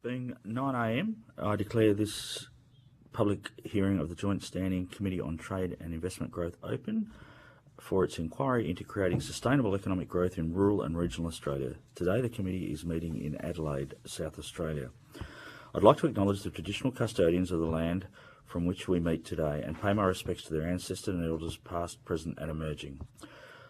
Being 9 a.m, I declare this public hearing of the Joint Standing Committee on Trade and Investment Growth open for its inquiry into creating sustainable economic growth in rural and regional Australia. Today the committee is meeting in Adelaide, South Australia. I'd like to acknowledge the traditional custodians of the land from which we meet today and pay my respects to their ancestors and elders past, present and emerging.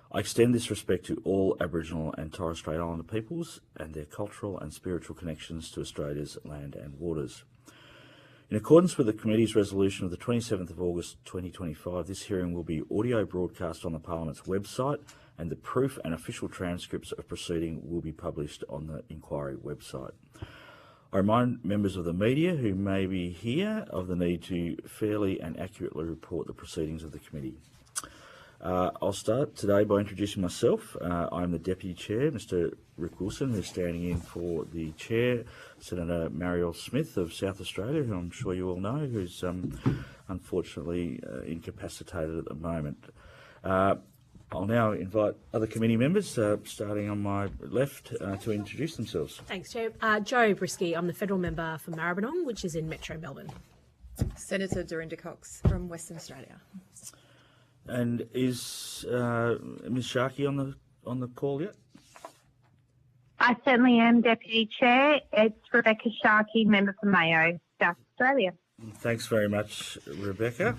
I extend this respect to all Aboriginal and Torres Strait Islander peoples and their cultural and spiritual connections to Australia's land and waters. In accordance with the Committee's resolution of the 27th of August 2025, this hearing will be audio broadcast on the Parliament's website, and the proof and official transcripts of proceeding will be published on the inquiry website. I remind members of the media who may be here of the need to fairly and accurately report the proceedings of the committee. I'll start today by introducing myself. I'm the Deputy Chair, Mr Rick Wilson, who's standing in for the Chair, Senator Marielle Smith of South Australia, who I'm sure you all know, who's unfortunately incapacitated at the moment. I'll now invite other committee members, starting on my left, to introduce themselves. Thanks, Chair. Joe Brisky, I'm the federal member for Maribyrnong, which is in Metro Melbourne. Senator Dorinda Cox from Western Australia. And is Ms Sharkey on the call yet? I certainly am, Deputy Chair. It's Rebecca Sharkey, member for Mayo, South Australia. Thanks very much, Rebecca.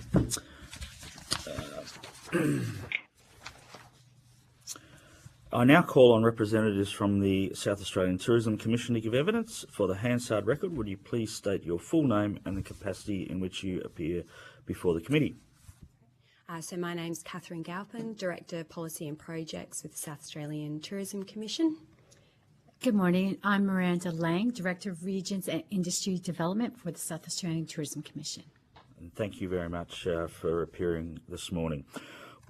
I now call on representatives from the South Australian Tourism Commission to give evidence. For the Hansard record, would you please state your full name and the capacity in which you appear before the committee? So my name's Catherine Galpin, Director Policy and Projects with the South Australian Tourism Commission. Good morning. I'm Miranda Lang, Director of Regions and Industry Development for the South Australian Tourism Commission. And thank you very much for appearing this morning.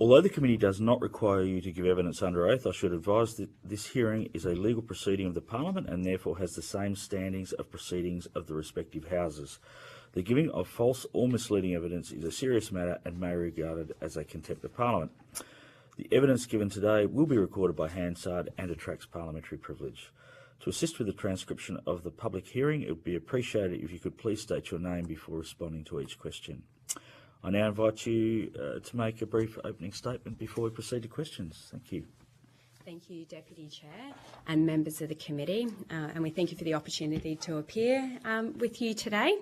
Although the committee does not require you to give evidence under oath, I should advise that this hearing is a legal proceeding of the Parliament and therefore has the same standings of proceedings of the respective houses. The giving of false or misleading evidence is a serious matter and may be regarded as a contempt of Parliament. The evidence given today will be recorded by Hansard and attracts parliamentary privilege. To assist with the transcription of the public hearing, it would be appreciated if you could please state your name before responding to each question. I now invite you to make a brief opening statement before we proceed to questions. Thank you. Thank you, Deputy Chair and members of the committee, and we thank you for the opportunity to appear with you today.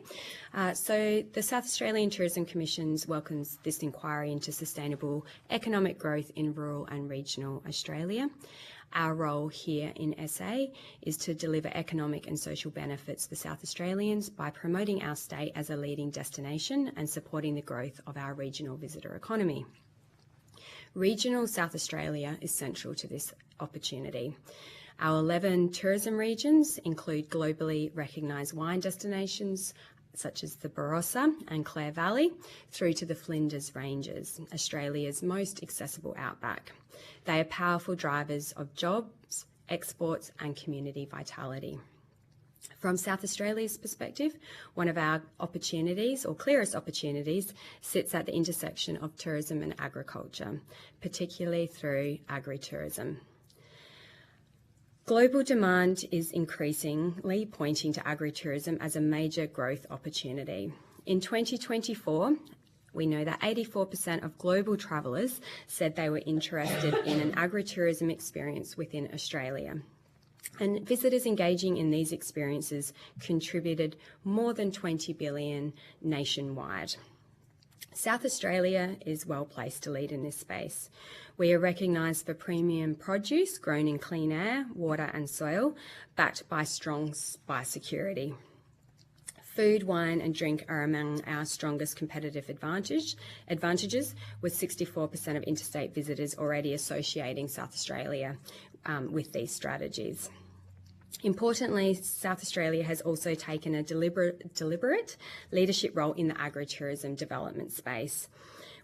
So the South Australian Tourism Commission welcomes this inquiry into sustainable economic growth in rural and regional Australia. Our role here in SA is to deliver economic and social benefits for South Australians by promoting our state as a leading destination and supporting the growth of our regional visitor economy. Regional South Australia is central to this opportunity. Our 11 tourism regions include globally recognised wine destinations such as the Barossa and Clare Valley, through to the Flinders Ranges, Australia's most accessible outback. They are powerful drivers of jobs, exports and community vitality. From South Australia's perspective, one of our opportunities, or clearest opportunities, sits at the intersection of tourism and agriculture, particularly through agritourism. Global demand is increasingly pointing to agritourism as a major growth opportunity. In 2024, we know that 84% of global travellers said they were interested in an agritourism experience within Australia. And visitors engaging in these experiences contributed more than $20 billion nationwide. South Australia is well placed to lead in this space. We are recognised for premium produce grown in clean air, water and soil, backed by strong biosecurity. Food, wine and drink are among our strongest competitive advantages, with 64% of interstate visitors already associating South Australia with these strategies. Importantly, South Australia has also taken a deliberate leadership role in the agritourism development space.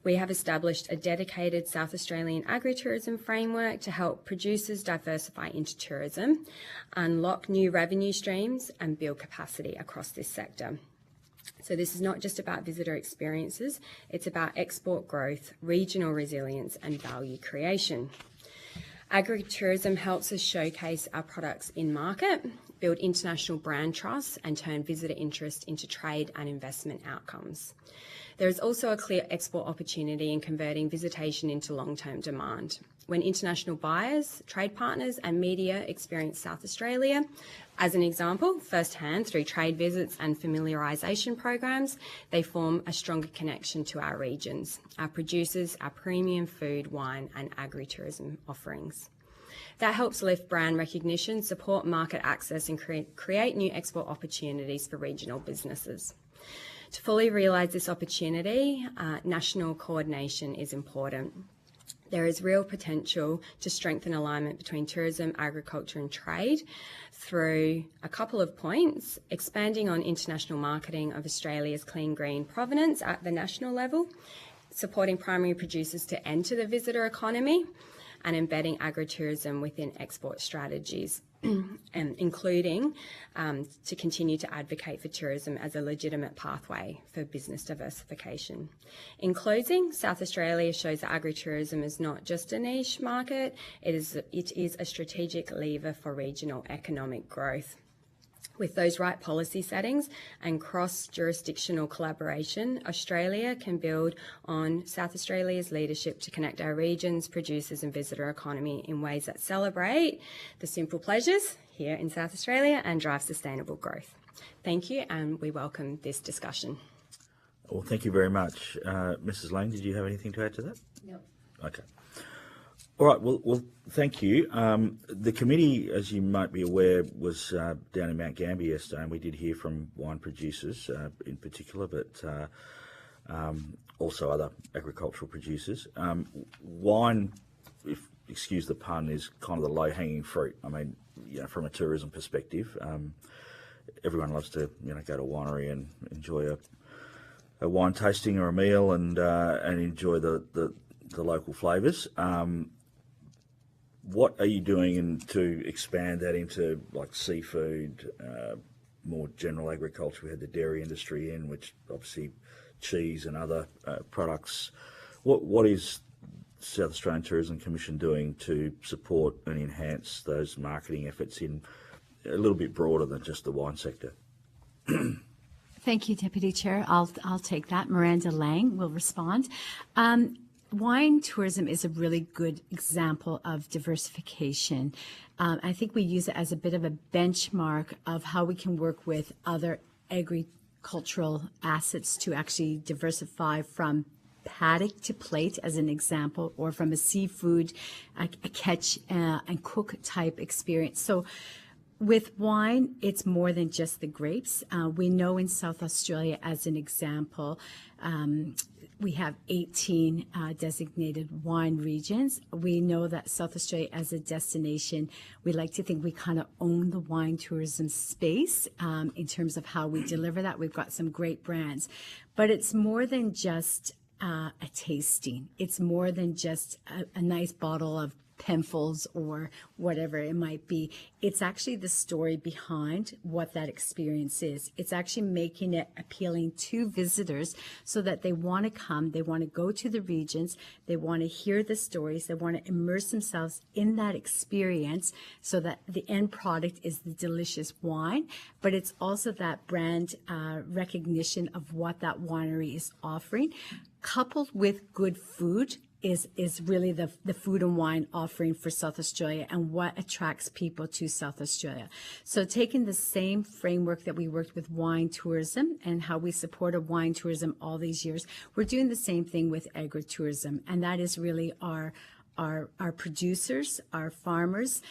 We have established a dedicated South Australian agritourism framework to help producers diversify into tourism, unlock new revenue streams and build capacity across this sector. So this is not just about visitor experiences, it's about export growth, regional resilience and value creation. Agritourism helps us showcase our products in market, build international brand trust, and turn visitor interest into trade and investment outcomes. There is also a clear export opportunity in converting visitation into long-term demand. When international buyers, trade partners and media experience South Australia, as an example, firsthand through trade visits and familiarisation programs, they form a stronger connection to our regions, our producers, our premium food, wine and agritourism offerings. That helps lift brand recognition, support market access and create new export opportunities for regional businesses. To fully realise this opportunity, national coordination is important. There is real potential to strengthen alignment between tourism, agriculture and trade through a couple of points: expanding on international marketing of Australia's clean green provenance at the national level, supporting primary producers to enter the visitor economy, and embedding agritourism within export strategies, and including to continue to advocate for tourism as a legitimate pathway for business diversification. In closing, South Australia shows that agritourism is not just a niche market, it is a strategic lever for regional economic growth. With those right policy settings and cross-jurisdictional collaboration, Australia can build on South Australia's leadership to connect our regions, producers and visitor economy in ways that celebrate the simple pleasures here in South Australia and drive sustainable growth. Thank you, and we welcome this discussion. Well, thank you very much. Mrs. Lang, did you have anything to add to that? No. Okay. All right, well, thank you. The committee, as you might be aware, was down in Mount Gambier yesterday, and we did hear from wine producers in particular, but also other agricultural producers. Wine, if excuse the pun, is kind of the low-hanging fruit. I mean, from a tourism perspective, everyone loves to go to a winery and enjoy a wine tasting or a meal and enjoy the local flavours. What are you doing to expand that into like seafood, more general agriculture? We had the dairy industry in, which obviously cheese and other products. What is South Australian Tourism Commission doing to support and enhance those marketing efforts in a little bit broader than just the wine sector? Thank you, Deputy Chair. I'll take that. Miranda Lang will respond. Wine tourism is a really good example of diversification. I think we use it as a bit of a benchmark of how we can work with other agricultural assets to actually diversify from paddock to plate, as an example, or from a seafood, a catch and cook type experience. So with wine, it's more than just the grapes. We know in South Australia, as an example, we have 18 designated wine regions. We know that South Australia as a destination, we like to think we kind of own the wine tourism space in terms of how we deliver that. We've got some great brands, but it's more than just a tasting. It's more than just a nice bottle of Penfolds or whatever it might be. It's actually the story behind what that experience is. It's actually making it appealing to visitors so that they want to come, they want to go to the regions, they want to hear the stories, they want to immerse themselves in that experience so that the end product is the delicious wine, but it's also that brand recognition of what that winery is offering, coupled with good food is really the food and wine offering for South Australia and what attracts people to South Australia. So taking the same framework that we worked with wine tourism and how we supported wine tourism all these years, we're doing the same thing with agritourism. And that is really our producers, our farmers.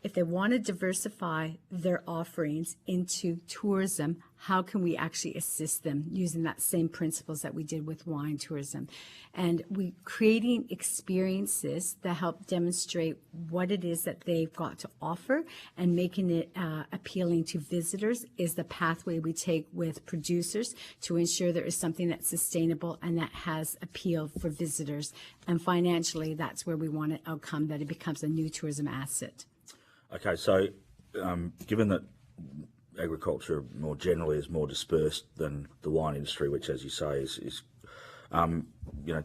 If they want to diversify their offerings into tourism, how can we actually assist them using that same principles that we did with wine tourism? And we creating experiences that help demonstrate what it is that they've got to offer and making it appealing to visitors is the pathway we take with producers to ensure there is something that's sustainable and that has appeal for visitors. And financially, that's where we want an outcome that it becomes a new tourism asset. Okay, so given that agriculture more generally is more dispersed than the wine industry, which, as you say, is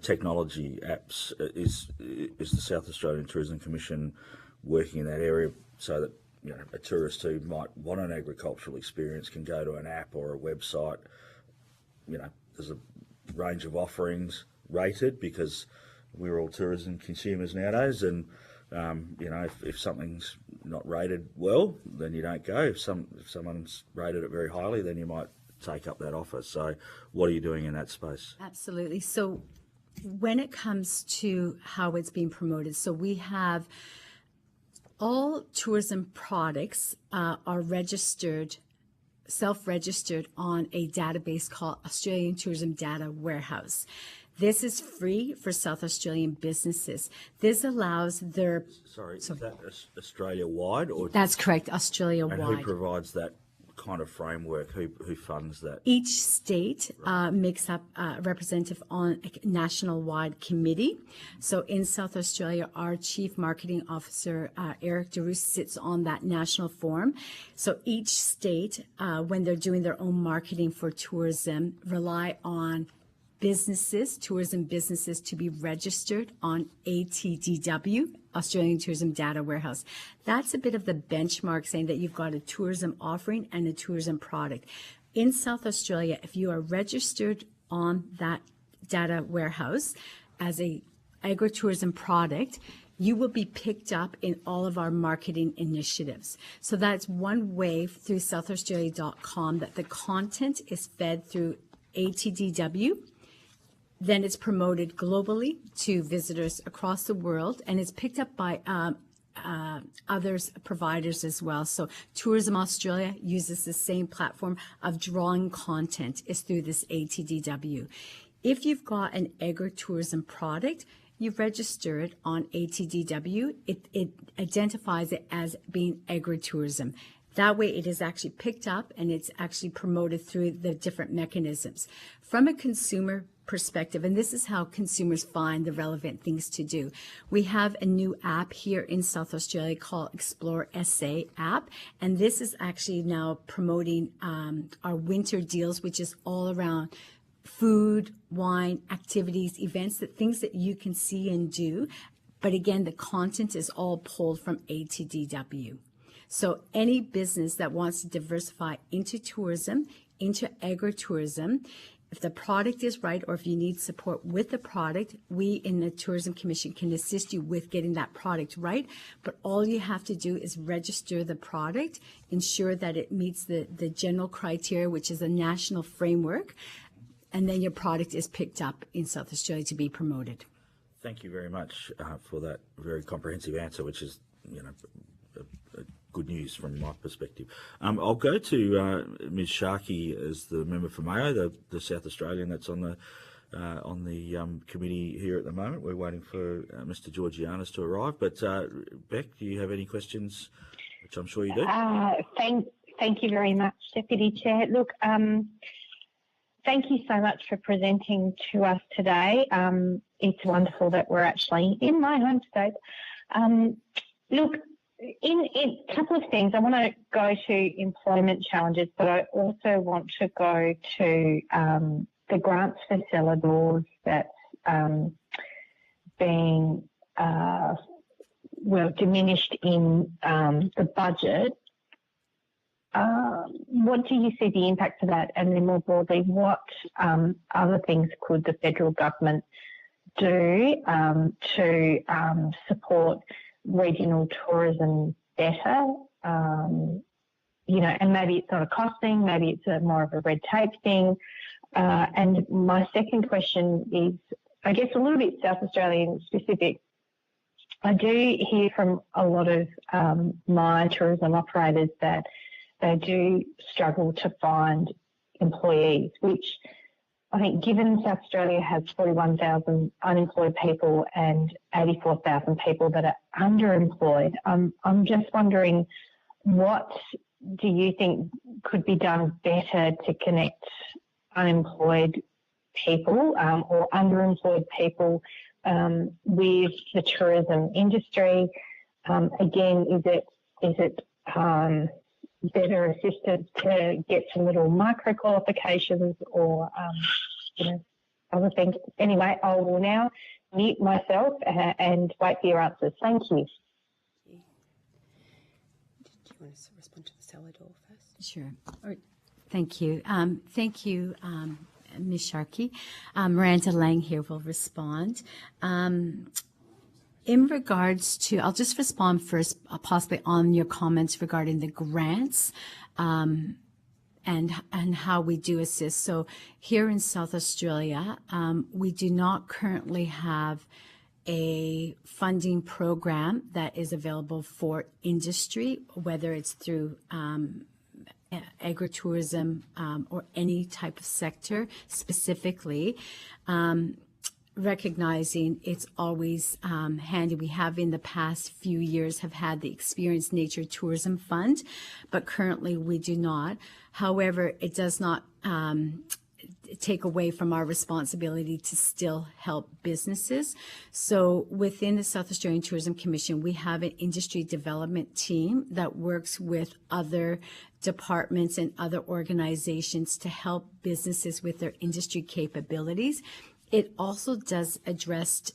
technology apps, is the South Australian Tourism Commission working in that area so that a tourist who might want an agricultural experience can go to an app or a website. There's a range of offerings rated because we're all tourism consumers nowadays, and if something's not rated well, then you don't go. If someone's rated it very highly, then you might take up that offer. So what are you doing in that space? Absolutely. So when it comes to how it's being promoted, so we have all tourism products are registered, self-registered on a database called Australian Tourism Data Warehouse. This is free for South Australian businesses. This allows their... Sorry, is that Australia-wide? Or That's correct, Australia-wide. And who provides that kind of framework? Who funds that? Each state makes up a representative on a national-wide committee. So in South Australia, our Chief Marketing Officer, Eric DeRoos, sits on that national forum. So each state, when they're doing their own marketing for tourism, rely on tourism businesses to be registered on ATDW, Australian Tourism Data Warehouse. That's a bit of the benchmark, saying that you've got a tourism offering and a tourism product. In South Australia, if you are registered on that data warehouse as a agritourism product, you will be picked up in all of our marketing initiatives. So that's one way through southaustralia.com that the content is fed through ATDW. Then it's promoted globally to visitors across the world, and it's picked up by others providers as well. So Tourism Australia uses the same platform of drawing content is through this ATDW. If you've got an agritourism product, you've registered on ATDW, it identifies it as being agritourism. That way it is actually picked up and it's actually promoted through the different mechanisms. From a consumer perspective, and this is how consumers find the relevant things to do. We have a new app here in South Australia called Explore SA app, and this is actually now promoting our winter deals, which is all around food, wine, activities, events, things that you can see and do. But again, the content is all pulled from ATDW. So any business that wants to diversify into tourism, into agritourism, if the product is right or if you need support with the product, we in the Tourism Commission can assist you with getting that product right. But all you have to do is register the product, ensure that it meets the general criteria, which is a national framework, and then your product is picked up in South Australia to be promoted. Thank you very much for that very comprehensive answer, which is, good news from my perspective. I'll go to Ms. Sharkey as the member for Mayo, the South Australian that's on the committee here at the moment. We're waiting for Mr. Georgianis to arrive. But Beck, do you have any questions, which I'm sure you do? Thank you very much, Deputy Chair. Look, thank you so much for presenting to us today. It's wonderful that we're actually in my home state. Look, in a couple of things, I want to go to employment challenges, but I also want to go to the grants for cellar doors that's being diminished in the budget. What do you see the impact of that? And then more broadly, what other things could the federal government do to support regional tourism better? And maybe it's not a cost thing, maybe it's more of a red tape thing. And my second question is, I guess, a little bit South Australian specific. I do hear from a lot of my tourism operators that they do struggle to find employees, which I think, given South Australia has 41,000 unemployed people and 84,000 people that are underemployed, I'm just wondering, what do you think could be done better to connect unemployed people or underemployed people with the tourism industry? Again, is it better assistance to get some little micro qualifications or other things? Anyway, I will now mute myself and wait for your answers. Thank you. you want to respond to the cellar door first? Sure. Thank you. Thank you, Ms. Sharkey. Miranda Lang here will respond. In regards to, I'll just respond first, possibly on your comments regarding the grants and how we do assist. So here in South Australia, we do not currently have a funding program that is available for industry, whether it's through agritourism or any type of sector specifically. Recognizing it's always handy. We have in the past few years have had the Experienced Nature Tourism Fund, but currently we do not. However, it does not take away from our responsibility to still help businesses. So within the South Australian Tourism Commission, we have an industry development team that works with other departments and other organizations to help businesses with their industry capabilities. It also does address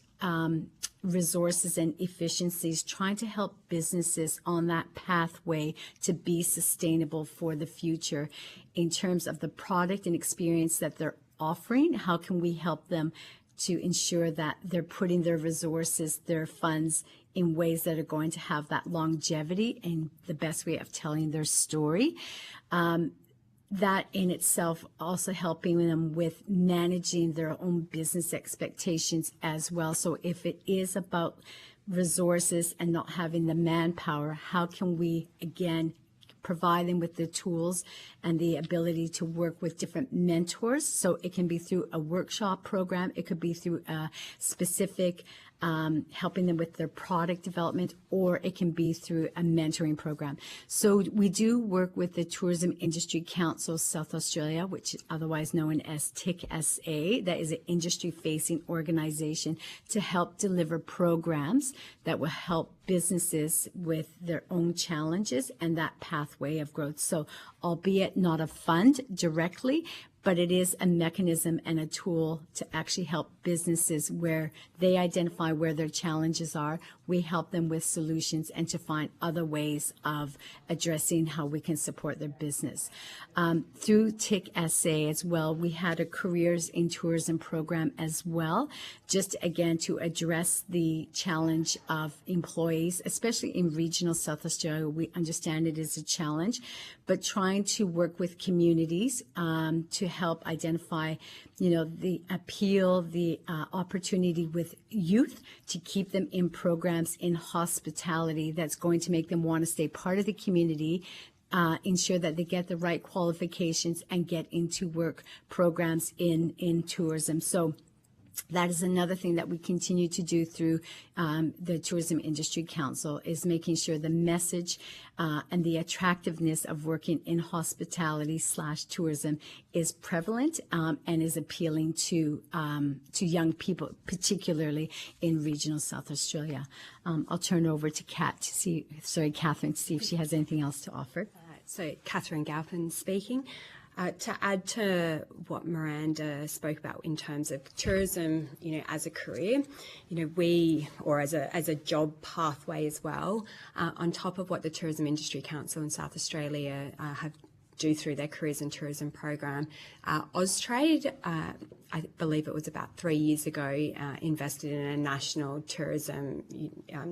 resources and efficiencies, trying to help businesses on that pathway to be sustainable for the future in terms of the product and experience that they're offering. How can we help them to ensure that they're putting their resources, their funds in ways that are going to have that longevity and the best way of telling their story? That in itself also helping them with managing their own business expectations as well. So if it is about resources and not having the manpower, how can we, again, provide them with the tools and the ability to work with different mentors? So it can be through a workshop program. It could be through a specific helping them with their product development, or it can be through a mentoring program. So we do work with the Tourism Industry Council South Australia, which is otherwise known as TIC-SA. That is an industry-facing organization to help deliver programs that will help businesses with their own challenges and that pathway of growth. So albeit not a fund directly, but it is a mechanism and a tool to actually help businesses where they identify where their challenges are. We help them with solutions and to find other ways of addressing how we can support their business. Through TIC-SA as well, we had a Careers in Tourism program as well, just again to address the challenge of employees, especially in regional South Australia. We understand it is a challenge, but trying to work with communities to help identify, the appeal, the opportunity with youth to keep them in programs in hospitality that's going to make them want to stay part of the community, ensure that they get the right qualifications and get into work programs in tourism. So that is another thing that we continue to do through the Tourism Industry Council, is making sure the message and the attractiveness of working in hospitality/tourism is prevalent and is appealing to young people, particularly in regional South Australia. I'll turn over to Catherine, to see if she has anything else to offer. So Catherine Galpin speaking. To add to what Miranda spoke about in terms of tourism, as a career, as a job pathway as well, on top of what the Tourism Industry Council in South Australia do through their Careers in Tourism program, Austrade, I believe it was about 3 years ago, invested in a national tourism,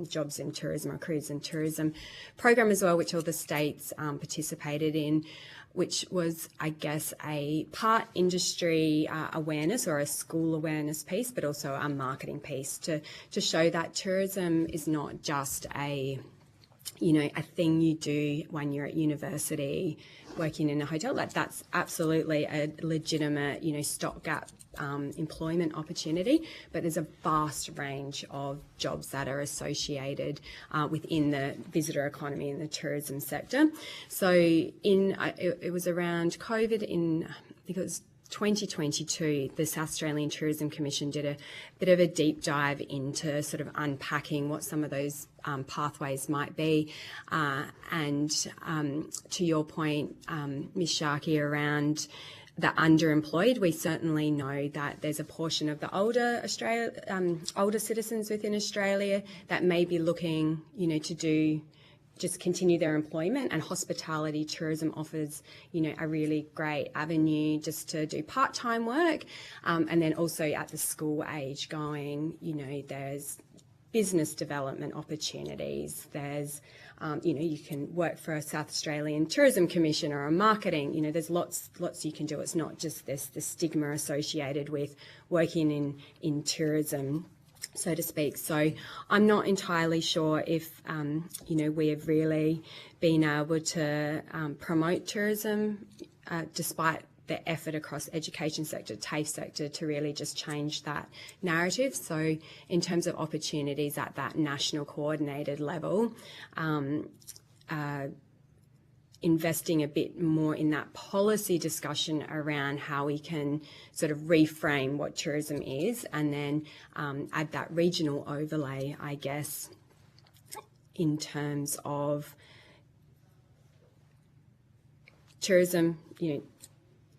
jobs in tourism or careers in tourism program as well, which all the states participated in, which was, I guess, a part industry awareness or a school awareness piece, but also a marketing piece to show that tourism is not just a thing you do when you're at university working in a hotel. That's absolutely a legitimate, stopgap employment opportunity, but there's a vast range of jobs that are associated within the visitor economy and the tourism sector. So it was around COVID I think it was 2022, the South Australian Tourism Commission did a bit of a deep dive into sort of unpacking what some of those pathways might be. And to your point, Ms. Sharkey, around the underemployed, we certainly know that there's a portion of the older citizens within Australia that may be looking, to just continue their employment, and hospitality tourism offers, a really great avenue just to do part-time work, and then also at the school age going, there's business development opportunities. There's, you can work for a South Australian Tourism Commission or a marketing. There's lots you can do. It's not just the stigma associated with working in tourism, so to speak. So I'm not entirely sure if, we have really been able to promote tourism despite the effort across education sector, TAFE sector, to really just change that narrative. So in terms of opportunities at that national coordinated level, investing a bit more in that policy discussion around how we can sort of reframe what tourism is, and then add that regional overlay, I guess, in terms of tourism,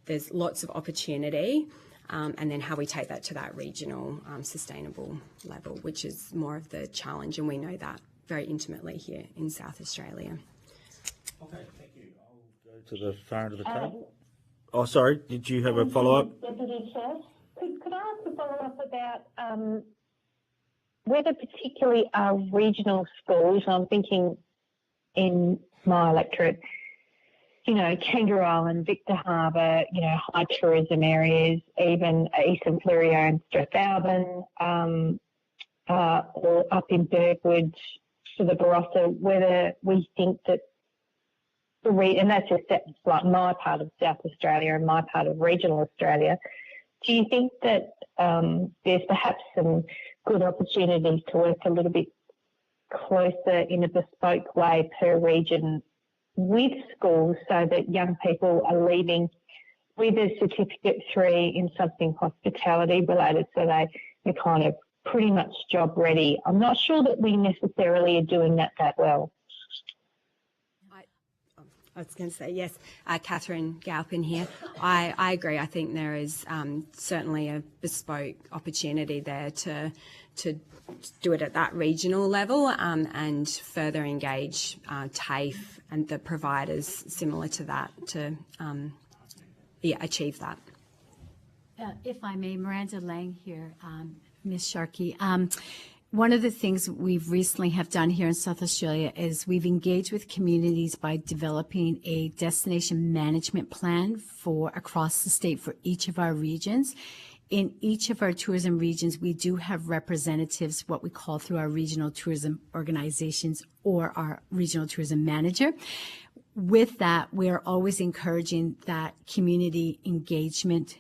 there's lots of opportunity, and then how we take that to that regional sustainable level, which is more of the challenge, and we know that very intimately here in South Australia. Okay, thank you. I'll go to the far end of the table. Oh, sorry, did you have a follow-up? Deputy Chair, could I ask a follow-up about whether particularly our regional schools, I'm thinking in my electorate, Kangaroo Island, Victor Harbour, high tourism areas, even Eastern Fleurieu and Strathalbyn, or up in Birdwood to the Barossa, whether we think that and that's just like my part of South Australia and my part of regional Australia, do you think that there's perhaps some good opportunities to work a little bit closer in a bespoke way per region with schools, so that young people are leaving with a certificate 3 in something hospitality related, so they're kind of pretty much job ready? I'm not sure that we necessarily are doing that well. I was going to say, yes, Catherine Galpin here. I agree. I think there is certainly a bespoke opportunity there to do it at that regional level, and further engage TAFE and the providers similar to that to achieve that. If I may, Miranda Lang here, Ms. Sharkey. One of the things we've recently have done here in South Australia is we've engaged with communities by developing a destination management plan for across the state for each of our regions. In each of our tourism regions, we do have representatives, what we call through our regional tourism organizations or our regional tourism manager. With that, we are always encouraging that community engagement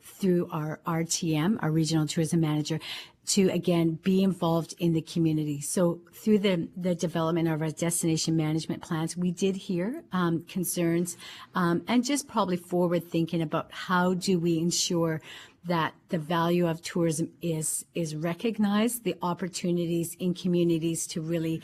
through our RTM, our regional tourism manager, to again be involved in the community. So through the development of our destination management plans, we did hear concerns and just probably forward thinking about how do we ensure that the value of tourism is recognized, the opportunities in communities to really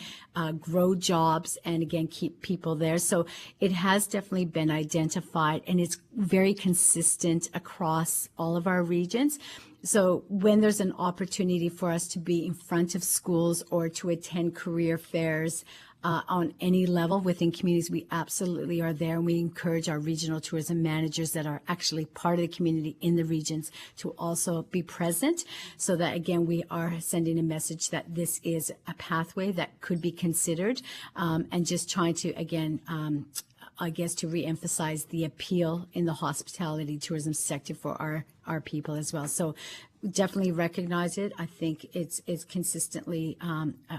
grow jobs and again keep people there. So it has definitely been identified, and it's very consistent across all of our regions. So when there's an opportunity for us to be in front of schools or to attend career fairs on any level within communities, we absolutely are there, and we encourage our regional tourism managers that are actually part of the community in the regions to also be present, so that again we are sending a message that this is a pathway that could be considered, and just trying to again I guess to reemphasize the appeal in the hospitality tourism sector for our people as well. So definitely recognize it. I think it's consistently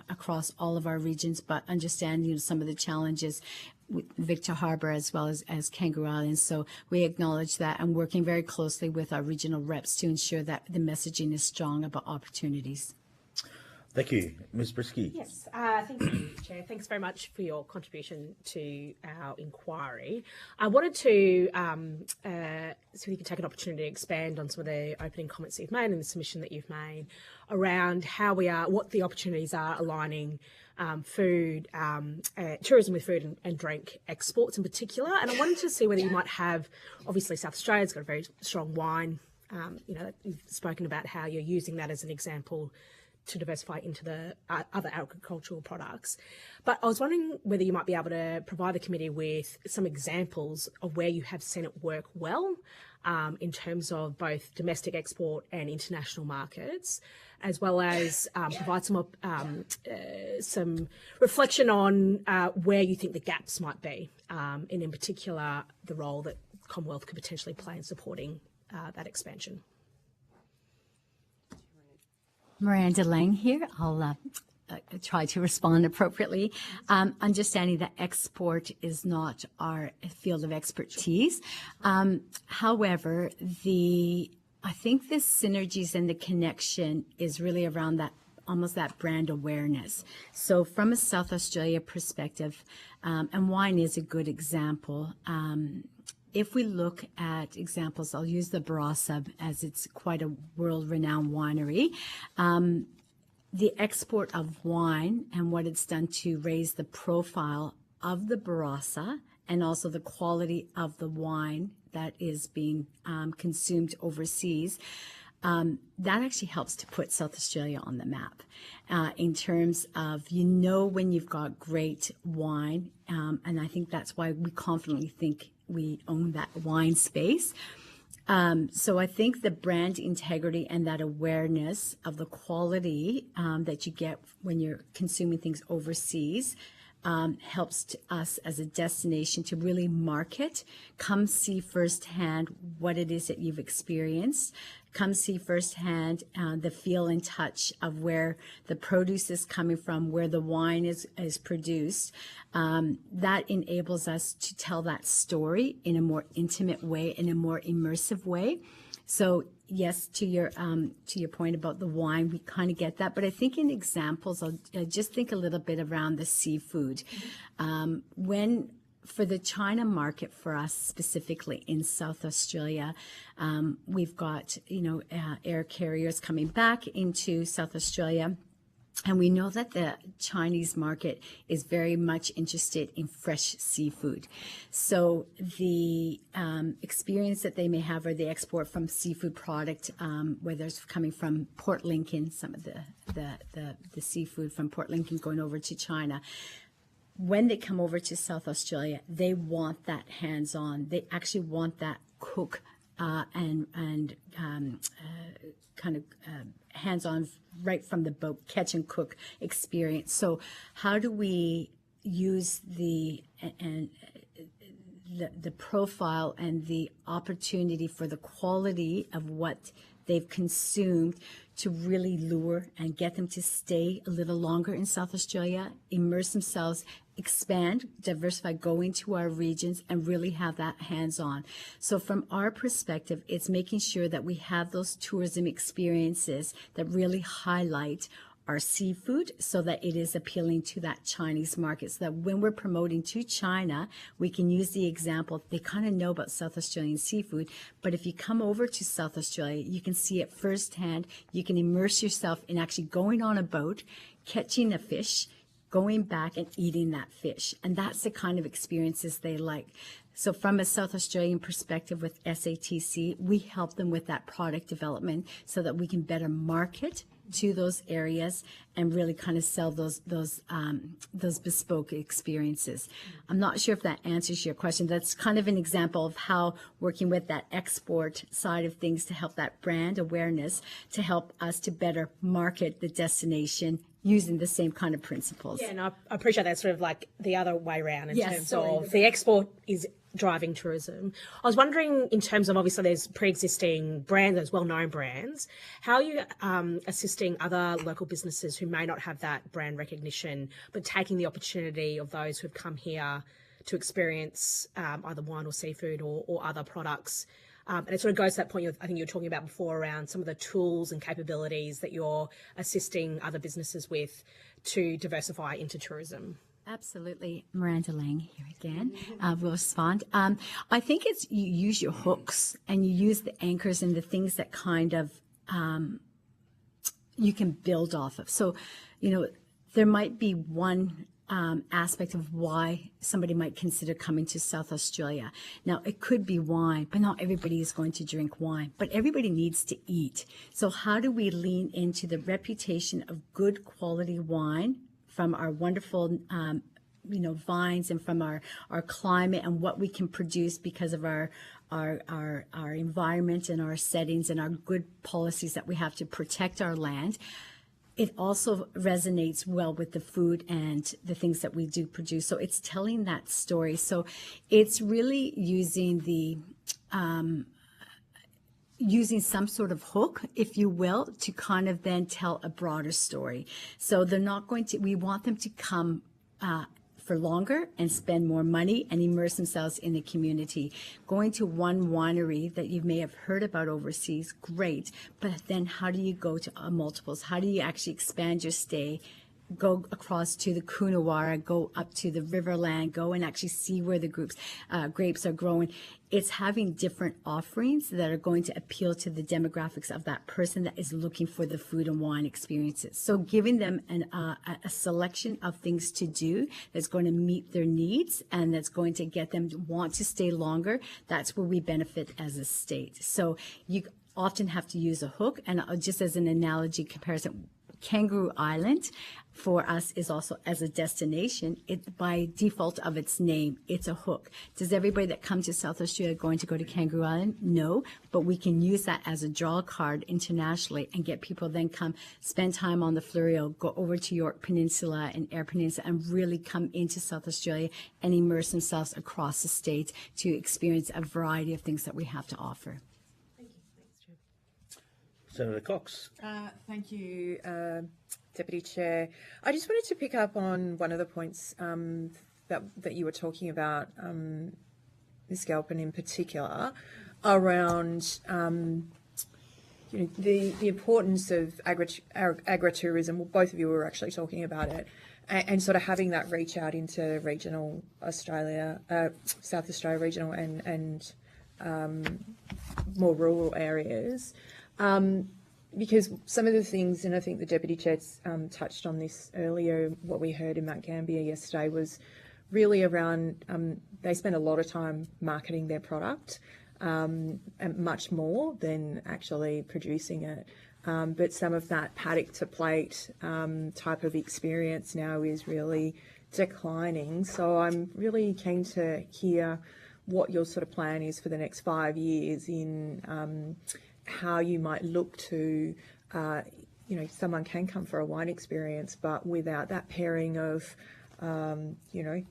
across all of our regions, but understand some of the challenges with Victor Harbour as well as Kangaroo Island. So we acknowledge that, and working very closely with our regional reps to ensure that the messaging is strong about opportunities. Thank you. Ms. Brisky. Yes, thank you, Chair. Thanks very much for your contribution to our inquiry. I wanted to so we can take an opportunity to expand on some of the opening comments that you've made and the submission that you've made around how we are, what the opportunities are aligning food, tourism with food and drink exports in particular. And I wanted to see whether you might have, obviously South Australia's got a very strong wine, you've spoken about how you're using that as an example to diversify into the other agricultural products. But I was wondering whether you might be able to provide the committee with some examples of where you have seen it work well in terms of both domestic export and international markets, as well as provide some reflection on where you think the gaps might be, and in particular the role that Commonwealth could potentially play in supporting that expansion. Miranda Lang here. I'll try to respond appropriately. Understanding that export is not our field of expertise. However, I think the synergies and the connection is really around that, almost that brand awareness. So from a South Australia perspective, and wine is a good example, if we look at examples, I'll use the Barossa as it's quite a world-renowned winery. The export of wine and what it's done to raise the profile of the Barossa and also the quality of the wine that is being consumed overseas, that actually helps to put South Australia on the map in terms of, when you've got great wine, and I think that's why we confidently think we own that wine space. So I think the brand integrity and that awareness of the quality that you get when you're consuming things overseas helps us as a destination to really market, come see firsthand what it is that you've experienced, come see firsthand the feel and touch of where the produce is coming from, where the wine is produced. That enables us to tell that story in a more intimate way, in a more immersive way. So yes, to your point about the wine, we kind of get that. But I think in examples, I'll just think a little bit around the seafood. For the China market for us specifically in South Australia, we've got air carriers coming back into South Australia. And we know that the Chinese market is very much interested in fresh seafood. So the experience that they may have, or the export from seafood product, whether it's coming from Port Lincoln, some of the seafood from Port Lincoln going over to China, when they come over to South Australia, they want that hands-on. They actually want that cook and hands-on right from the boat, catch and cook experience. So how do we use the profile and the opportunity for the quality of what they've consumed to really lure and get them to stay a little longer in South Australia, immerse themselves, expand, diversify, go into our regions, and really have that hands-on. So from our perspective, it's making sure that we have those tourism experiences that really highlight our seafood so that it is appealing to that Chinese market, so that when we're promoting to China, we can use the example. They kind of know about South Australian seafood, but if you come over to South Australia, you can see it firsthand. You can immerse yourself in actually going on a boat, catching a fish, going back and eating that fish. And that's the kind of experiences they like. So from a South Australian perspective with SATC, we help them with that product development so that we can better market to those areas and really kind of sell those bespoke experiences. I'm not sure if that answers your question. That's kind of an example of how working with that export side of things to help that brand awareness, to help us to better market the destination using the same kind of principles. Yeah, and I appreciate that, sort of like the other way around in terms of the export is driving tourism. I was wondering, in terms of, obviously there's pre-existing brands, those well-known brands, how are you assisting other local businesses who may not have that brand recognition, but taking the opportunity of those who have come here to experience either wine or seafood or other products? And it sort of goes to that point I think you were talking about before around some of the tools and capabilities that you're assisting other businesses with to diversify into tourism. Absolutely. Miranda Lang here again. Will respond. I think it's you use your hooks and you use the anchors and the things that kind of you can build off of. So, there might be one aspect of why somebody might consider coming to South Australia. Now, it could be wine, but not everybody is going to drink wine, but everybody needs to eat. So how do we lean into the reputation of good quality wine from our wonderful vines and from our climate and what we can produce because of our environment and our settings and our good policies that we have to protect our land. It also resonates well with the food and the things that we do produce. So it's telling that story. So it's really using using some sort of hook, if you will, to kind of then tell a broader story. So they're not going to, we want them to come for longer and spend more money and immerse themselves in the community. Going to one winery that you may have heard about overseas, great, but then how do you go to multiples? How do you actually expand your stay? Go across to the Coonawarra, go up to the Riverland, go and actually see where the grapes are growing. It's having different offerings that are going to appeal to the demographics of that person that is looking for the food and wine experiences. So giving them a selection of things to do that's going to meet their needs and that's going to get them to want to stay longer, that's where we benefit as a state. So you often have to use a hook. And just as an analogy comparison, Kangaroo Island for us is also as a destination. It by default of its name, it's a hook. Does everybody that comes to South Australia going to go to Kangaroo Island? No, but we can use that as a draw card internationally and get people then come spend time on the Fleurieu, go over to York Peninsula and Eyre Peninsula and really come into South Australia and immerse themselves across the state to experience a variety of things that we have to offer. Senator Cox. Thank you, Deputy Chair. I just wanted to pick up on one of the points that you were talking about, Ms. Galpin in particular, around the importance of agritourism. Well, both of you were actually talking about it, and sort of having that reach out into regional Australia, South Australia regional and more rural areas. Because some of the things, and I think the Deputy Chair touched on this earlier, what we heard in Mount Gambier yesterday was really around, they spend a lot of time marketing their product, and much more than actually producing it. But some of that paddock to plate type of experience now is really declining. So I'm really keen to hear what your sort of plan is for the next 5 years in how you might look to, someone can come for a wine experience, but without that pairing of,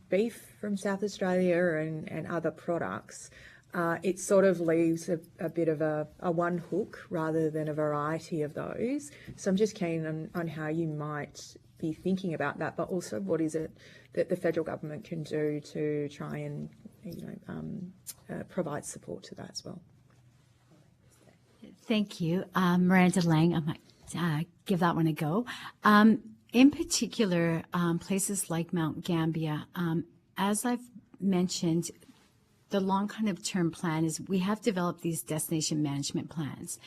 beef from South Australia and other products, it sort of leaves a bit of a one hook rather than a variety of those. So I'm just keen on how you might be thinking about that, but also what is it that the federal government can do to try and, provide support to that as well. Thank you. Miranda Lang, I might give that one a go. In particular, places like Mount Gambier, as I've mentioned, the long kind of term plan is we have developed these destination management plans.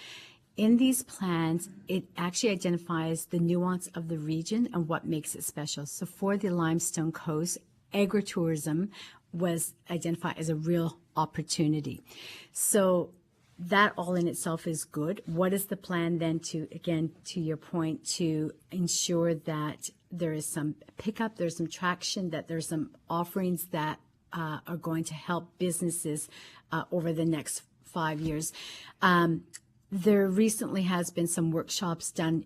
In these plans, it actually identifies the nuance of the region and what makes it special. So for the Limestone Coast, agritourism was identified as a real opportunity. So that all in itself is good. What is the plan then to, again, to your point, to ensure that there is some pickup, there's some traction, that there's some offerings that are going to help businesses over the next 5 years. There recently has been some workshops done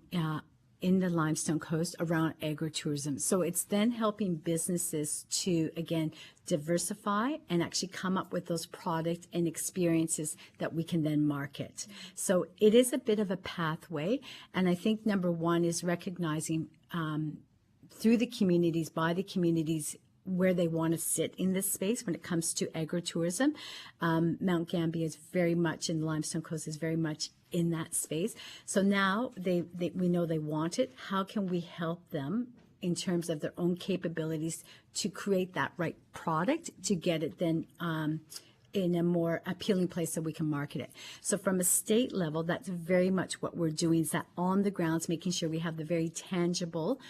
in the Limestone Coast around agritourism. So it's then helping businesses to, again, diversify and actually come up with those products and experiences that we can then market. So it is a bit of a pathway. And I think number one is recognizing through the communities, by the communities, where they want to sit in this space when it comes to agritourism. Mount Gambier is very much, and the Limestone Coast is very much in that space. So now we know they want it. How can we help them in terms of their own capabilities to create that right product to get it then in a more appealing place so we can market it. So from a state level, that's very much what we're doing, is that on the grounds, making sure we have the very tangible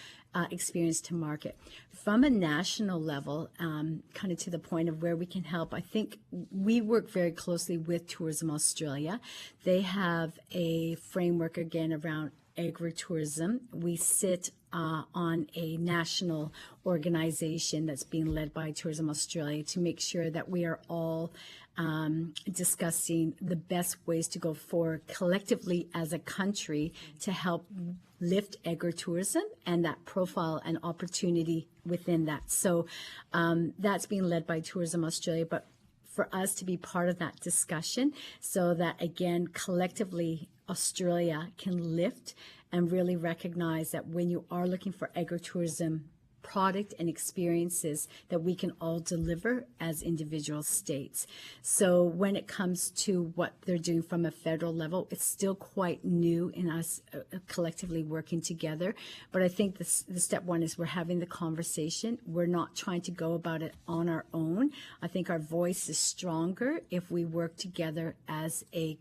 experience to market. From a national level, kind of to the point of where we can help, I think we work very closely with Tourism Australia. They have a framework, again, around agritourism. We sit on a national organization that's being led by Tourism Australia to make sure that we are all discussing the best ways to go forward collectively as a country to help lift agritourism and that profile and opportunity within that. So that's being led by Tourism Australia, but for us to be part of that discussion so that, again, collectively Australia can lift and really recognize that when you are looking for agritourism product and experiences, that we can all deliver as individual states. So when it comes to what they're doing from a federal level, it's still quite new in us collectively working together. But I think the step one is we're having the conversation. We're not trying to go about it on our own. I think our voice is stronger if we work together as a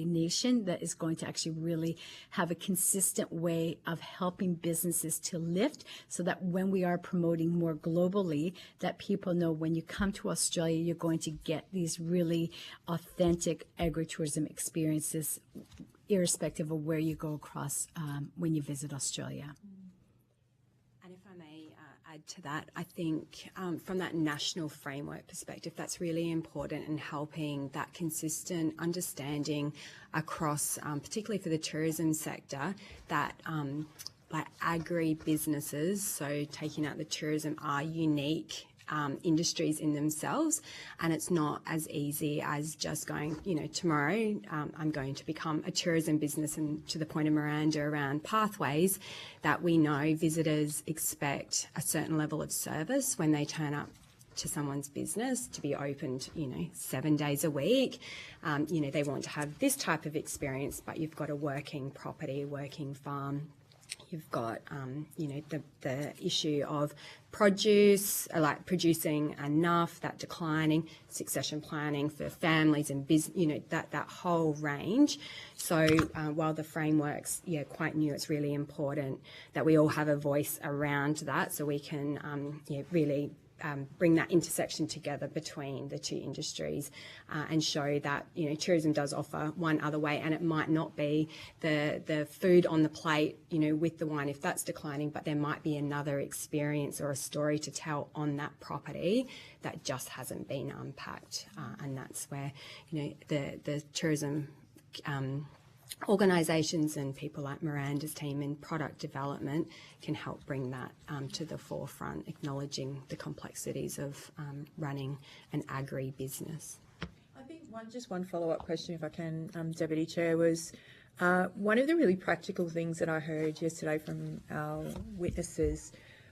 nation that is going to actually really have a consistent way of helping businesses to lift, so that when we are promoting more globally, that people know when you come to Australia, you're going to get these really authentic agritourism experiences, irrespective of where you go across when you visit Australia. And if I may add to that, I think from that national framework perspective, that's really important in helping that consistent understanding across, particularly for the tourism sector, that like agri-businesses, so taking out the tourism, are unique industries in themselves, and it's not as easy as just going, tomorrow I'm going to become a tourism business. And to the point of Miranda around pathways, that we know visitors expect a certain level of service when they turn up to someone's business, to be opened, 7 days a week. They want to have this type of experience, but you've got a working property, working farm. You've got, the issue of produce, like producing enough, that declining, succession planning for families and business, that whole range. So while the framework's, quite new, it's really important that we all have a voice around that, so we can, really bring that intersection together between the two industries and show that tourism does offer one other way, and it might not be the food on the plate with the wine if that's declining, but there might be another experience or a story to tell on that property that just hasn't been unpacked, and that's where the tourism organisations and people like Miranda's team in product development can help bring that to the forefront, acknowledging the complexities of running an agri-business. I think one follow-up question, if I can, Deputy Chair, was one of the really practical things that I heard yesterday from our witnesses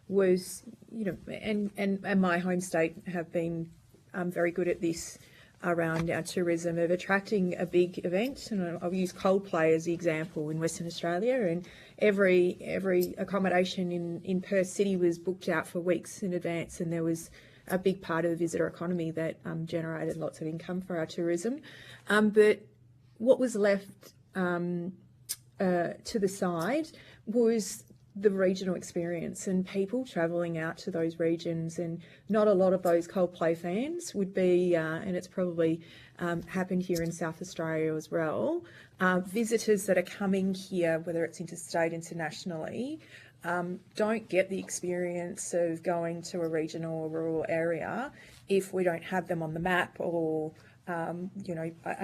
was, and my home state have been very good at this around our tourism, of attracting a big event. And I'll use Coldplay as the example in Western Australia, and every accommodation in Perth City was booked out for weeks in advance, and there was a big part of the visitor economy that generated lots of income for our tourism. But what was left to the side was the regional experience and people travelling out to those regions, and not a lot of those Coldplay fans would be, and it's probably happened here in South Australia as well, visitors that are coming here, whether it's interstate, internationally, don't get the experience of going to a regional or rural area if we don't have them on the map, or and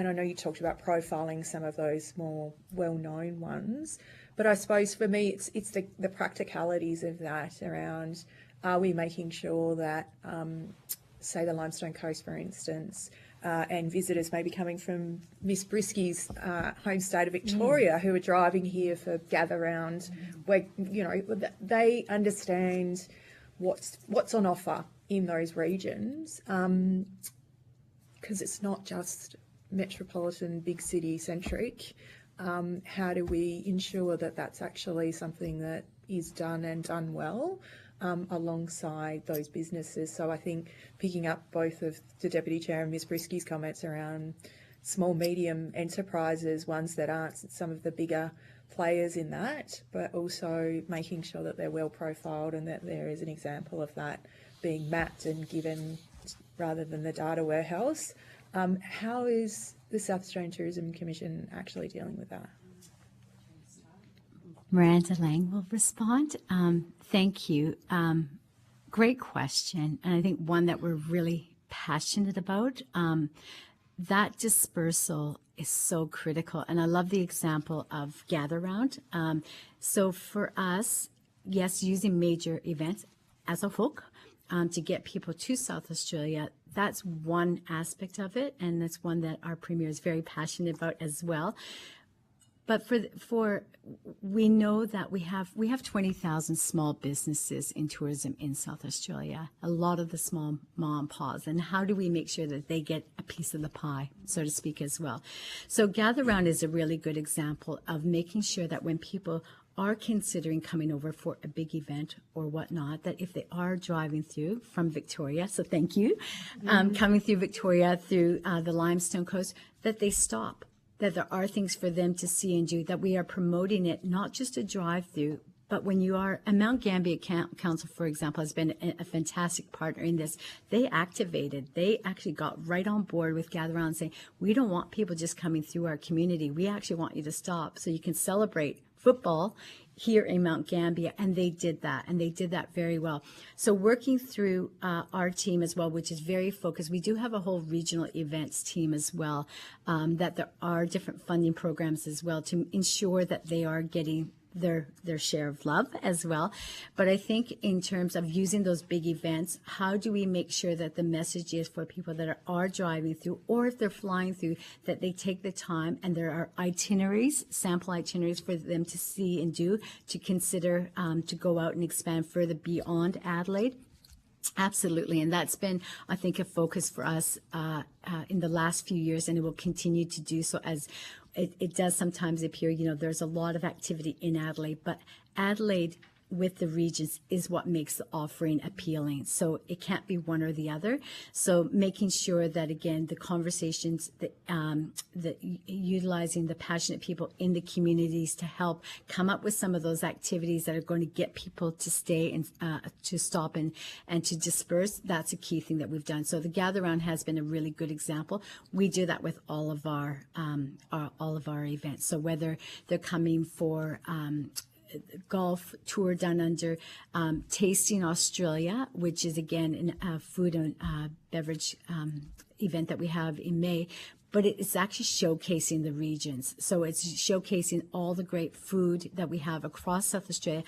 I know you talked about profiling some of those more well-known ones, but I suppose for me it's the practicalities of that around, are we making sure that, say the Limestone Coast, for instance, and visitors maybe coming from Miss Brisky's home state of Victoria who are driving here for Gather Round, where, they understand what's on offer in those regions, because it's not just metropolitan, big city centric. How do we ensure that that's actually something that is done and done well alongside those businesses? So I think picking up both of the Deputy Chair and Ms Brisky's comments around small, medium enterprises, ones that aren't some of the bigger players in that, but also making sure that they're well profiled and that there is an example of that being mapped and given rather than the data warehouse. How is the South Australian Tourism Commission actually dealing with that? Miranda Lang will respond. Thank you. Great question, and I think one that we're really passionate about. That dispersal is so critical, and I love the example of Gather Round. So for us, yes, using major events as a hook to get people to South Australia, that's one aspect of it, and that's one that our Premier is very passionate about as well. But we know that we have 20,000 small businesses in tourism in South Australia, a lot of the small mom and pops, and how do we make sure that they get a piece of the pie, so to speak, as well? So Gather Round is a really good example of making sure that when people are considering coming over for a big event or whatnot, that if they are driving through from Victoria, so thank you, coming through Victoria, through the Limestone Coast, that they stop, that there are things for them to see and do, that we are promoting it, not just a drive-through, but when you are, and Mount Gambier Council, for example, has been a fantastic partner in this. They actually got right on board with Gather Round saying, we don't want people just coming through our community. We actually want you to stop so you can celebrate football here in Mount Gambier, and they did that, and they did that very well. So working through our team as well, which is very focused, we do have a whole regional events team as well, that there are different funding programs as well to ensure that they are getting their share of love as well. But I think in terms of using those big events, how do we make sure that the message is for people that are driving through, or if they're flying through, that they take the time and there are itineraries, sample itineraries for them to see and do, to consider to go out and expand further beyond Adelaide. Absolutely, and that's been, I think, a focus for us in the last few years, and it will continue to do so as it does sometimes appear, there's a lot of activity in Adelaide, but Adelaide with the regions is what makes the offering appealing. So it can't be one or the other. So making sure that, again, the conversations, that utilizing the passionate people in the communities to help come up with some of those activities that are going to get people to stay and to stop and to disperse, that's a key thing that we've done. So the Gather Round has been a really good example. We do that with all of our events. So whether they're coming for golf tour down under, Tasting Australia, which is again a food and beverage event that we have in May, but it's actually showcasing the regions. So it's showcasing all the great food that we have across South Australia,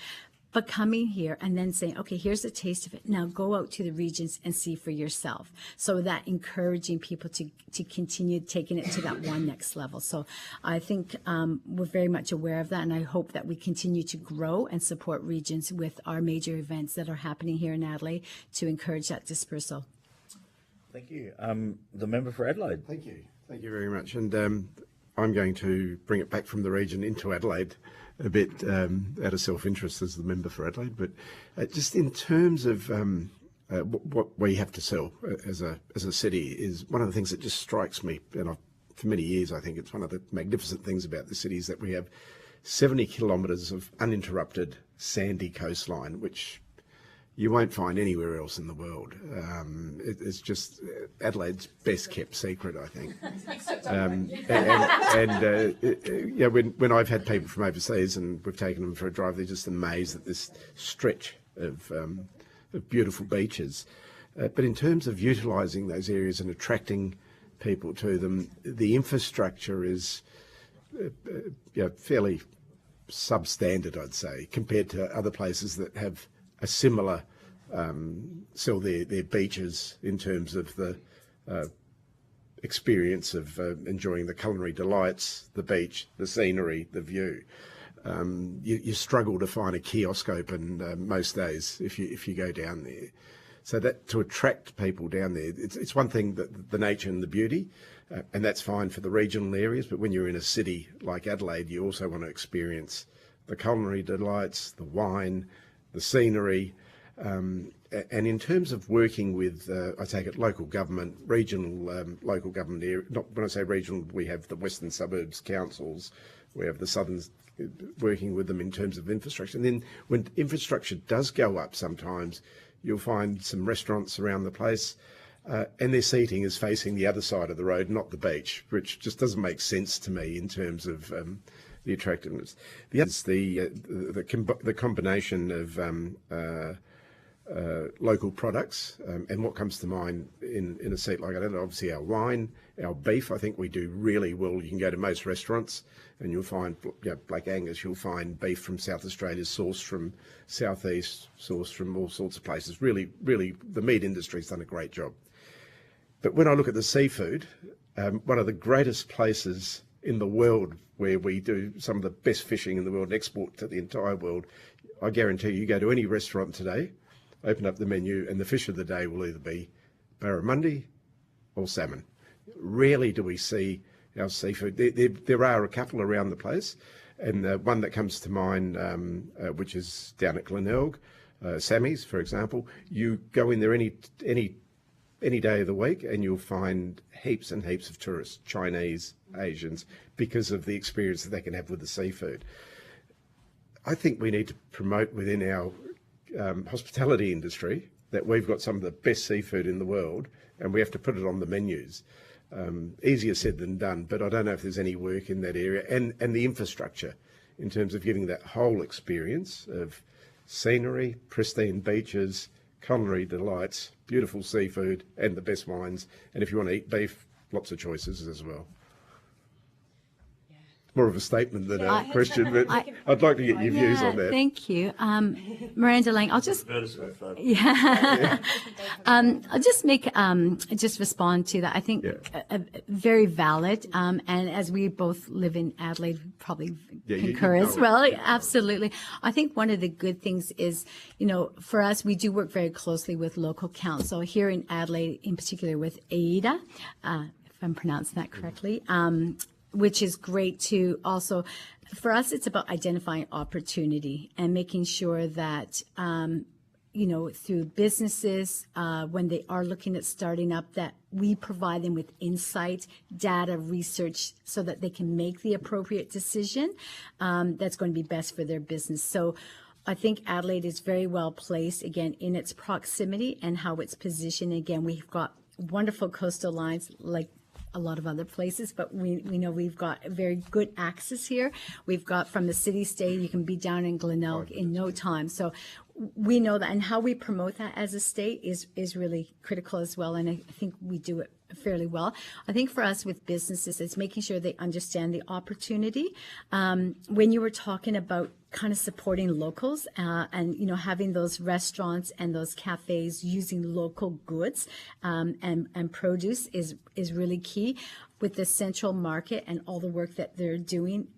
but coming here and then saying, okay, here's a taste of it. Now go out to the regions and see for yourself. So that encouraging people to continue taking it to that one next level. So I think we're very much aware of that, and I hope that we continue to grow and support regions with our major events that are happening here in Adelaide to encourage that dispersal. Thank you. The member for Adelaide. Thank you. Thank you very much. And I'm going to bring it back from the region into Adelaide a bit out of self-interest as the member for Adelaide, but just in terms of what we have to sell as a city is one of the things that just strikes me, and for many years I think it's one of the magnificent things about the city is that we have 70 kilometres of uninterrupted sandy coastline, which you won't find anywhere else in the world. It's just Adelaide's best kept secret, I think. When I've had people from overseas and we've taken them for a drive, they're just amazed at this stretch of beautiful beaches. But in terms of utilising those areas and attracting people to them, the infrastructure is fairly substandard, I'd say, compared to other places that have a similar sell their beaches in terms of the experience of enjoying the culinary delights, the beach, the scenery, the view. You struggle to find a kiosk open most days if you go down there. So that to attract people down there, it's one thing that the nature and the beauty, and that's fine for the regional areas. But when you're in a city like Adelaide, you also want to experience the culinary delights, the wine, the scenery, And in terms of working with, I take it, local government, regional local government area, not when I say regional, we have the Western Suburbs councils, we have the Southern, working with them in terms of infrastructure. And then when infrastructure does go up sometimes, you'll find some restaurants around the place and their seating is facing the other side of the road, not the beach, which just doesn't make sense to me in terms of the attractiveness. The other is the combination of local products, and what comes to mind in a seat like that, obviously our wine, our beef, I think we do really well. You can go to most restaurants and you'll find, Black Angus, you'll find beef from South Australia, sourced from Southeast, sourced from all sorts of places. Really, the meat industry's done a great job. But when I look at the seafood, one of the greatest places in the world where we do some of the best fishing in the world and export to the entire world, I guarantee you go to any restaurant today, open up the menu, and the fish of the day will either be barramundi or salmon. Rarely do we see our seafood. There are a couple around the place, and one that comes to mind, which is down at Glenelg, Sammy's, for example. You go in there any day of the week, and you'll find heaps and heaps of tourists, Chinese, Asians, because of the experience that they can have with the seafood. I think we need to promote within our hospitality industry that we've got some of the best seafood in the world, and we have to put it on the menus. Easier said than done, but I don't know if there's any work in that area, and the infrastructure in terms of giving that whole experience of scenery, pristine beaches, culinary delights, beautiful seafood, and the best wines. And if you want to eat beef, lots of choices as well. More of a statement than a question, but I'd like to get your views on that. Thank you. Miranda Lang, I'll just I'll just just respond to that. I think very valid. And as we both live in Adelaide, we probably concur as well. Absolutely. I think one of the good things is, for us, we do work very closely with local council here in Adelaide, in particular with AIDA, if I'm pronouncing that correctly. Which is great too. Also, for us, it's about identifying opportunity and making sure that, through businesses, when they are looking at starting up, that we provide them with insight, data, research, so that they can make the appropriate decision that's going to be best for their business. So I think Adelaide is very well placed, again, in its proximity and how it's positioned. Again, we've got wonderful coastal lines like a lot of other places, but we know we've got very good access here. We've got from the city state, you can be down in Glenelg in no time. So we know that, and how we promote that as a state is really critical as well. And I think we do it fairly well. I think for us with businesses, it's making sure they understand the opportunity. When you were talking about kind of supporting locals and having those restaurants and those cafes using local goods and produce is really key. With the central market and all the work that they're doing,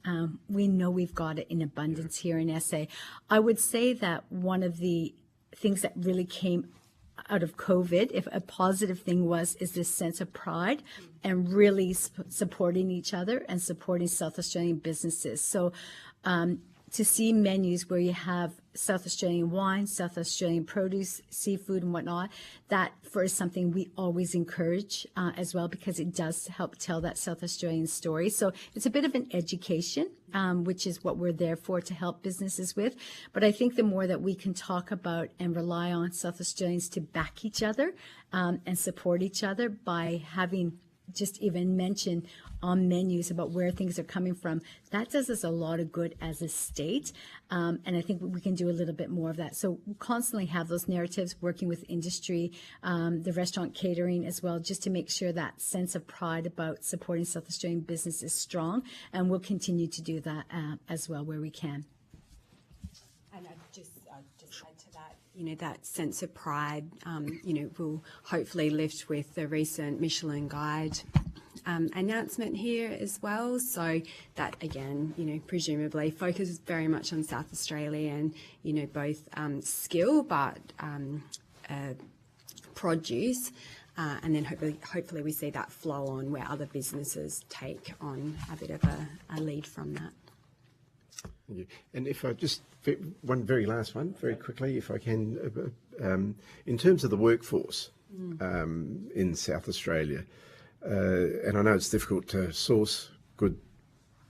we know we've got it in abundance here in SA. I would say that one of the things that really came out of COVID, if a positive thing is this sense of pride and really supporting each other and supporting South Australian businesses. So to see menus where you have South Australian wine, South Australian produce, seafood and whatnot, that for us something we always encourage as well, because it does help tell that South Australian story. So it's a bit of an education, which is what we're there for, to help businesses with. But I think the more that we can talk about and rely on South Australians to back each other and support each other by having just even mention on menus about where things are coming from, that does us a lot of good as a state. And I think we can do a little bit more of that. So we constantly have those narratives, working with industry, the restaurant catering as well, just to make sure that sense of pride about supporting South Australian business is strong. And we'll continue to do that as well where we can. And I'd just add to that, that sense of pride, will hopefully lift with the recent Michelin Guide announcement here as well. So that, again, presumably focuses very much on South Australia and, both skill but produce. And then hopefully we see that flow on where other businesses take on a bit of a lead from that. Thank you. And if I just, one very last one, very quickly, if I can, in terms of the workforce in South Australia, and I know it's difficult to source good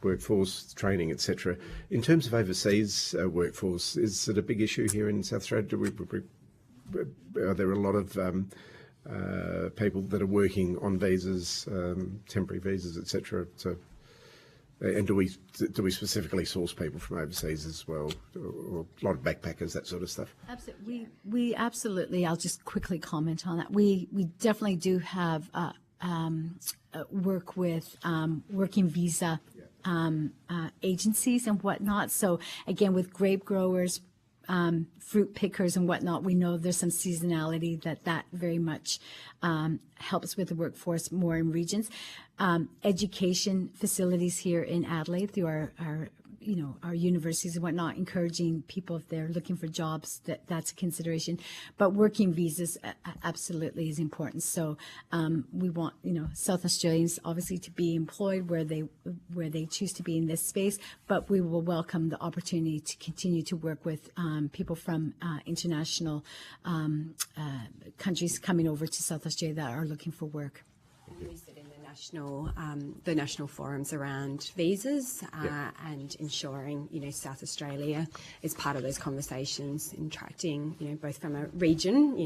workforce, training, etc. In terms of overseas workforce, is it a big issue here in South Australia? Are there a lot of people that are working on visas, temporary visas, etc.? And do we specifically source people from overseas as well, or a lot of backpackers, that sort of stuff? Absolutely. We absolutely. I'll just quickly comment on that. We definitely do have work with working visa agencies and whatnot. So again, with grape growers, fruit pickers and whatnot, we know there's some seasonality that very much helps with the workforce more in regions. Education facilities here in Adelaide through our universities and whatnot, encouraging people if they're looking for jobs, that's a consideration. But working visas absolutely is important. So we want South Australians obviously to be employed where they choose to be in this space, but we will welcome the opportunity to continue to work with people from international countries coming over to South Australia that are looking for work. We sit in the national forums around visas and ensuring South Australia is part of those conversations, interacting both from a region,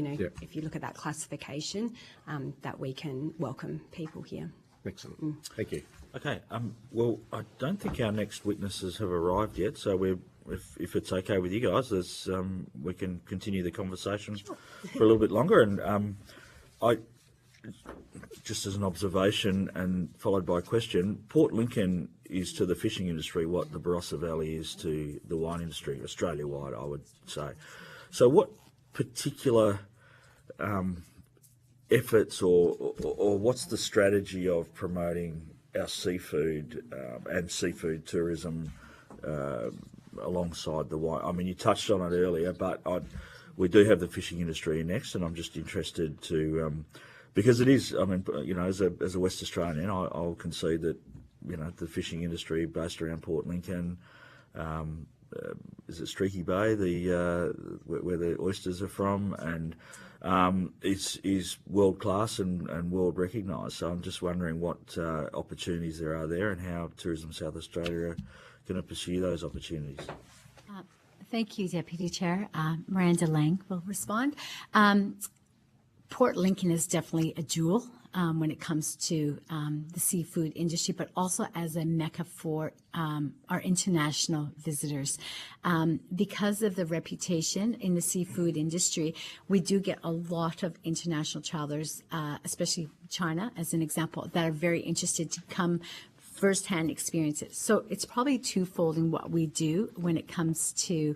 if you look at that classification, that we can welcome people here. Excellent. Thank you. Okay. Well, I don't think our next witnesses have arrived yet, so if it's okay with you guys, we can continue the conversation for a little bit longer. And just as an observation and followed by a question, Port Lincoln is to the fishing industry what the Barossa Valley is to the wine industry, Australia-wide, I would say. So what particular efforts or what's the strategy of promoting our seafood and seafood tourism alongside the wine? I mean, you touched on it earlier, but we do have the fishing industry next, and I'm just interested to... because it is, I mean, as a West Australian, I'll concede that, the fishing industry based around Port Lincoln, is it Streaky Bay, where the oysters are from, and is world class and world recognised. So I'm just wondering what opportunities there are there and how Tourism South Australia are going to pursue those opportunities. Thank you, Deputy Chair. Miranda Lang will respond. Port Lincoln is definitely a jewel when it comes to the seafood industry, but also as a mecca for our international visitors. Because of the reputation in the seafood industry, we do get a lot of international travelers, especially China, as an example, that are very interested to come firsthand experience it. So it's probably twofold in what we do when it comes to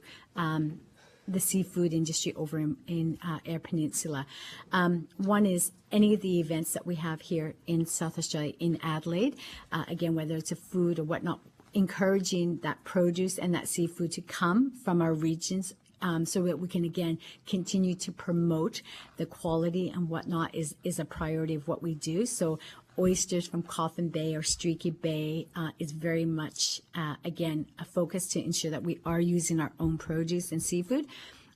the seafood industry over in Eyre Peninsula. One is any of the events that we have here in South Australia, in Adelaide, again, whether it's a food or whatnot, encouraging that produce and that seafood to come from our regions, so that we can, again, continue to promote the quality and whatnot is a priority of what we do. So oysters from Coffin Bay or Streaky Bay is very much, again, a focus to ensure that we are using our own produce and seafood.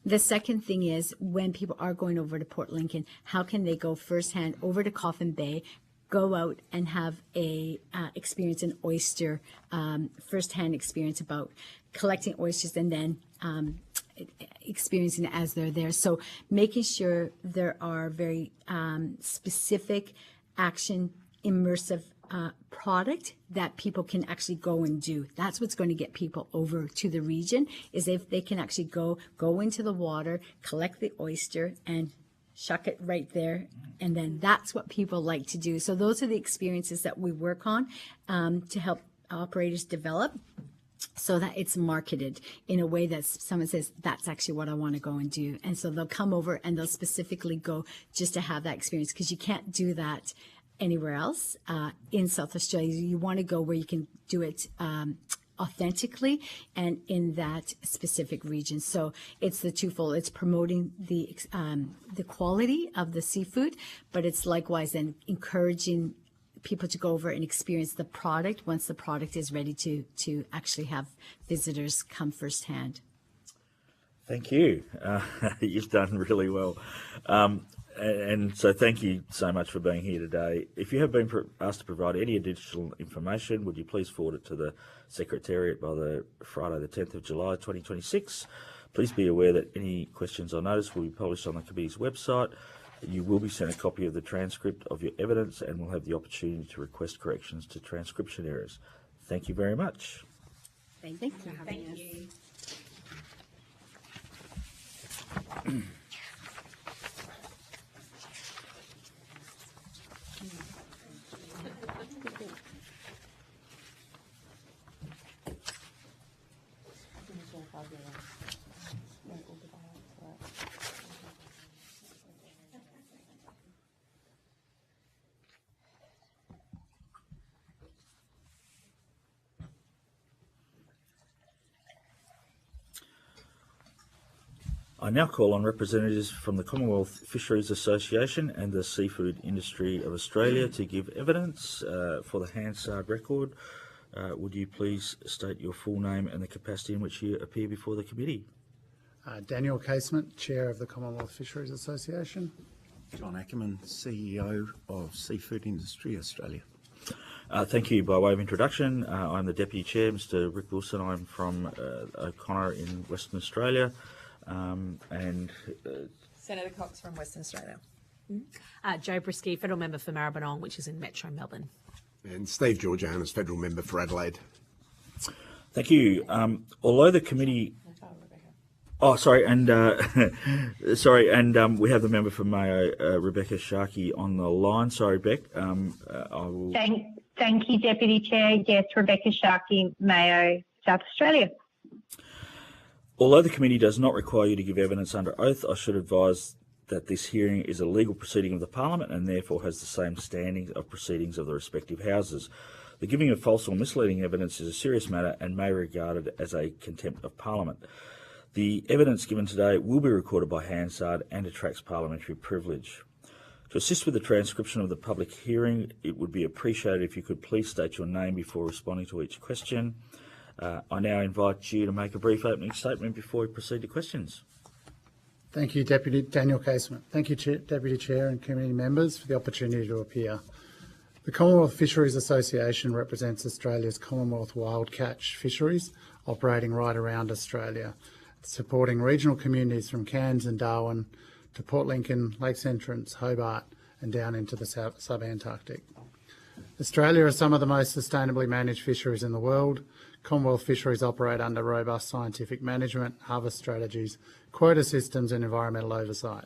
The second thing is when people are going over to Port Lincoln, how can they go firsthand over to Coffin Bay, go out and have a experience an oyster, firsthand experience about collecting oysters and then experiencing it as they're there. So making sure there are very specific action immersive product that people can actually go and do. That's what's going to get people over to the region, is if they can actually go into the water, collect the oyster and shuck it right there. And then that's what people like to do. So those are the experiences that we work on to help operators develop, so that it's marketed in a way that someone says, that's actually what I want to go and do. And so they'll come over and they'll specifically go just to have that experience, because you can't do that anywhere else in South Australia. You want to go where you can do it authentically and in that specific region. So it's the twofold. It's promoting the quality of the seafood, but it's likewise then encouraging people to go over and experience the product once the product is ready to actually have visitors come firsthand. Thank you. You've done really well. And so thank you so much for being here today. If you have been asked to provide any additional information, would you please forward it to the Secretariat by the Friday the 10th of July 2026. Please be aware that any questions or notice will be published on the committee's website. You will be sent a copy of the transcript of your evidence and will have the opportunity to request corrections to transcription errors. Thank you very much. Thank you for having us. I now call on representatives from the Commonwealth Fisheries Association and the Seafood Industry of Australia to give evidence for the Hansard record. Would you please state your full name and the capacity in which you appear before the committee? Daniel Casement, Chair of the Commonwealth Fisheries Association. John Ackerman, CEO of Seafood Industry Australia. Thank you. By way of introduction, I'm the Deputy Chair, Mr. Rick Wilson. I'm from O'Connor in Western Australia. Senator Cox from Western Australia. Joe Brisky, Federal Member for Maribyrnong, which is in Metro Melbourne. And Steve Georgianis, Federal Member for Adelaide. Thank you. Although the committee... Oh, sorry, and we have the member for Mayo, Rebecca Sharkey, on the line. Sorry, Beck. I will... Thank you, Deputy Chair. Yes, Rebecca Sharkey, Mayo, South Australia. Although the committee does not require you to give evidence under oath, I should advise that this hearing is a legal proceeding of the Parliament and therefore has the same standing of proceedings of the respective houses. The giving of false or misleading evidence is a serious matter and may be regarded as a contempt of Parliament. The evidence given today will be recorded by Hansard and attracts parliamentary privilege. To assist with the transcription of the public hearing, it would be appreciated if you could please state your name before responding to each question. I now invite you to make a brief opening statement before we proceed to questions. Thank you, Deputy Daniel Casement. Thank you, Deputy Chair and committee members, for the opportunity to appear. The Commonwealth Fisheries Association represents Australia's Commonwealth wild catch fisheries operating right around Australia, supporting regional communities from Cairns and Darwin to Port Lincoln, Lakes Entrance, Hobart and down into the sub-Antarctic. Australia has some of the most sustainably managed fisheries in the world. Commonwealth fisheries operate under robust scientific management, harvest strategies, quota systems and environmental oversight.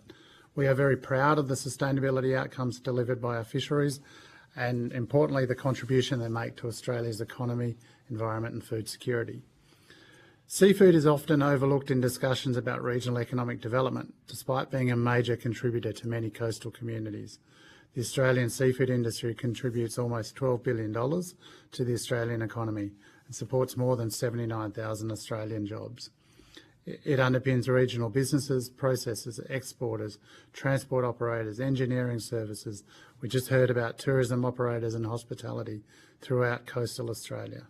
We are very proud of the sustainability outcomes delivered by our fisheries and, importantly, the contribution they make to Australia's economy, environment and food security. Seafood is often overlooked in discussions about regional economic development, despite being a major contributor to many coastal communities. The Australian seafood industry contributes almost $12 billion to the Australian economy and supports more than 79,000 Australian jobs. It underpins regional businesses, processors, exporters, transport operators, engineering services. We just heard about tourism operators and hospitality throughout coastal Australia.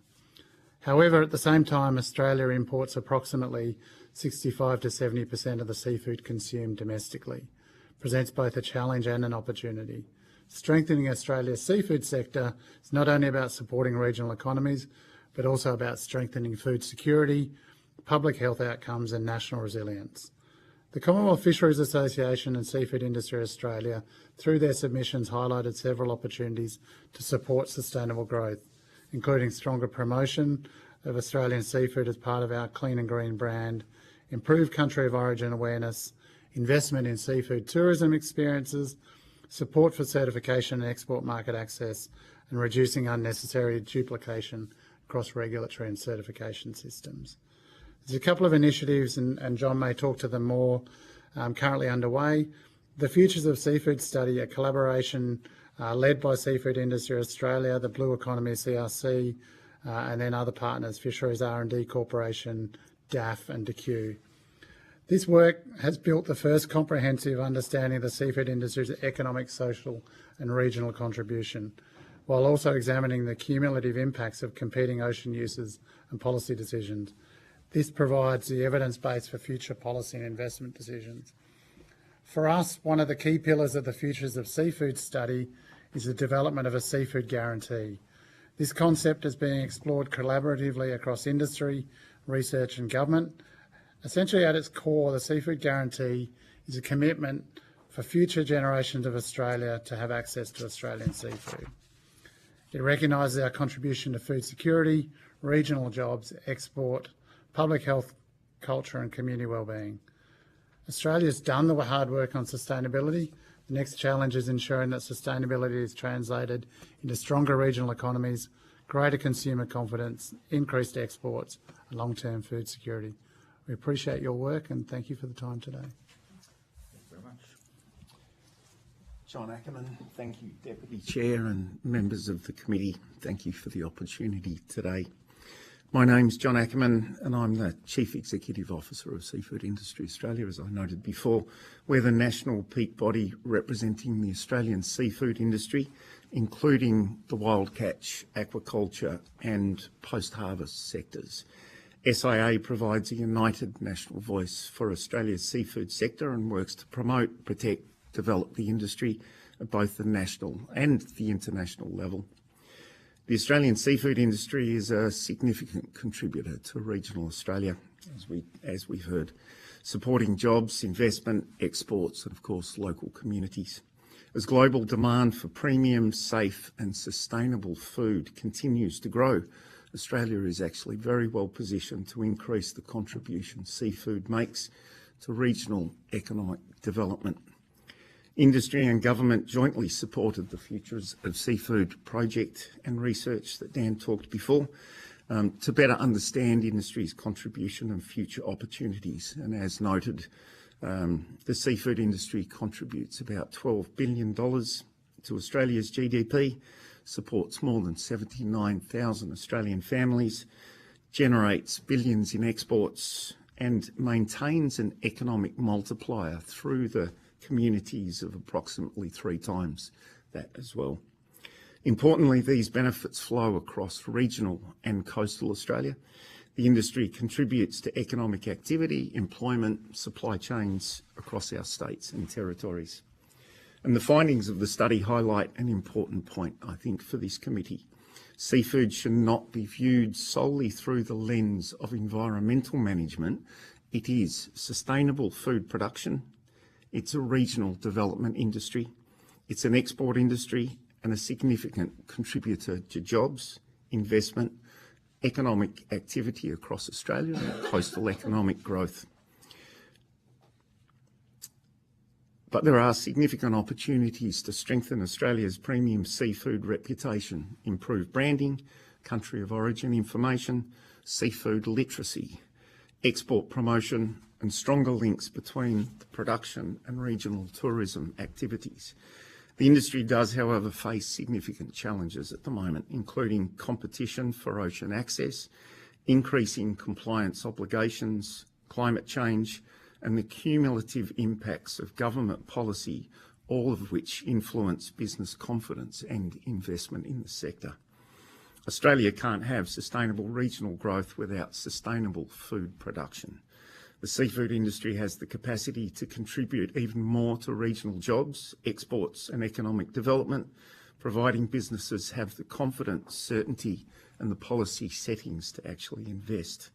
However, at the same time, Australia imports approximately 65 to 70% of the seafood consumed domestically. Presents both a challenge and an opportunity. Strengthening Australia's seafood sector is not only about supporting regional economies, but also about strengthening food security, public health outcomes and national resilience. The Commonwealth Fisheries Association and Seafood Industry Australia, through their submissions, highlighted several opportunities to support sustainable growth, including stronger promotion of Australian seafood as part of our Clean and Green brand, improved country of origin awareness, investment in seafood tourism experiences, support for certification and export market access, and reducing unnecessary duplication across regulatory and certification systems. There's a couple of initiatives, and John may talk to them more, currently underway. The Futures of Seafood study, a collaboration led by Seafood Industry Australia, the Blue Economy CRC, and then other partners, Fisheries R&D Corporation, DAF and DQ. This work has built the first comprehensive understanding of the seafood industry's economic, social and regional contribution. while also examining the cumulative impacts of competing ocean uses and policy decisions. This provides the evidence base for future policy and investment decisions. For us, one of the key pillars of the Futures of Seafood study is the development of a seafood guarantee. This concept is being explored collaboratively across industry, research and government. Essentially at its core, the seafood guarantee is a commitment for future generations of Australia to have access to Australian seafood. It recognises our contribution to food security, regional jobs, export, public health, culture and community wellbeing. Australia's done the hard work on sustainability. The next challenge is ensuring that sustainability is translated into stronger regional economies, greater consumer confidence, increased exports and long-term food security. We appreciate your work and thank you for the time today. Thank you very much. John Ackerman, thank you, Deputy Chair and members of the committee. Thank you for the opportunity today. My name's John Ackerman and I'm the Chief Executive Officer of Seafood Industry Australia. As I noted before, we're the national peak body representing the Australian seafood industry, including the wild catch, aquaculture and post-harvest sectors. SIA provides a united national voice for Australia's seafood sector and works to promote, protect, develop the industry at both the national and the international level. The Australian seafood industry is a significant contributor to regional Australia, as we've heard, supporting jobs, investment, exports and of course local communities. As global demand for premium, safe and sustainable food continues to grow, Australia is actually very well positioned to increase the contribution seafood makes to regional economic development. Industry and government jointly supported the Futures of Seafood project and research that Dan talked before to better understand industry's contribution and future opportunities. And as noted, the seafood industry contributes about $12 billion to Australia's GDP, supports more than 79,000 Australian families, generates billions in exports and maintains an economic multiplier through the communities of approximately 3 times that as well. Importantly, these benefits flow across regional and coastal Australia. The industry contributes to economic activity, employment, supply chains across our states and territories. And the findings of the study highlight an important point, I think, for this committee. Seafood should not be viewed solely through the lens of environmental management. It is sustainable food production. It's a regional development industry. It's an export industry and a significant contributor to jobs, investment, economic activity across Australia and coastal economic growth. But there are significant opportunities to strengthen Australia's premium seafood reputation, improve branding, country of origin information, seafood literacy, export promotion and stronger links between the production and regional tourism activities. The industry does, however, face significant challenges at the moment, including competition for ocean access, increasing compliance obligations, climate change, and the cumulative impacts of government policy, all of which influence business confidence and investment in the sector. Australia can't have sustainable regional growth without sustainable food production. The seafood industry has the capacity to contribute even more to regional jobs, exports and economic development, providing businesses have the confidence, certainty and the policy settings to actually invest.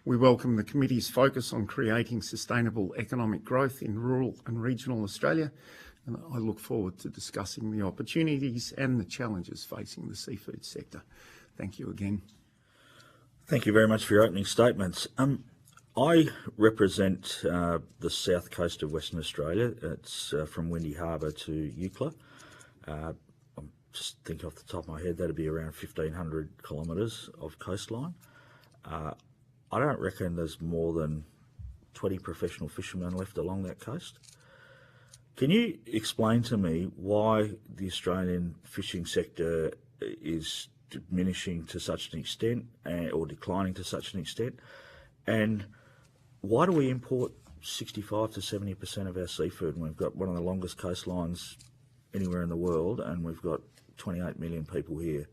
We welcome the committee's focus on creating sustainable economic growth in rural and regional Australia, and I look forward to discussing the opportunities and the challenges facing the seafood sector. Thank you again. Thank you very much for your opening statements. I represent the south coast of Western Australia. It's from Windy Harbour to Eucla. I'm just thinking off the top of my head, that'd be around 1,500 kilometres of coastline. I don't reckon there's more than 20 professional fishermen left along that coast. Can you explain to me why the Australian fishing sector is diminishing to such an extent or declining to such an extent? And why do we import 65 to 70% of our seafood when we've got one of the longest coastlines anywhere in the world and we've got 28 million people here.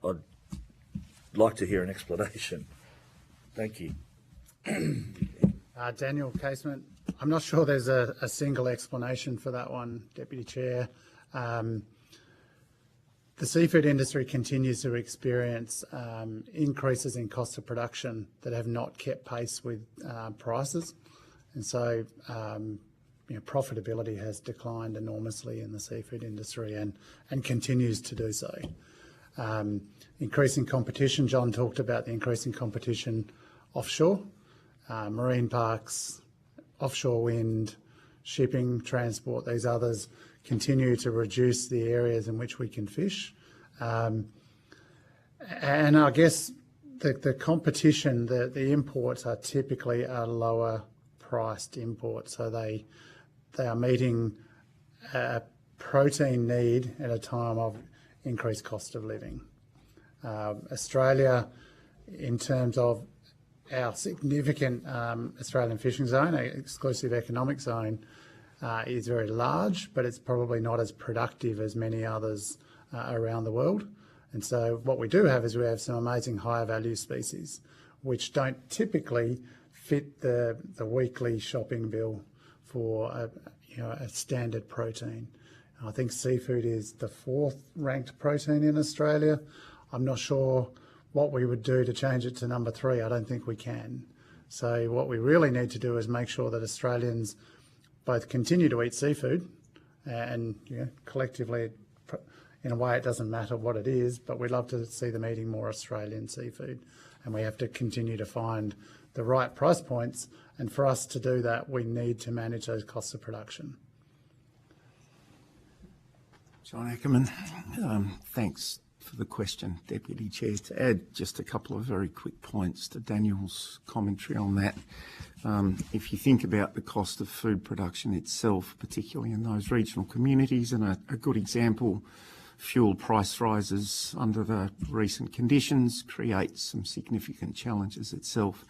I'd like to hear an explanation. Thank you. Daniel Casement, I'm not sure there's a single explanation for that one, Deputy Chair. The seafood industry continues to experience increases in cost of production that have not kept pace with prices. And so profitability has declined enormously in the seafood industry and continues to do so. Increasing competition, John talked about the increasing competition offshore, marine parks, offshore wind, shipping, transport, these others continue to reduce the areas in which we can fish. And I guess the competition, the imports are typically lower priced imports. So they are meeting a protein need at a time of increased cost of living. Australia, in terms of our significant Australian fishing zone, exclusive economic zone, is very large, but it's probably not as productive as many others around the world. And so what we do have is we have some amazing higher value species, which don't typically fit the weekly shopping bill for a standard protein. I think seafood is the 4th ranked protein in Australia. I'm not sure what we would do to change it to number 3. I don't think we can. So what we really need to do is make sure that Australians both continue to eat seafood and collectively, in a way, it doesn't matter what it is, but we'd love to see them eating more Australian seafood. And we have to continue to find the right price points. And for us to do that, we need to manage those costs of production. John Ackerman, thanks for the question, Deputy Chair. To add just a couple of very quick points to Daniel's commentary on that. If you think about the cost of food production itself, particularly in those regional communities, and a good example, fuel price rises under the recent conditions create some significant challenges itself.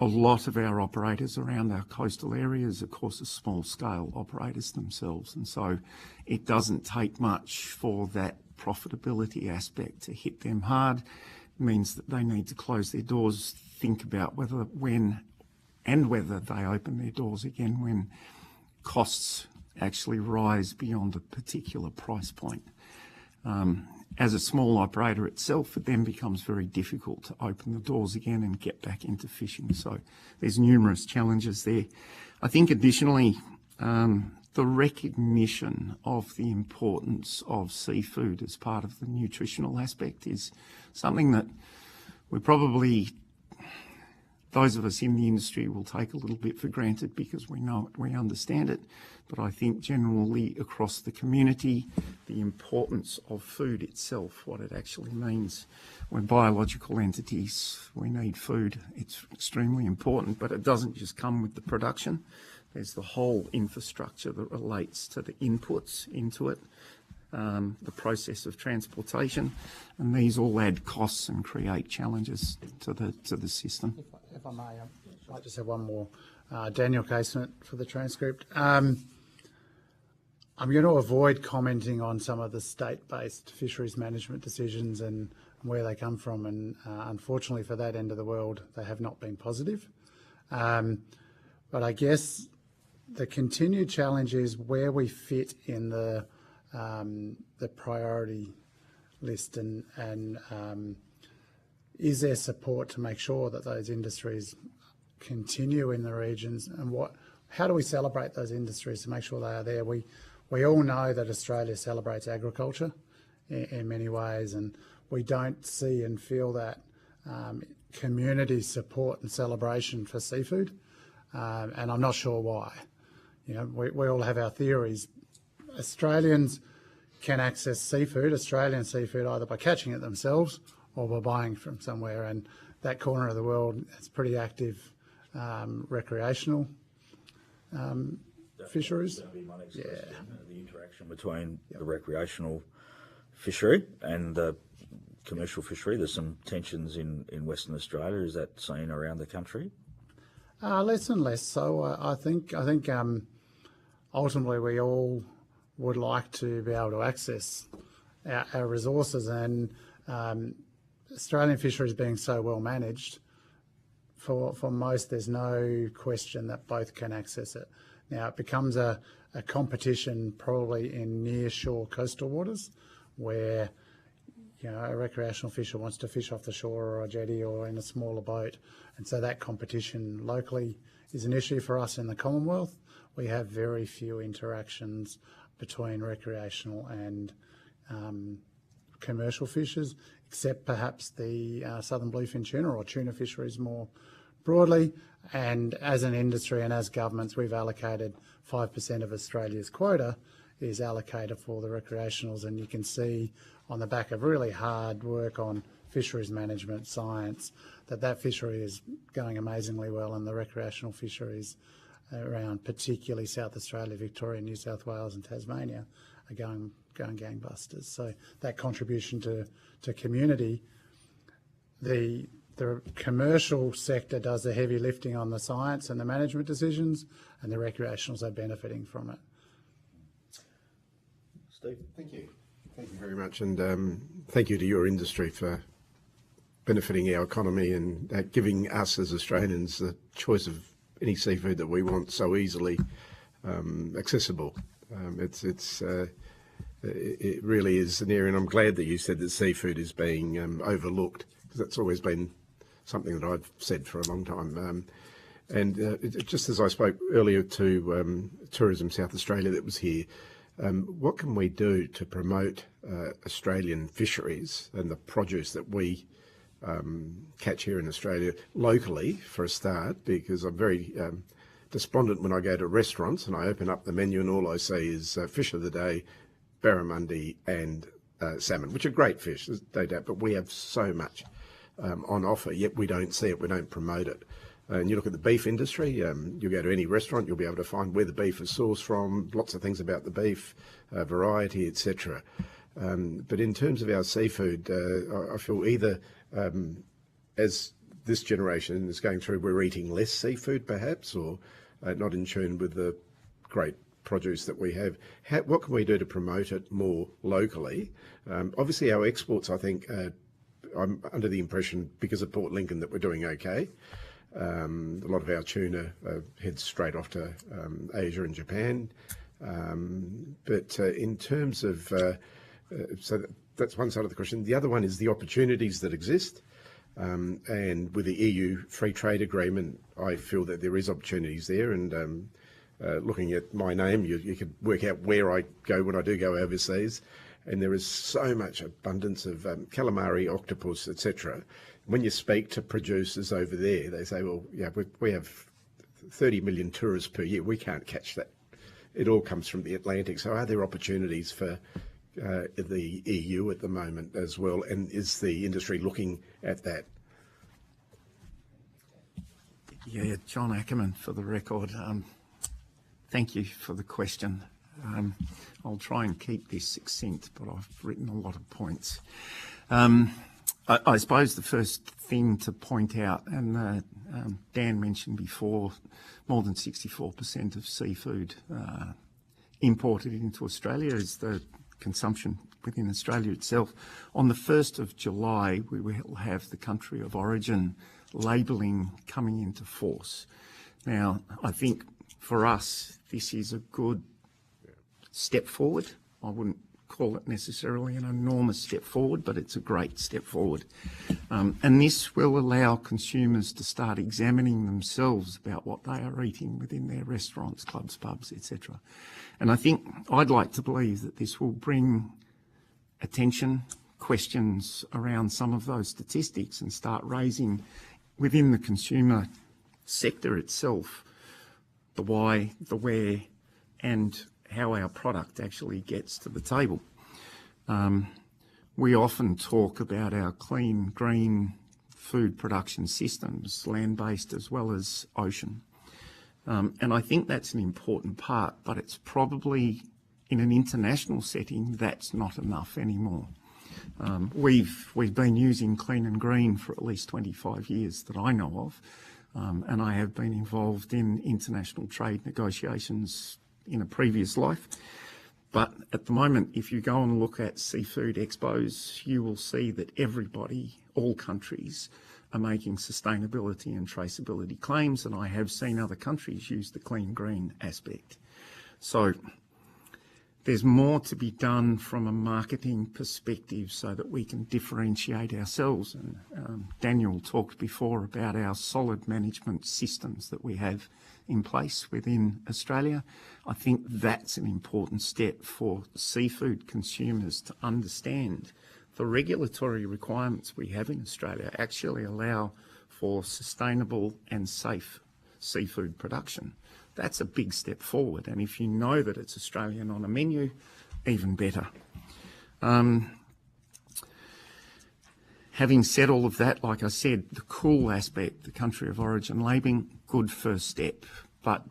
A lot of our operators around our coastal areas, of course, are small-scale operators themselves, and so it doesn't take much for that profitability aspect to hit them hard. It means that they need to close their doors, think about whether they open their doors again when costs actually rise beyond a particular price point. As a small operator itself, it then becomes very difficult to open the doors again and get back into fishing. So there's numerous challenges there. I think additionally, the recognition of the importance of seafood as part of the nutritional aspect is something that we probably, those of us in the industry, will take a little bit for granted because we know it, we understand it. But I think generally across the community, the importance of food itself, what it actually means. We're biological entities, we need food. It's extremely important, but it doesn't just come with the production. There's the whole infrastructure that relates to the inputs into it, the process of transportation, and these all add costs and create challenges to the system. If I may, I might just have one more. Daniel Casement for the transcript. I'm going to avoid commenting on some of the state-based fisheries management decisions and where they come from, and unfortunately for that end of the world, they have not been positive. But I guess the continued challenge is where we fit in the priority list, and is there support to make sure that those industries continue in the regions, and how do we celebrate those industries to make sure they are there? We all know that Australia celebrates agriculture in many ways, and we don't see and feel that community support and celebration for seafood, and I'm not sure why. We all have our theories. Australians can access seafood, Australian seafood, either by catching it themselves or by buying from somewhere, and that corner of the world has pretty active recreational fisheries. That'd be my next question. The interaction between the recreational fishery and the commercial fishery. There's some tensions in Western Australia. Is that seen around the country? Less and less so. I think ultimately we all would like to be able to access our resources, and Australian fisheries being so well managed, for most there's no question that both can access it. Now it becomes a competition probably in near shore coastal waters where a recreational fisher wants to fish off the shore or a jetty or in a smaller boat, and so that competition locally is an issue for us in the Commonwealth. We have very few interactions between recreational and commercial fishers, except perhaps the southern bluefin tuna or tuna fisheries more broadly. And as an industry and as governments, we've allocated 5% of Australia's quota is allocated for the recreationals, and you can see on the back of really hard work on fisheries management science that fishery is going amazingly well, and the recreational fisheries around particularly South Australia, Victoria, New South Wales and Tasmania are going gangbusters. So that contribution to community, the commercial sector does the heavy lifting on the science and the management decisions, and the recreationals are benefiting from it. Steve? Thank you. Thank you very much, and thank you to your industry for benefiting our economy and giving us as Australians the choice of any seafood that we want so easily accessible. It really is an area, and I'm glad that you said that seafood is being overlooked, because that's always been something that I've said for a long time. Just as I spoke earlier to Tourism South Australia that was here, what can we do to promote Australian fisheries and the produce that we catch here in Australia locally for a start? Because I'm very despondent when I go to restaurants and I open up the menu and all I see is fish of the day, barramundi and salmon, which are great fish, there's no doubt, but we have so much on offer, yet we don't see it, we don't promote it. And you look at the beef industry, you go to any restaurant, you'll be able to find where the beef is sourced from, lots of things about the beef, variety, etc. But in terms of our seafood, I feel either as this generation is going through, we're eating less seafood perhaps, or not in tune with the great produce that we have. What can we do to promote it more locally? Obviously our exports, I think, I'm under the impression because of Port Lincoln that we're doing okay. A lot of our tuna heads straight off to Asia and Japan. But in terms of, so that's one side of the question. The other one is the opportunities that exist. And with the EU free trade agreement, I feel that there is opportunities there. And looking at my name, you could work out where I go when I do go overseas. And there is so much abundance of calamari, octopus, etc. When you speak to producers over there, they say, well, yeah, we have 30 million tourists per year. We can't catch that. It all comes from the Atlantic. So are there opportunities for the EU at the moment as well? And is the industry looking at that? Yeah, John Ackerman for the record. Thank you for the question. I'll try and keep this succinct, but I've written a lot of points. I suppose the first thing to point out, and Dan mentioned before, more than 64% of seafood imported into Australia is the consumption within Australia itself. On the 1st of July, we will have the country of origin labelling coming into force. Now, I think for us, this is a good step forward. I wouldn't call it necessarily an enormous step forward, but it's a great step forward. And this will allow consumers to start examining themselves about what they are eating within their restaurants, clubs, pubs, etc. And I think I'd like to believe that this will bring attention, questions around some of those statistics and start raising within the consumer sector itself the why, the where, and how our product actually gets to the table. We often talk about our clean, green food production systems, land-based as well as ocean. And I think that's an important part, but it's probably in an international setting, that's not enough anymore. We've been using clean and green for at least 25 years that I know of, and I have been involved in international trade negotiations in a previous life. But at the moment, if you go and look at seafood expos, you will see that everybody, all countries, are making sustainability and traceability claims, and I have seen other countries use the clean green aspect. So there's more to be done from a marketing perspective so that we can differentiate ourselves. And Daniel talked before about our solid management systems that we have in place within Australia. I think that's an important step for seafood consumers to understand. The regulatory requirements we have in Australia actually allow for sustainable and safe seafood production. That's a big step forward, and if you know that it's Australian on a menu, even better. Having said all of that, like I said, the cool aspect, the country of origin labelling, good first step, but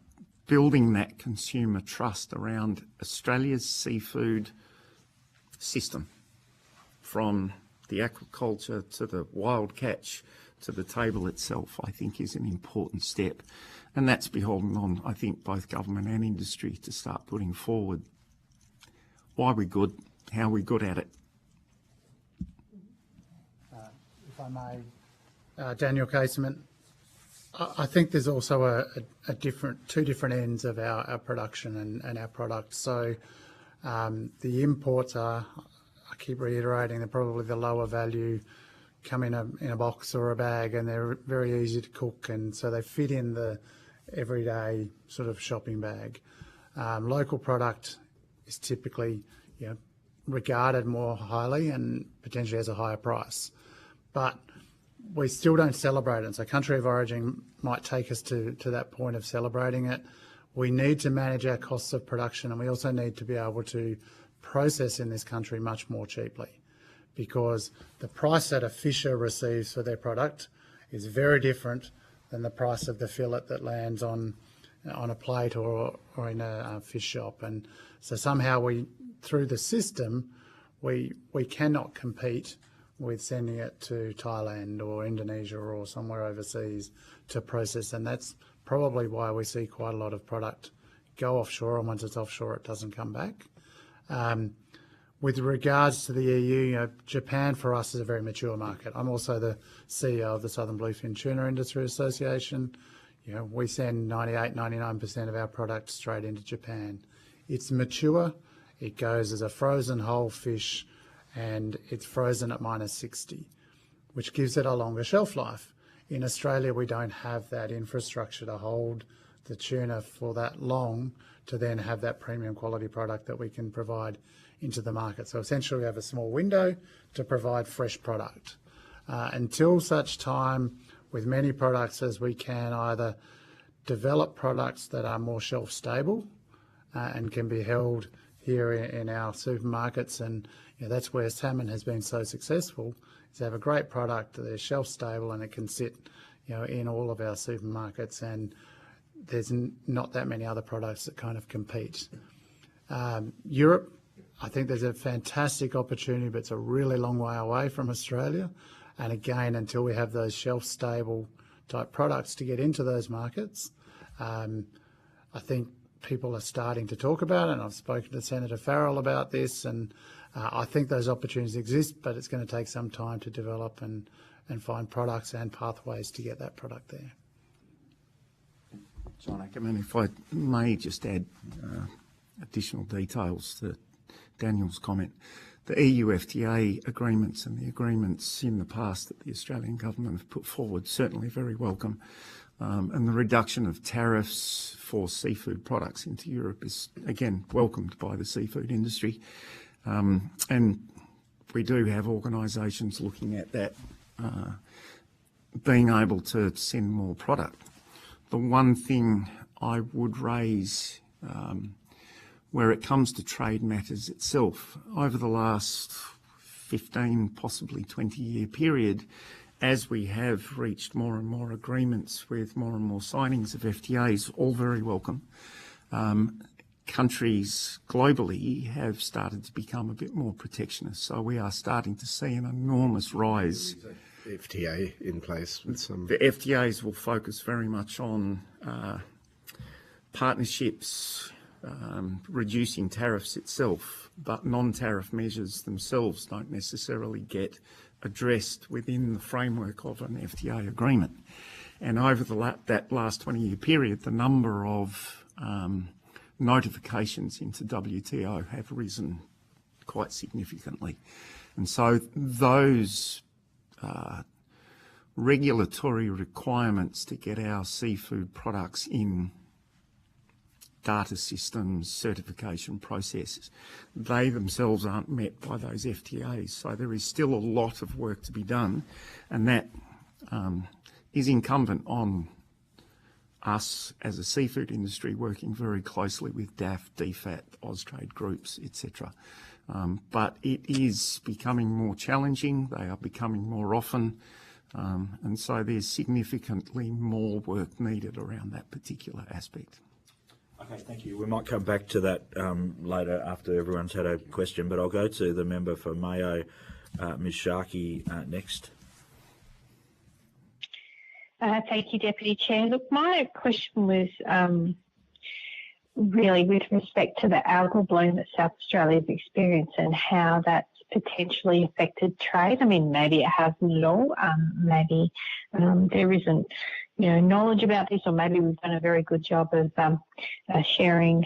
building that consumer trust around Australia's seafood system, from the aquaculture to the wild catch to the table itself, I think is an important step. And that's beholden on, I think, both government and industry to start putting forward why we're good, how we're good at it. If I may, Daniel Casement, I think there's also two different ends of our production and our products. So the imports are, I keep reiterating, they're probably the lower value, come in a box or a bag, and they're very easy to cook, and so they fit in the everyday sort of shopping bag. Local product is typically, regarded more highly and potentially has a higher price, but we still don't celebrate it. So country of origin might take us to that point of celebrating it. We need to manage our costs of production, and we also need to be able to process in this country much more cheaply, because the price that a fisher receives for their product is very different than the price of the fillet that lands on a plate or in a fish shop. And so somehow through the system, we cannot compete with sending it to Thailand or Indonesia or somewhere overseas to process. And that's probably why we see quite a lot of product go offshore, and once it's offshore, it doesn't come back. With regards to the EU, Japan for us is a very mature market. I'm also the CEO of the Southern Bluefin Tuna Industry Association. We send 98, 99% of our product straight into Japan. It's mature. It goes as a frozen whole fish, and it's frozen at -60, which gives it a longer shelf life. In Australia, we don't have that infrastructure to hold the tuna for that long to then have that premium quality product that we can provide into the market. So essentially we have a small window to provide fresh product. Until such time, with many products, as we can either develop products that are more shelf stable and can be held here in our supermarkets, and that's where salmon has been so successful, is to have a great product that is shelf stable and it can sit in all of our supermarkets, and there's not that many other products that kind of compete. Europe, I think there's a fantastic opportunity, but it's a really long way away from Australia. And again, until we have those shelf-stable type products to get into those markets, I think people are starting to talk about it, and I've spoken to Senator Farrell about this, and I think those opportunities exist, but it's going to take some time to develop and find products and pathways to get that product there. John Ackerman, if I may just add additional details to Daniel's comment. The EU FTA agreements and the agreements in the past that the Australian government have put forward, certainly very welcome. And the reduction of tariffs for seafood products into Europe is, again, welcomed by the seafood industry. And we do have organisations looking at that, being able to send more product. The one thing I would raise where it comes to trade matters itself, over the last 15, possibly 20-year period, as we have reached more and more agreements with more and more signings of FTAs, all very welcome, countries globally have started to become a bit more protectionist. So we are starting to see an enormous rise. FTA in place with some... The FTAs will focus very much on partnerships, reducing tariffs itself, but non-tariff measures themselves don't necessarily get addressed within the framework of an FTA agreement. And over that last 20-year period, the number of notifications into WTO have risen quite significantly. And so those regulatory requirements to get our seafood products in data systems, certification processes, they themselves aren't met by those FTAs. So there is still a lot of work to be done, and that is incumbent on us as a seafood industry working very closely with DAF, DFAT, Austrade groups, etc. But it is becoming more challenging. They are becoming more often. And so there's significantly more work needed around that particular aspect. Okay, thank you. We might come back to that later after everyone's had a question, but I'll go to the member for Mayo, Ms Sharkey, next. Thank you, Deputy Chair. Look, my question was really with respect to the algal bloom that South Australia's experienced and how that's potentially affected trade. I mean, maybe it hasn't at all. Maybe there isn't, knowledge about this, or maybe we've done a very good job of sharing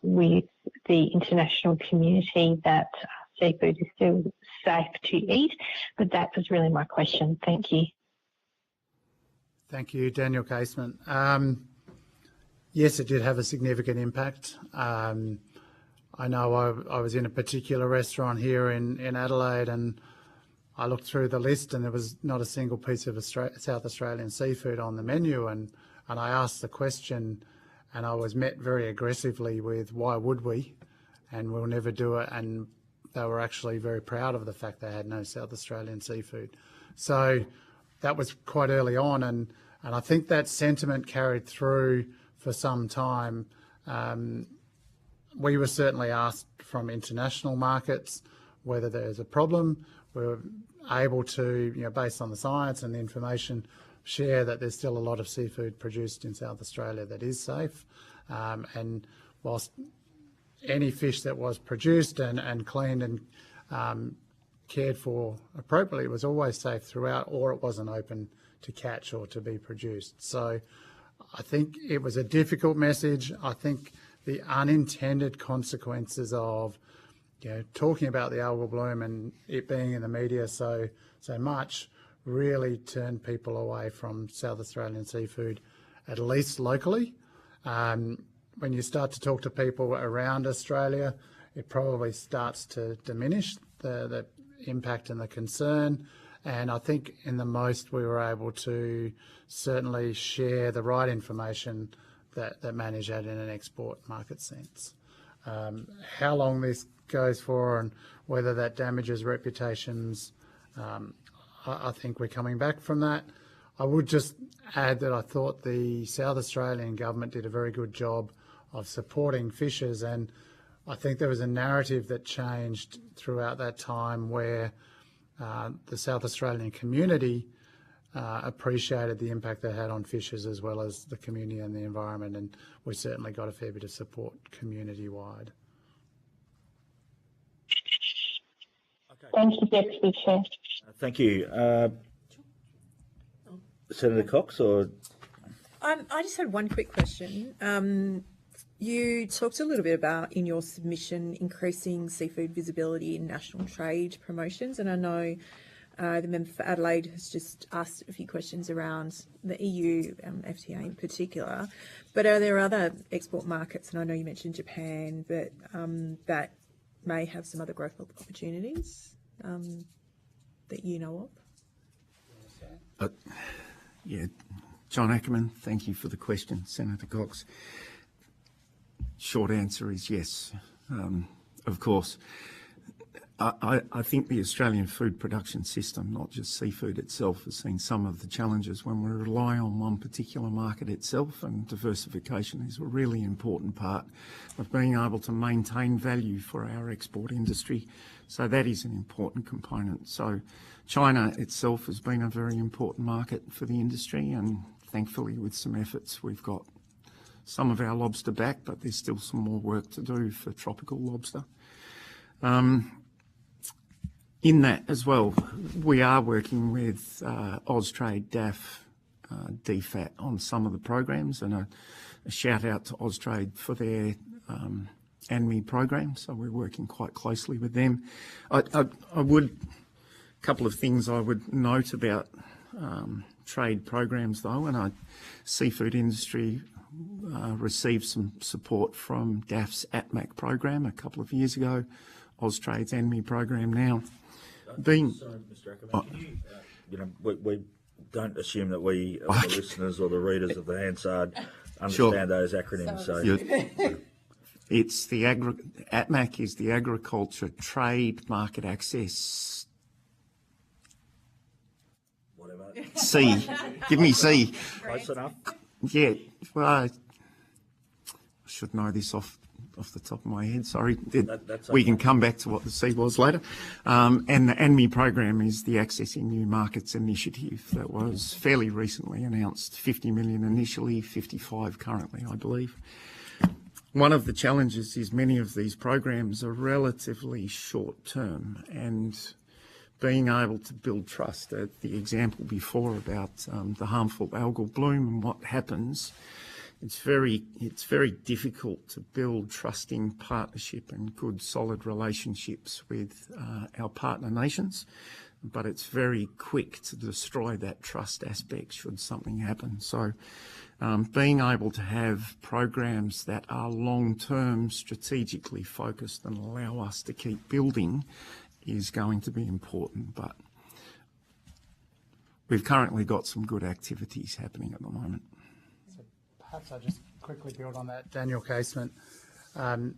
with the international community that seafood is still safe to eat. But that was really my question. Thank you. Thank you, Daniel Casement. Yes, it did have a significant impact. I know I was in a particular restaurant here in Adelaide, and I looked through the list and there was not a single piece of South Australian seafood on the menu, and I asked the question and I was met very aggressively with, why would we? And we'll never do it. And they were actually very proud of the fact they had no South Australian seafood. So that was quite early on, and I think that sentiment carried through for some time. We were certainly asked from international markets whether there's a problem. We were able to, based on the science and the information, share that there's still a lot of seafood produced in South Australia that is safe. And whilst any fish that was produced and cleaned and cared for appropriately was always safe throughout, or it wasn't open to catch or to be produced. So I think it was a difficult message. I think the unintended consequences of talking about the algal bloom and it being in the media so much really turned people away from South Australian seafood, at least locally. When you start to talk to people around Australia, it probably starts to diminish the impact and the concern. And I think in the most we were able to certainly share the right information that manage that in an export market sense. How long this goes for and whether that damages reputations, I think we're coming back from that. I would just add that I thought the South Australian government did a very good job of supporting fishers, and I think there was a narrative that changed throughout that time where the South Australian community appreciated the impact they had on fishers as well as the community and the environment, and we certainly got a fair bit of support community-wide. Okay. Thank you, Deputy Chair. Thank you. Senator Cox, or? I just had one quick question. You talked a little bit about, in your submission, increasing seafood visibility in national trade promotions, and I know the member for Adelaide has just asked a few questions around the EU FTA in particular, but are there other export markets, and I know you mentioned Japan, but that may have some other growth opportunities that you know of? Yeah, John Ackerman, thank you for the question, Senator Cox. Short answer is yes, of course. I think the Australian food production system, not just seafood itself, has seen some of the challenges when we rely on one particular market itself, and diversification is a really important part of being able to maintain value for our export industry. So that is an important component. So China itself has been a very important market for the industry, and thankfully with some efforts we've got some of our lobster back, but there's still some more work to do for tropical lobster. In that as well, we are working with Austrade, DAF, DFAT on some of the programs, and a shout out to Austrade for their ANMI program. So we're working quite closely with them. A couple of things I would note about trade programs though, and our seafood industry received some support from DAF's ATMAC program a couple of years ago, Austrade's ANMI program now. Sorry, Mr. Ackerman, we don't assume that we, the listeners or the readers of the Hansard, understand those acronyms. So, it's the ATMAC is the Agriculture Trade Market Access. whatever. C. Give me C. Close enough. Yeah. Well, I should know this off the top of my head, sorry. That's we okay. can come back to what the C was later. And the ANMI program is the Accessing New Markets initiative that was fairly recently announced, 50 million initially, 55 currently, I believe. One of the challenges is many of these programs are relatively short term, and being able to build trust, the example before about the harmful algal bloom and what happens, it's very difficult to build trusting partnership and good solid relationships with our partner nations, but it's very quick to destroy that trust aspect should something happen. So being able to have programs that are long-term, strategically focused and allow us to keep building is going to be important, but we've currently got some good activities happening at the moment. Perhaps I'll just quickly build on that. Daniel Casement, the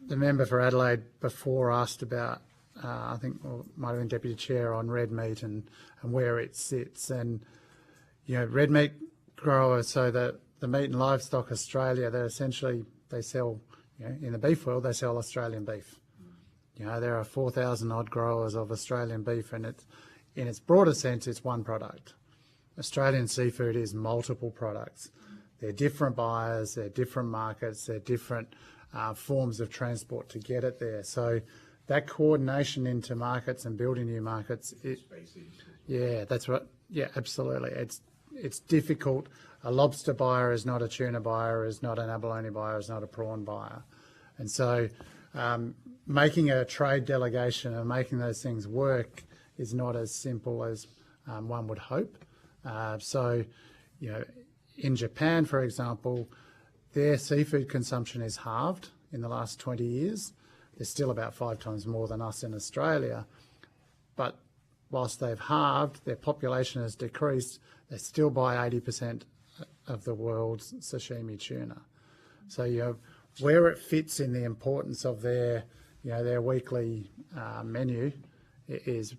member for Adelaide before asked about, I think, or might have been Deputy Chair, on red meat and where it sits. And, red meat growers, so that the Meat and Livestock Australia, they sell, in the beef world, they sell Australian beef. There are 4,000 odd growers of Australian beef, and in its broader sense, it's one product. Australian seafood is multiple products. They're different buyers, they're different markets, they're different forms of transport to get it there. So that coordination into markets and building new markets, yeah, that's right. Yeah, absolutely. It's difficult. A lobster buyer is not a tuna buyer, is not an abalone buyer, is not a prawn buyer. And so making a trade delegation and making those things work is not as simple as one would hope. In Japan, for example, their seafood consumption is halved in the last 20 years. They're still about 5 times more than us in Australia. But whilst they've halved, their population has decreased, they still buy 80% of the world's sashimi tuna. So, where it fits in the importance of their weekly menu is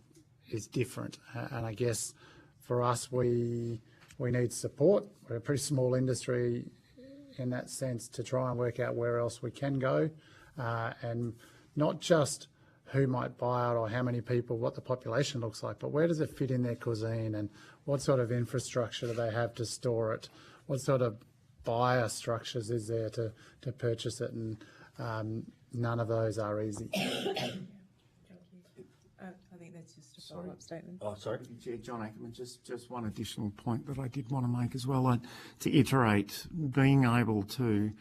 different. And I guess for us, we need support. We're a pretty small industry in that sense to try and work out where else we can go, and not just who might buy it or how many people, what the population looks like, but where does it fit in their cuisine and what sort of infrastructure do they have to store it? What sort of buyer structures is there to purchase it? And none of those are easy. I think that's just a follow-up statement. Oh, sorry. Chair John Ackerman, just one additional point that I did want to make as well. To iterate, being able to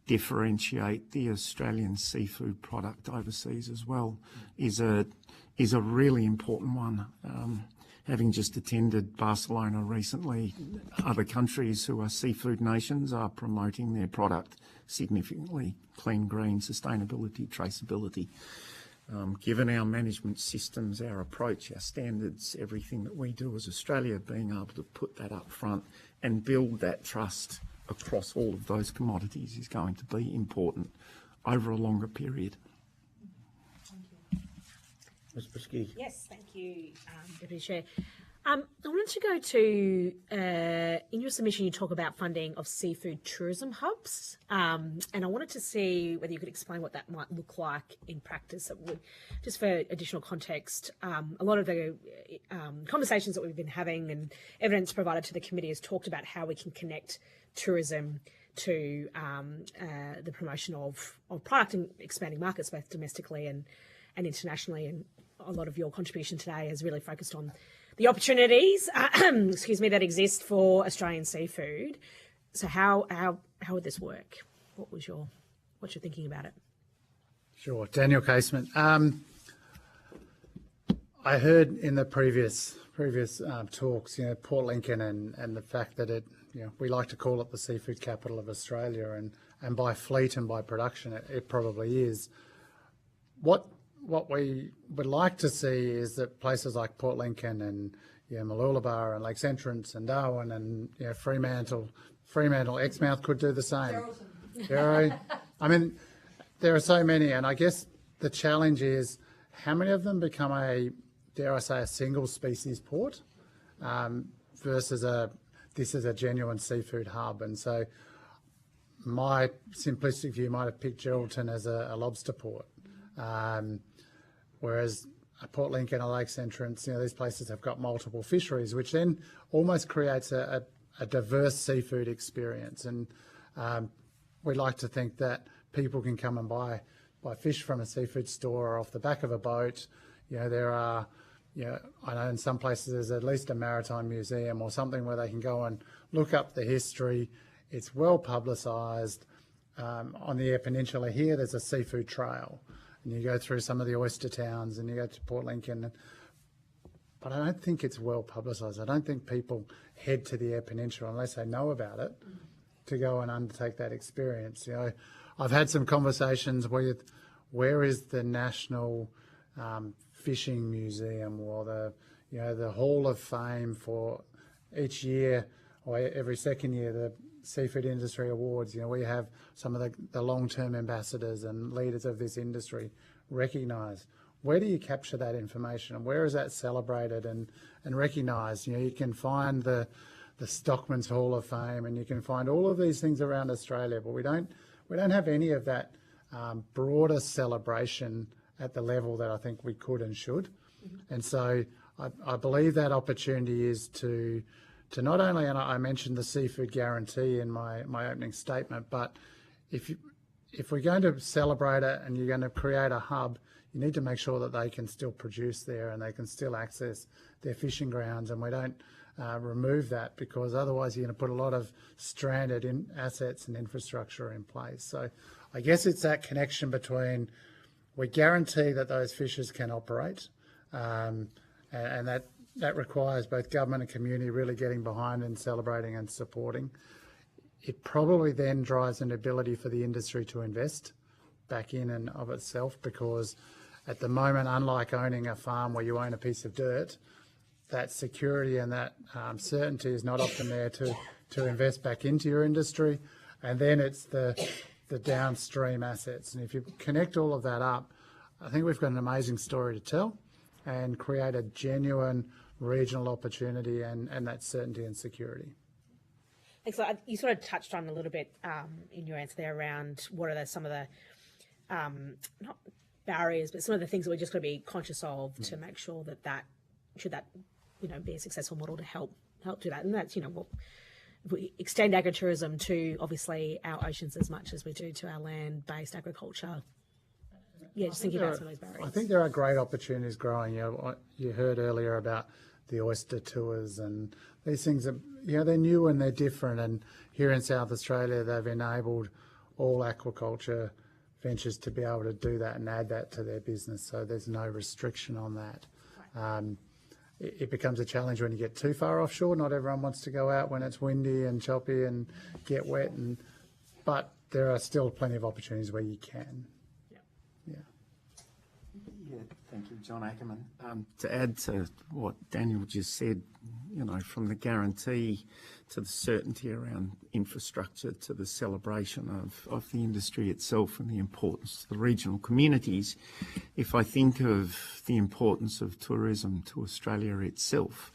differentiate the Australian seafood product overseas as well is a really important one. Having just attended Barcelona recently, other countries who are seafood nations are promoting their product significantly. Clean, green, sustainability, traceability. Given our management systems, our approach, our standards, everything that we do as Australia, being able to put that up front and build that trust across all of those commodities is going to be important over a longer period. Ms. Brisky. Yes, thank you, Deputy Chair. I wanted to go to, in your submission, you talk about funding of seafood tourism hubs, and I wanted to see whether you could explain what that might look like in practice. That would, just for additional context, a lot of the conversations that we've been having and evidence provided to the committee has talked about how we can connect tourism to the promotion of product and expanding markets, both domestically and internationally. And a lot of your contribution today has really focused on the opportunities, that exist for Australian seafood. So how would this work? What's your thinking about it? Sure, Daniel Casement. I heard in the previous talks, Port Lincoln and the fact that we like to call it the seafood capital of Australia, and by fleet and by production, it probably is. What we would like to see is that places like Port Lincoln and Mooloolaba and Lakes Entrance and Darwin and Fremantle, Exmouth could do the same. I mean, there are so many, and I guess the challenge is how many of them become a single species port versus this is a genuine seafood hub. And so my simplistic view might have picked Geraldton as a lobster port. Whereas a Port Lincoln, a Lakes Entrance, these places have got multiple fisheries, which then almost creates a diverse seafood experience. And we like to think that people can come and buy fish from a seafood store or off the back of a boat. There are, I know in some places there's at least a maritime museum or something where they can go and look up the history. It's well publicised. On the Eyre Peninsula here, there's a seafood trail. And you go through some of the oyster towns and you go to Port Lincoln. But I don't think it's well publicised. I don't think people head to the Eyre Peninsula unless they know about it to go and undertake that experience. I've had some conversations with where is the National Fishing Museum or the Hall of Fame for each year or every second year, the Seafood Industry Awards. We have some of the long-term ambassadors and leaders of this industry recognised. Where do you capture that information and where is that celebrated and recognised? You can find the Stockman's Hall of Fame and you can find all of these things around Australia, but we don't have any of that broader celebration at the level that I think we could and should. Mm-hmm. And so I believe that opportunity is to not only, and I mentioned the seafood guarantee in my opening statement, but if we're going to celebrate it and you're going to create a hub, you need to make sure that they can still produce there and they can still access their fishing grounds, and we don't remove that, because otherwise you're going to put a lot of stranded assets and infrastructure in place. So I guess it's that connection between we guarantee that those fishers can operate, and that requires both government and community really getting behind and celebrating and supporting. It probably then drives an ability for the industry to invest back in and of itself, because at the moment, unlike owning a farm where you own a piece of dirt, that security and that certainty is not often there to invest back into your industry. And then it's the downstream assets. And if you connect all of that up, I think we've got an amazing story to tell and create a genuine regional opportunity and that certainty and security. Thanks. You sort of touched on a little bit in your answer there around what are some of the, not barriers, but some of the things that we're just going to be conscious of to make sure that should that be a successful model to help do that. And that's, we extend agritourism to obviously our oceans as much as we do to our land-based agriculture. Yeah, just thinking about some of those barriers. I think there are great opportunities growing. You heard earlier about the oyster tours, and these things are, they're new and they're different. And here in South Australia, they've enabled all aquaculture ventures to be able to do that and add that to their business. So there's no restriction on that. Right. It becomes a challenge when you get too far offshore. Not everyone wants to go out when it's windy and choppy and get wet, but there are still plenty of opportunities where you can. Yeah, thank you, John Ackerman. To add to what Daniel just said, from the guarantee to the certainty around infrastructure to the celebration of the industry itself and the importance to the regional communities, if I think of the importance of tourism to Australia itself,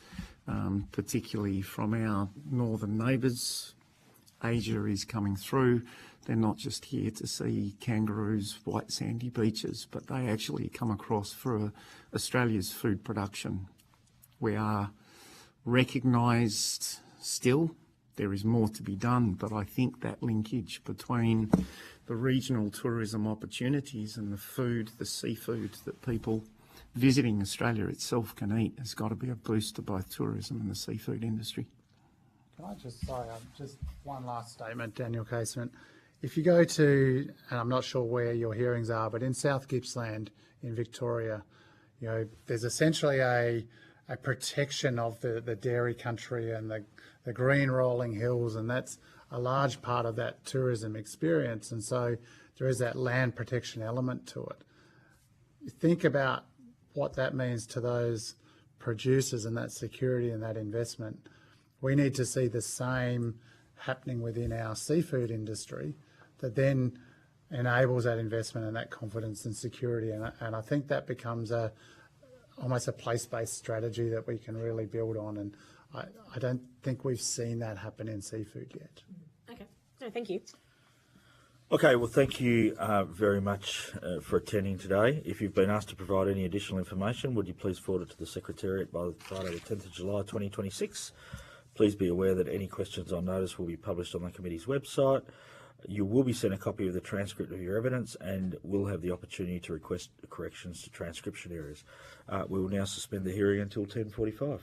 particularly from our northern neighbours. Asia is coming through. They're not just here to see kangaroos, white sandy beaches, but they actually come across for Australia's food production. We are recognised still. There is more to be done, but I think that linkage between the regional tourism opportunities and the food, the seafood that people visiting Australia itself can eat has got to be a boost to both tourism and the seafood industry. Can I just, just one last statement, Daniel Casement. If you go to, and I'm not sure where your hearings are, but in South Gippsland in Victoria, there's essentially a protection of the dairy country and the green rolling hills, and that's a large part of that tourism experience. And so there is that land protection element to it. You think about what that means to those producers and that security and that investment. We need to see the same happening within our seafood industry that then enables that investment and that confidence and security. And I think that becomes almost a place-based strategy that we can really build on. And I don't think we've seen that happen in seafood yet. Okay. No, thank you. Okay, well, thank you very much for attending today. If you've been asked to provide any additional information, would you please forward it to the Secretariat by Friday the 10th of July 2026. Please be aware that any questions on notice will be published on the committee's website. You will be sent a copy of the transcript of your evidence and will have the opportunity to request corrections to transcription errors. We will now suspend the hearing until 10:45.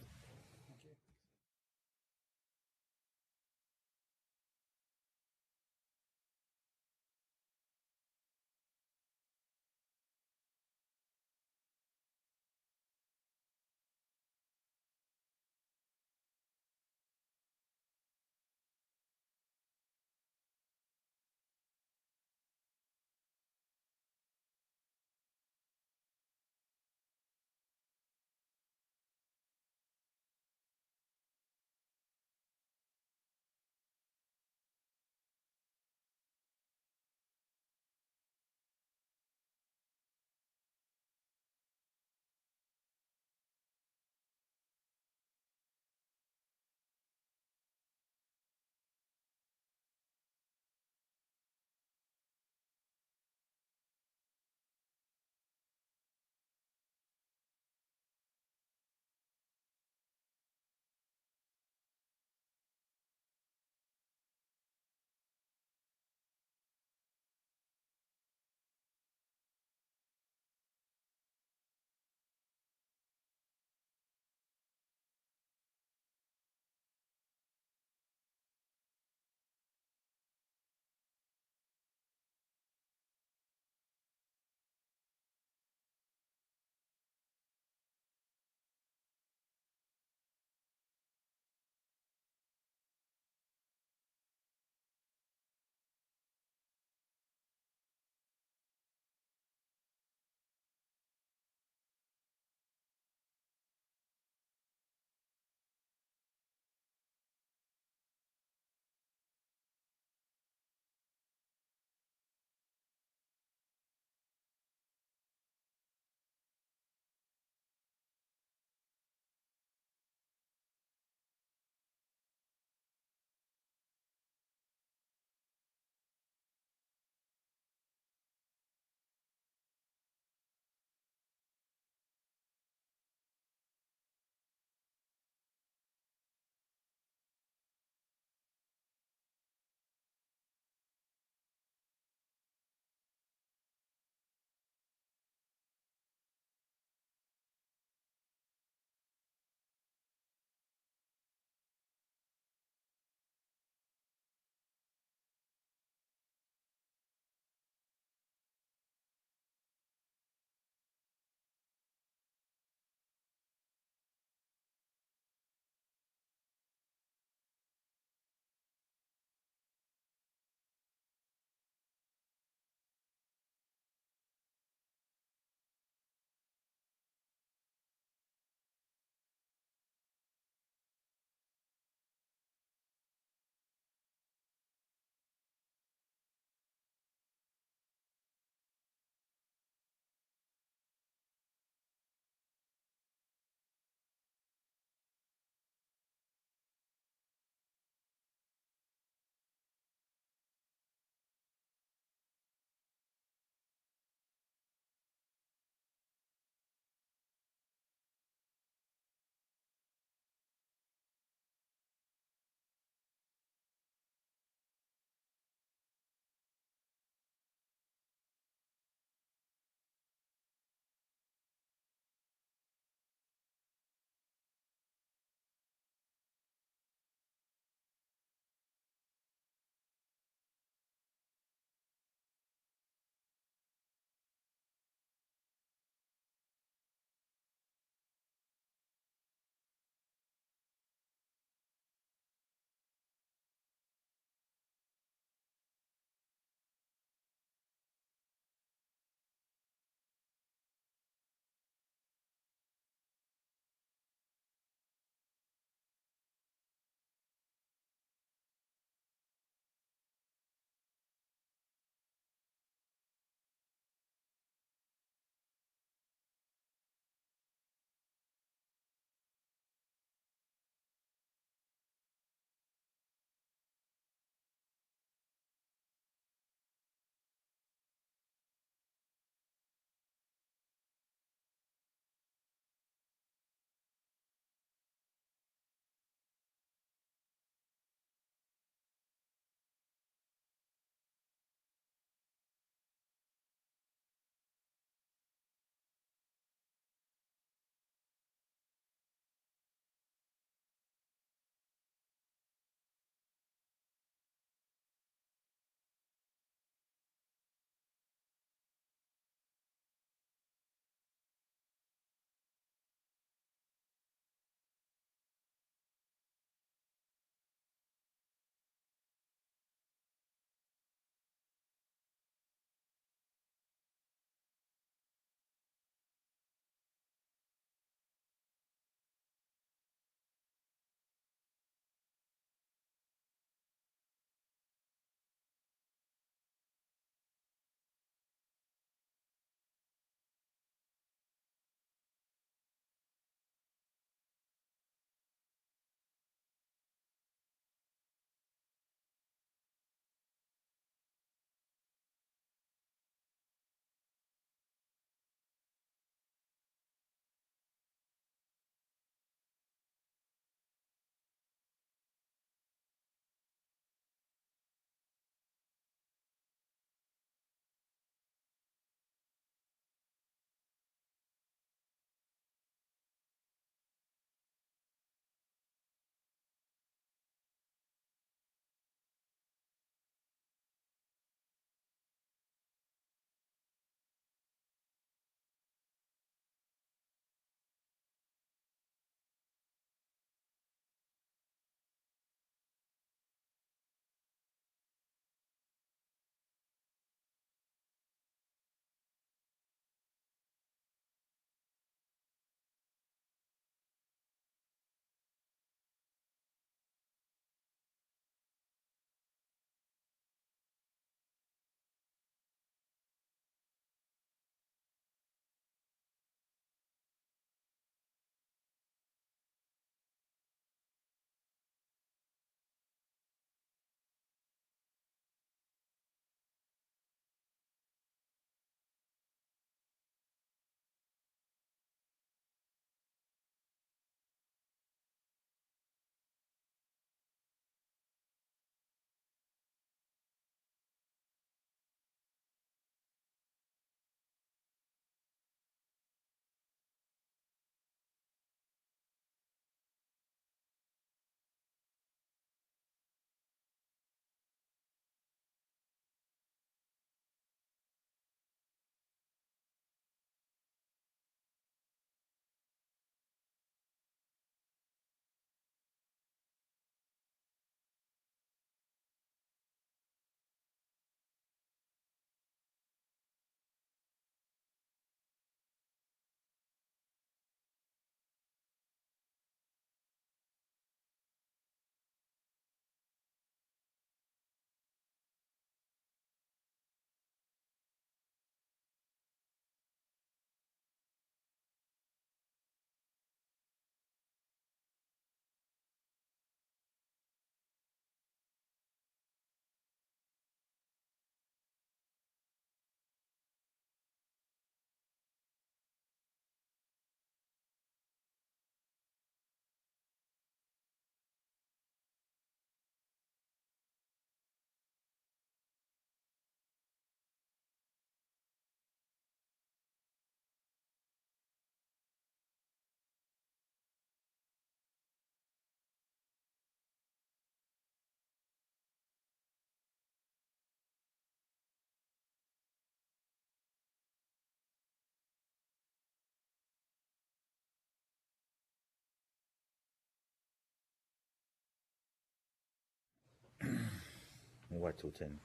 We'll wait till 10:40.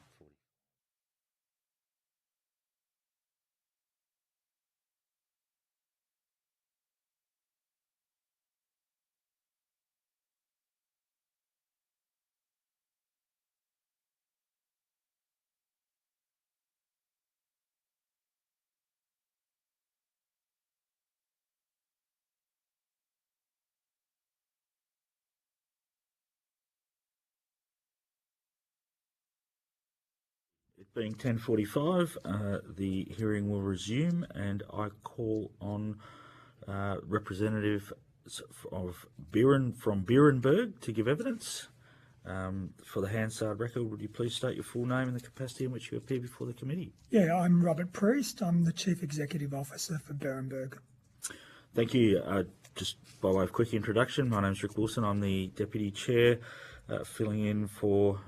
It being 10:45, the hearing will resume, and I call on representative of from Beerenberg to give evidence. For the Hansard record, would you please state your full name and the capacity in which you appear before the committee? Yeah, I'm Robert Priest. I'm the Chief Executive Officer for Beerenberg. Thank you. Just by way of quick introduction, my name is Rick Wilson. I'm the Deputy Chair, filling in for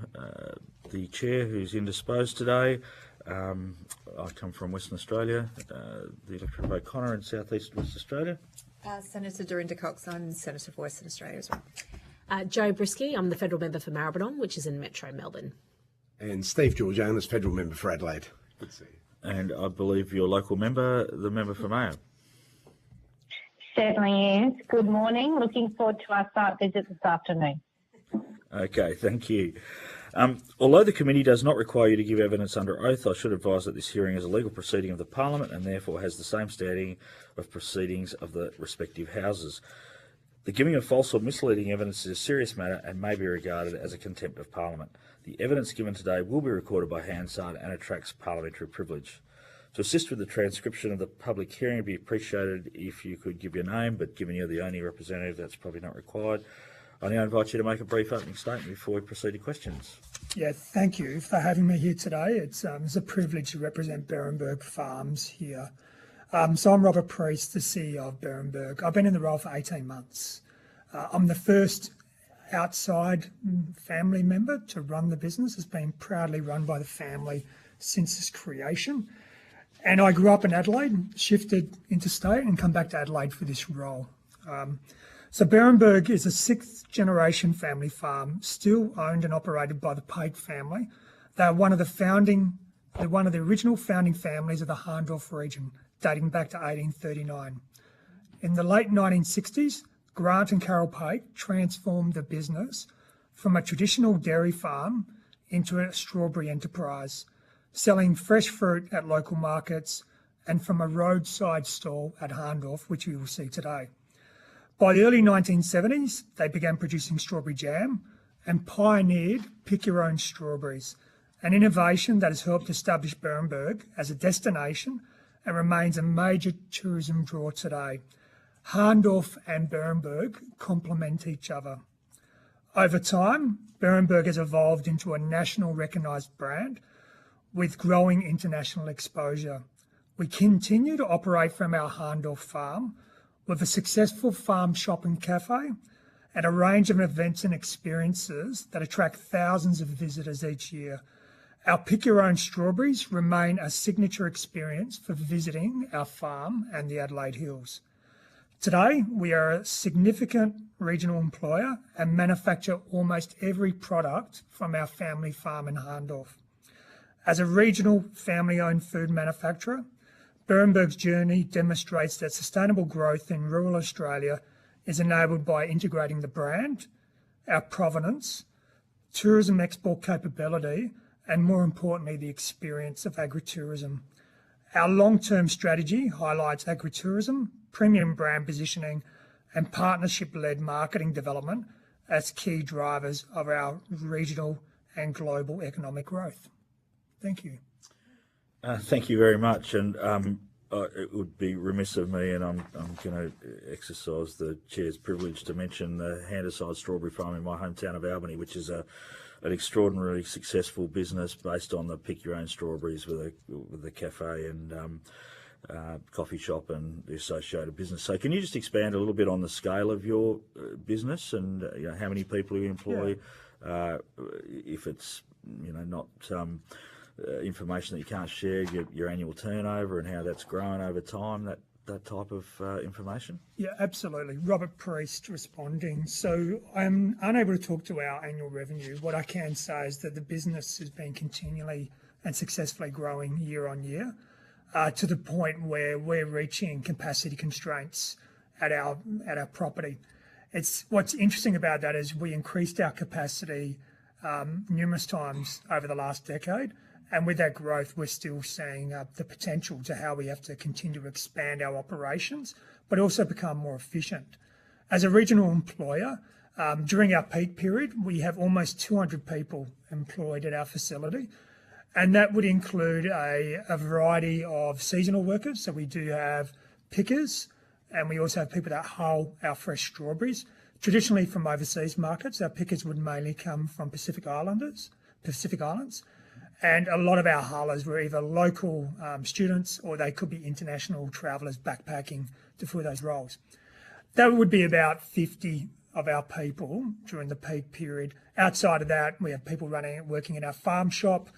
the Chair who's indisposed today. I come from Western Australia, the electorate of O'Connor in southeast West Australia. Senator Dorinda Cox, I'm Senator for Western Australia as well. Joe Brisky, I'm the federal member for Maribyrnong, which is in Metro Melbourne. And Steve Georgianis, federal member for Adelaide. Good to see you. And I believe your local member, the member for Mayo. Certainly is. Good morning. Looking forward to our site visit this afternoon. Okay, thank you. Although the committee does not require you to give evidence under oath, I should advise that this hearing is a legal proceeding of the Parliament and therefore has the same standing of proceedings of the respective houses. The giving of false or misleading evidence is a serious matter and may be regarded as a contempt of Parliament. The evidence given today will be recorded by Hansard and attracts parliamentary privilege. To assist with the transcription of the public hearing, it would be appreciated if you could give your name, but given you're the only representative, that's probably not required. I now invite you to make a brief opening statement before we proceed to questions. Yeah, thank you for having me here today. It's a privilege to represent Beerenberg Farms here. So I'm Robert Priest, the CEO of Beerenberg. I've been in the role for 18 months. I'm the first outside family member to run the business. It's been proudly run by the family since its creation. And I grew up in Adelaide, shifted interstate and come back to Adelaide for this role. So Beerenberg is a sixth generation family farm, still owned and operated by the Pate family. They're one of the original founding families of the Hahndorf region, dating back to 1839. In the late 1960s, Grant and Carol Pate transformed the business from a traditional dairy farm into a strawberry enterprise, selling fresh fruit at local markets and from a roadside stall at Hahndorf, which we will see today. By the early 1970s, they began producing strawberry jam and pioneered pick your own strawberries, an innovation that has helped establish Beerenberg as a destination and remains a major tourism draw today. Hahndorf and Beerenberg complement each other. Over time, Beerenberg has evolved into a national recognised brand with growing international exposure. We continue to operate from our Hahndorf farm with a successful farm shop and cafe and a range of events and experiences that attract thousands of visitors each year. Our pick your own strawberries remain a signature experience for visiting our farm and the Adelaide Hills. Today, we are a significant regional employer and manufacture almost every product from our family farm in Hahndorf. As a regional family-owned food manufacturer, Beerenberg's journey demonstrates that sustainable growth in rural Australia is enabled by integrating the brand, our provenance, tourism export capability, and more importantly, the experience of agritourism. Our long-term strategy highlights agritourism, premium brand positioning, and partnership-led marketing development as key drivers of our regional and global economic growth. Thank you. Thank you very much. And it would be remiss of me, and I'm going to exercise the chair's privilege to mention the Handerside Strawberry Farm in my hometown of Albany, which is an extraordinarily successful business based on the pick your own strawberries with a cafe and coffee shop and the associated business. So can you just expand a little bit on the scale of your business and how many people you employ? Yeah. If it's not information that you can't share, your annual turnover and how that's grown over time, that that type of information? Yeah, absolutely. Robert Priest responding. So I'm unable to talk to our annual revenue. What I can say is that the business has been continually and successfully growing year on year to the point where we're reaching capacity constraints at our property. What's interesting about that is we increased our capacity numerous times over the last decade. And with that growth, we're still seeing the potential to how we have to continue to expand our operations, but also become more efficient. As a regional employer, during our peak period, we have almost 200 people employed at our facility. And that would include a variety of seasonal workers. So we do have pickers, and we also have people that hull our fresh strawberries. Traditionally from overseas markets, our pickers would mainly come from Pacific Islands. And a lot of our hullers were either local students or they could be international travellers backpacking to fill those roles. That would be about 50 of our people during the peak period. Outside of that, we have people working in our farm shop.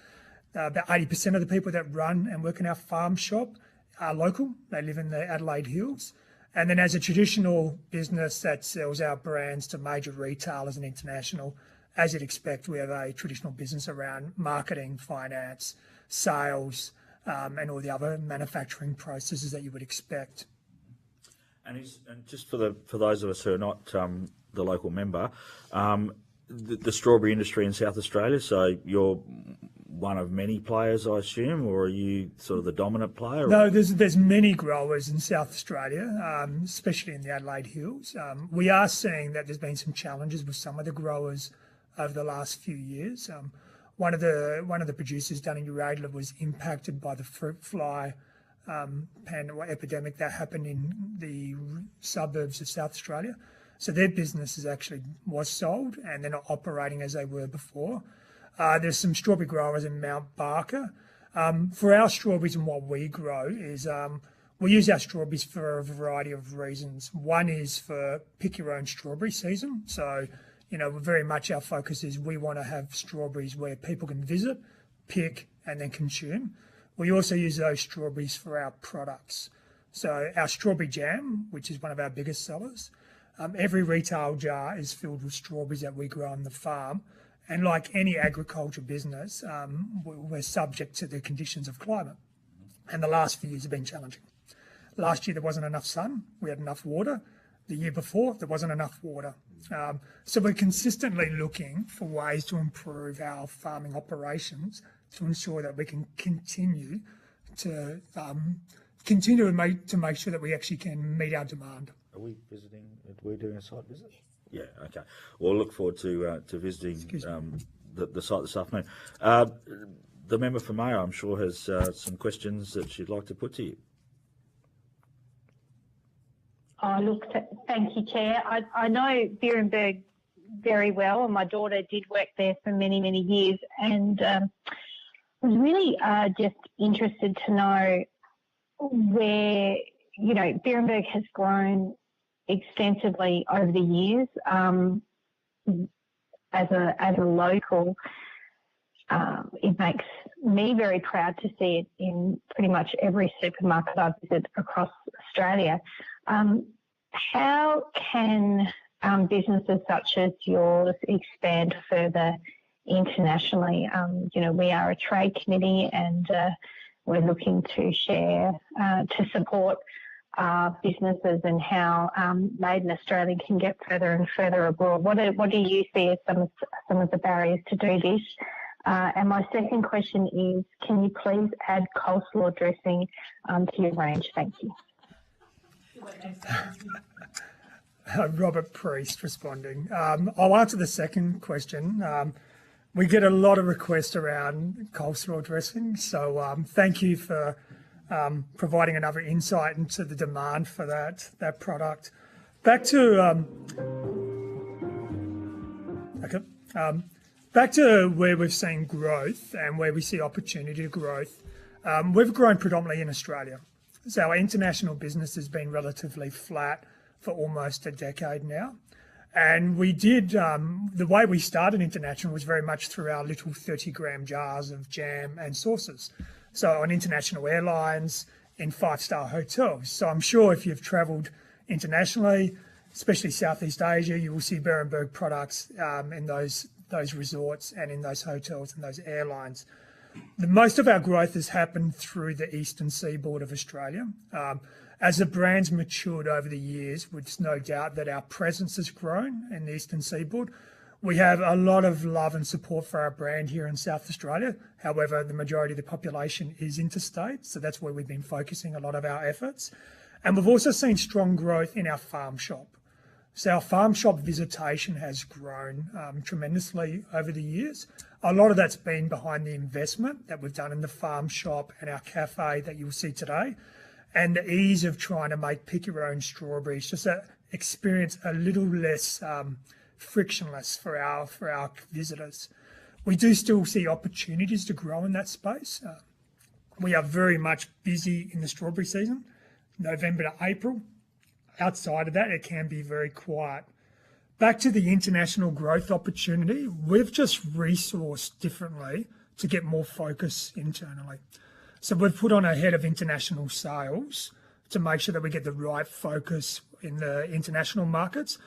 About 80% of the people that run and work in our farm shop are local. They live in the Adelaide Hills. And then as a traditional business that sells our brands to major retailers and international, as you'd expect, we have a traditional business around marketing, finance, sales, and all the other manufacturing processes that you would expect. And just for those of us who are not the local member, the strawberry industry in South Australia, so you're one of many players, I assume, or are you sort of the dominant player? No, there's many growers in South Australia, especially in the Adelaide Hills. We are seeing that there's been some challenges with some of the growers over the last few years. One of the producers down in Adelaide was impacted by the fruit fly epidemic that happened in the suburbs of South Australia. So their business was sold and they're not operating as they were before. There's some strawberry growers in Mount Barker. For our strawberries and what we grow is we use our strawberries for a variety of reasons. One is for pick your own strawberry season. So very much our focus is we want to have strawberries where people can visit, pick, and then consume. We also use those strawberries for our products. So our strawberry jam, which is one of our biggest sellers, every retail jar is filled with strawberries that we grow on the farm. And like any agriculture business, we're subject to the conditions of climate. And the last few years have been challenging. Last year, there wasn't enough sun. We had enough water. The year before, there wasn't enough water. So we're consistently looking for ways to improve our farming operations to ensure that we can continue to make sure that we actually can meet our demand. Are we visiting? Are we doing a site visit? Yeah, okay. We'll look forward to visiting the site this afternoon. The member for Mayo, I'm sure, has some questions that she'd like to put to you. Oh, look, thank you, Chair. I know Beerenberg very well, and my daughter did work there for many, many years, and was really just interested to know where, Beerenberg has grown extensively over the years. As a local, it makes me very proud to see it in pretty much every supermarket I visit across Australia. How can businesses such as yours expand further internationally? We are a trade committee and we're looking to share, to support businesses and how Made in Australia can get further and further abroad. What do you see as some of the barriers to do this? And my second question is, can you please add coleslaw dressing to your range? Thank you. Robert Priest responding. I'll answer the second question. We get a lot of requests around coleslaw dressing, so thank you for providing another insight into the demand for that product. Back to where we've seen growth and where we see opportunity to growth. We've grown predominantly in Australia. So our international business has been relatively flat for almost a decade now. And we did, the way we started international was very much through our little 30-gram jars of jam and sauces. So on international airlines, in 5-star hotels. So I'm sure if you've travelled internationally, especially Southeast Asia, you will see Berenberg products in those resorts and in those hotels and those airlines. Most of our growth has happened through the eastern seaboard of Australia. As the brand's matured over the years, there's no doubt that our presence has grown in the eastern seaboard. We have a lot of love and support for our brand here in South Australia. However, the majority of the population is interstate, so that's where we've been focusing a lot of our efforts. And we've also seen strong growth in our farm shop. So our farm shop visitation has grown tremendously over the years. A lot of that's been behind the investment that we've done in the farm shop and our cafe that you'll see today, and the ease of trying to make pick your own strawberries, just an experience a little less frictionless for our visitors. We do still see opportunities to grow in that space. We are very much busy in the strawberry season, November to April. Outside of that, it can be very quiet. Back to the international growth opportunity, we've just resourced differently to get more focus internally. So we've put on a head of international sales to make sure that we get the right focus in the international markets,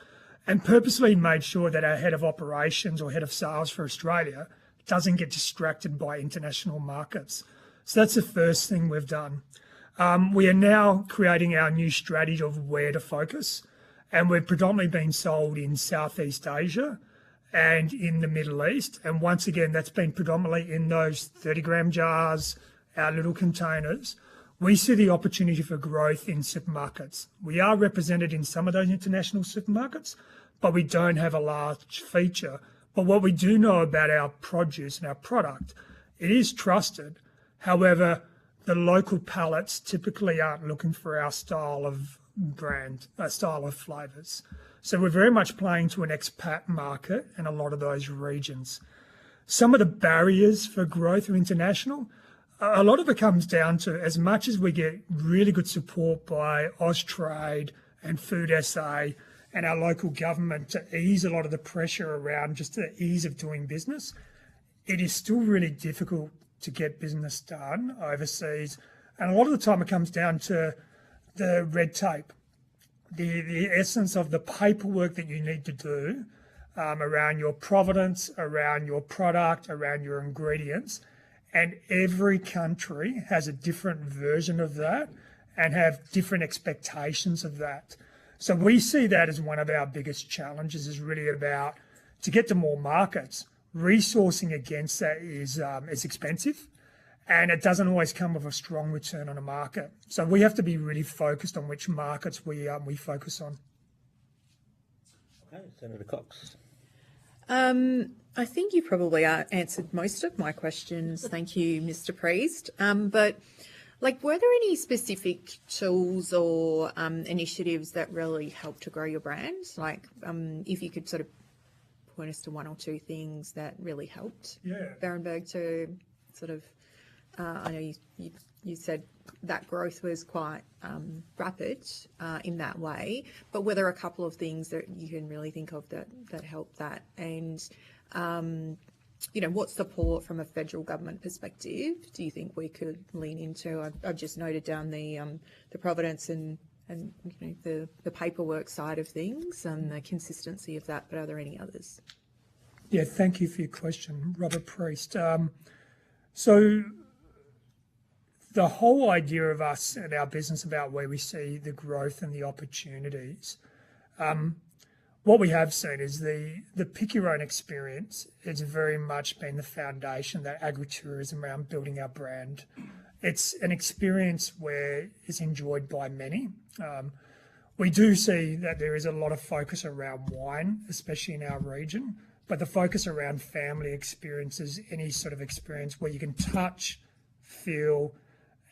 and purposely made sure that our head of operations or head of sales for Australia doesn't get distracted by international markets. So that's the first thing we've done. We are now creating our new strategy of where to focus, and we've predominantly been sold in Southeast Asia and in the Middle East. And once again, that's been predominantly in those 30-gram jars, our little containers. We see the opportunity for growth in supermarkets. We are represented in some of those international supermarkets, but we don't have a large feature. But what we do know about our produce and our product, it is trusted. However, the local palates typically aren't looking for our style of brand, style of flavours. So we're very much playing to an expat market in a lot of those regions. Some of the barriers for growth of international, a lot of it comes down to, as much as we get really good support by Austrade and Food SA and our local government to ease a lot of the pressure around just the ease of doing business, it is still really difficult to get business done overseas. And a lot of the time it comes down to the red tape, the essence of the paperwork that you need to do around your provenance, around your product, around your ingredients. And every country has a different version of that and have different expectations of that. So we see that as one of our biggest challenges, is really about, to get to more markets, resourcing against that is expensive, and it doesn't always come with a strong return on a market. So we have to be really focused on which markets we focus on. Okay, Senator Cox. I think you probably answered most of my questions. Thank you, Mr. Priest. But were there any specific tools or initiatives that really helped to grow your brand? If you could sort of point us to one or two things that really helped Berenberg to sort of, I know you said that growth was quite rapid in that way, but were there a couple of things that you can really think of that helped that? And, what support from a federal government perspective do you think we could lean into? I've just noted down the provenance and the paperwork side of things and the consistency of that, but are there any others? Yeah, thank you for your question, Robert Priest. So the whole idea of us and our business about where we see the growth and the opportunities, what we have seen is the pick your own experience has very much been the foundation, that agritourism around building our brand. It's an experience where it's enjoyed by many. We do see that there is a lot of focus around wine, especially in our region, but the focus around family experiences, any sort of experience where you can touch, feel,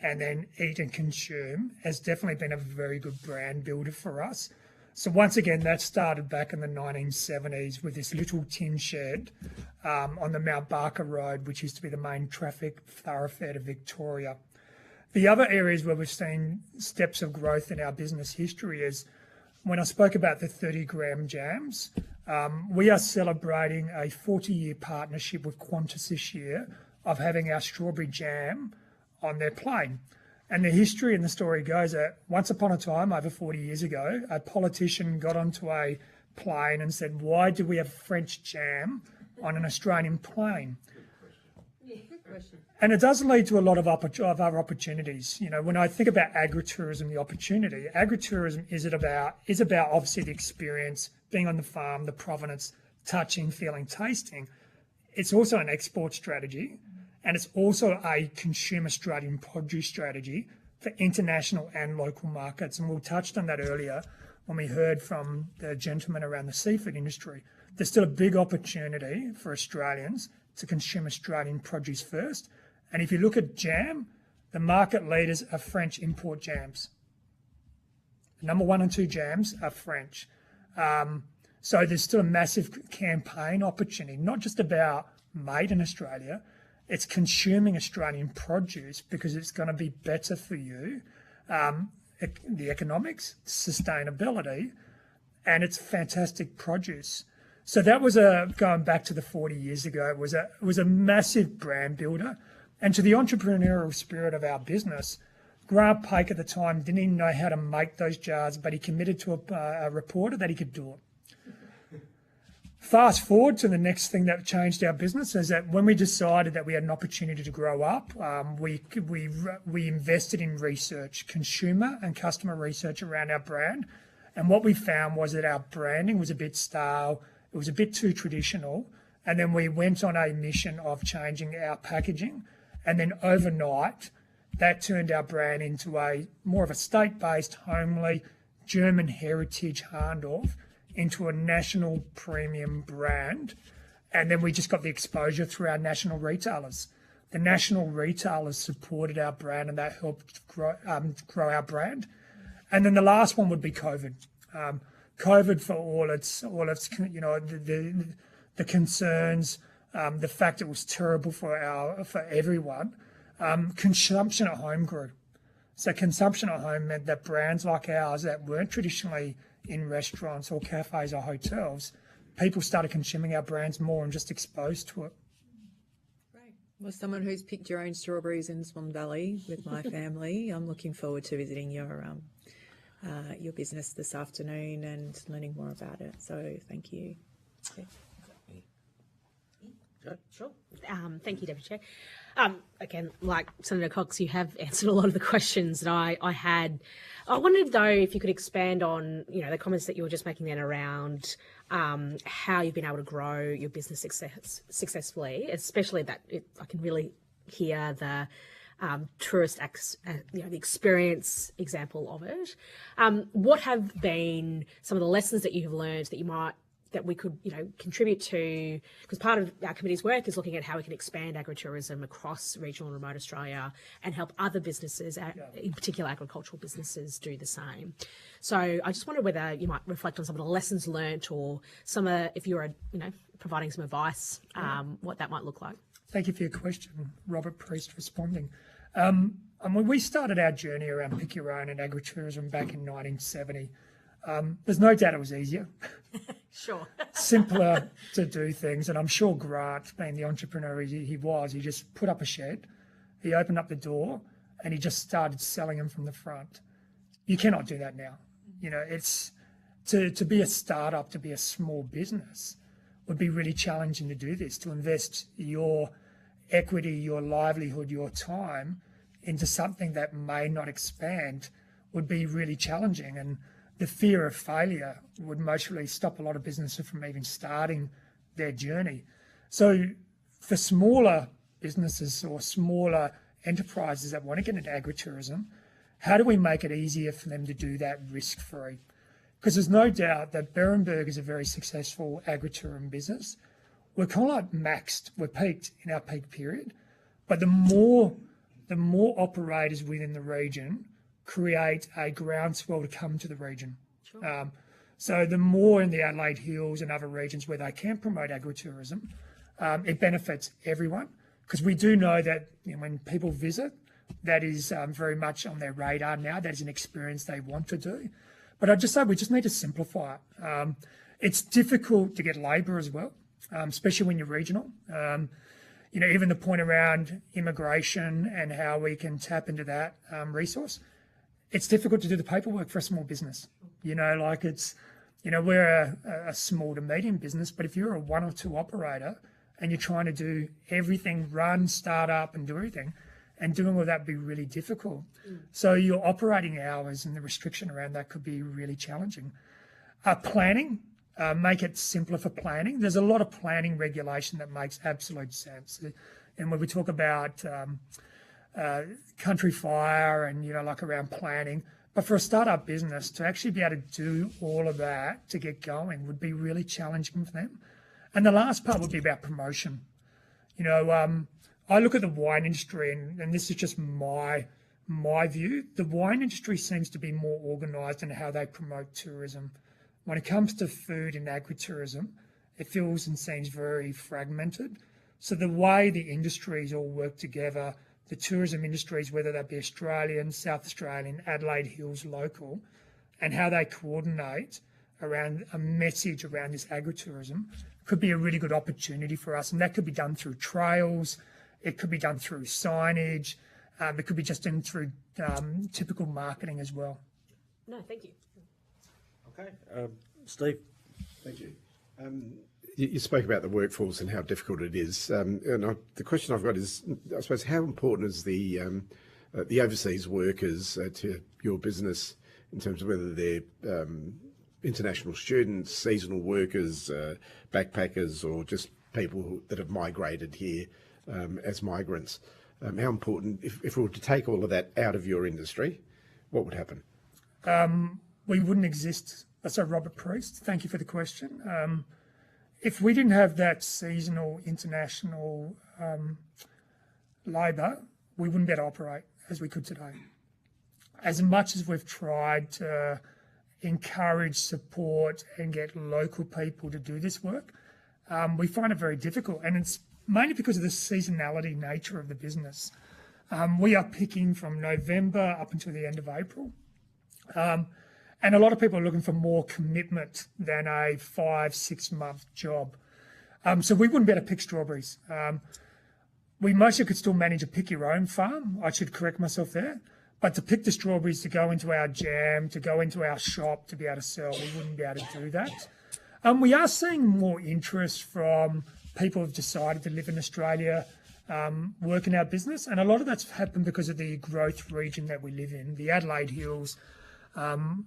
and then eat and consume, has definitely been a very good brand builder for us. So once again, that started back in the 1970s with this little tin shed on the Mount Barker Road, which used to be the main traffic thoroughfare to Victoria. The other areas where we've seen steps of growth in our business history is, when I spoke about the 30-gram jams, we are celebrating a 40-year partnership with Qantas this year of having our strawberry jam on their plane. And the history and the story goes that once upon a time, over 40 years ago, a politician got onto a plane and said, why do we have French jam on an Australian plane? And it does lead to a lot of other opportunities. You know, when I think about agritourism, the opportunity, agritourism is about obviously the experience, being on the farm, the provenance, touching, feeling, tasting. It's also an export strategy, and it's also a consumer strategy and produce strategy for international and local markets. And we touched on that earlier when we heard from the gentleman around the seafood industry. There's still a big opportunity for Australians to consume Australian produce first. And if you look at jam, the market leaders are French import jams. Number 1 and 2 jams are French. So there's still a massive campaign opportunity, not just about made in Australia, it's consuming Australian produce because it's going to be better for you, the economics, sustainability, and it's fantastic produce. So that was going back to the 40 years ago, it was a massive brand builder. And to the entrepreneurial spirit of our business, Grant Pake at the time didn't even know how to make those jars, but he committed to a reporter that he could do it. Fast forward to the next thing that changed our business is that when we decided that we had an opportunity to grow up, we invested in research, consumer and customer research around our brand. And what we found was that our branding was a bit stale, it was a bit too traditional. And then we went on a mission of changing our packaging. And then overnight, that turned our brand into a more of a state-based, homely, German heritage Harndorf into a national premium brand. And then we just got the exposure through our national retailers. The national retailers supported our brand and that helped grow our brand. And then the last one would be COVID. COVID for all its you know, the concerns, the fact it was terrible for everyone. Consumption at home grew. So consumption at home meant that brands like ours that weren't traditionally in restaurants or cafes or hotels, people started consuming our brands more and just exposed to it. Right. Well, someone who's picked your own strawberries in Swan Valley with my family, I'm looking forward to visiting your business this afternoon and learning more about it. So thank you. Yeah. Sure. Thank you, Deputy Chair. Again, like Senator Cox, you have answered a lot of the questions that I had. I wondered, though, if you could expand on, you know, the comments that you were just making then around how you've been able to grow your business successfully, especially that I can really hear the tourist, you know, the experience example of it. What have been some of the lessons that you have learned that we could, you know, contribute to, because part of our committee's work is looking at how we can expand agritourism across regional and remote Australia and help other businesses, in particular agricultural businesses, do the same. So I just wonder whether you might reflect on some of the lessons learnt or if you're, you know, providing some advice, what that might look like. Thank you for your question, Robert Priest responding. When we started our journey around Pick Your Own and agritourism back in 1970, there's no doubt it was easier. Sure. Simpler to do things. And I'm sure Grant, being the entrepreneur he just put up a shed, he opened up the door and he just started selling them from the front. You cannot do that now. You know, it's to be a startup, to be a small business would be really challenging to do this, to invest your equity, your livelihood, your time into something that may not expand would be really challenging. And the fear of failure would mostly stop a lot of businesses from even starting their journey. So for smaller businesses or smaller enterprises that want to get into agritourism, how do we make it easier for them to do that risk-free? Because there's no doubt that Berenberg is a very successful agritourism business. We're kind of like maxed, we're peaked in our peak period, but the more operators within the region create a groundswell to come to the region. Sure. So the more in the Adelaide Hills and other regions where they can promote agritourism, it benefits everyone, because we do know that, you know, when people visit, that is very much on their radar now. That is an experience they want to do. But I'd just say we just need to simplify it. It's difficult to get labour as well, especially when you're regional. even the point around immigration and how we can tap into that resource. It's difficult to do the paperwork for a small business. We're a small to medium business, but if you're a one or two operator and you're trying to do everything, run, start up and do everything, and doing all that would be really difficult. So your operating hours and the restriction around that could be really challenging. Planning, make it simpler for planning. There's a lot of planning regulation that makes absolute sense. And when we talk about country fire and, around planning, but for a startup business to actually be able to do all of that to get going would be really challenging for them. And the last part would be about promotion. I look at the wine industry, and this is just my view. The wine industry seems to be more organised in how they promote tourism. When it comes to food and agritourism, it feels and seems very fragmented. So the way the industries all work together, the tourism industries, whether that be Australian, South Australian, Adelaide Hills local, and how they coordinate around a message around this agritourism could be a really good opportunity for us. And that could be done through trails, it could be done through signage, it could be just done through typical marketing as well. No, thank you. Okay. Steve. Thank you. You spoke about the workforce and how difficult it is. The question I've got is, I suppose, how important is the overseas workers to your business in terms of whether they're international students, seasonal workers, backpackers, or just people that have migrated here as migrants? How important, if we were to take all of that out of your industry, what would happen? We wouldn't exist. So Robert Priest, thank you for the question. If we didn't have that seasonal international labour, we wouldn't be able to operate as we could today. As much as we've tried to encourage, support and get local people to do this work, we find it very difficult, and it's mainly because of the seasonality nature of the business. We are picking from November up until the end of April. And a lot of people are looking for more commitment than a 5-6 month job. So we wouldn't be able to pick strawberries. We mostly could still manage to pick your own farm. I should correct myself there. But to pick the strawberries to go into our jam, to go into our shop, to be able to sell, we wouldn't be able to do that. We are seeing more interest from people who've decided to live in Australia, work in our business. And a lot of that's happened because of the growth region that we live in, the Adelaide Hills.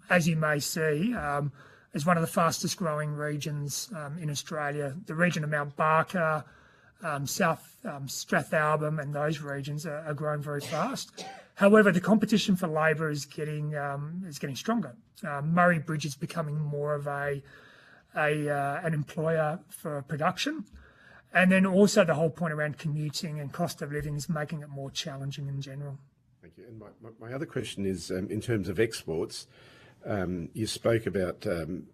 As you may see, is one of the fastest growing regions in Australia. The region of Mount Barker, South Strathalbyn and those regions are growing very fast. However, the competition for labour is getting stronger. Murray Bridge is becoming more of an employer for production. And then also the whole point around commuting and cost of living is making it more challenging in general. Thank you. And my other question is, in terms of exports, you spoke about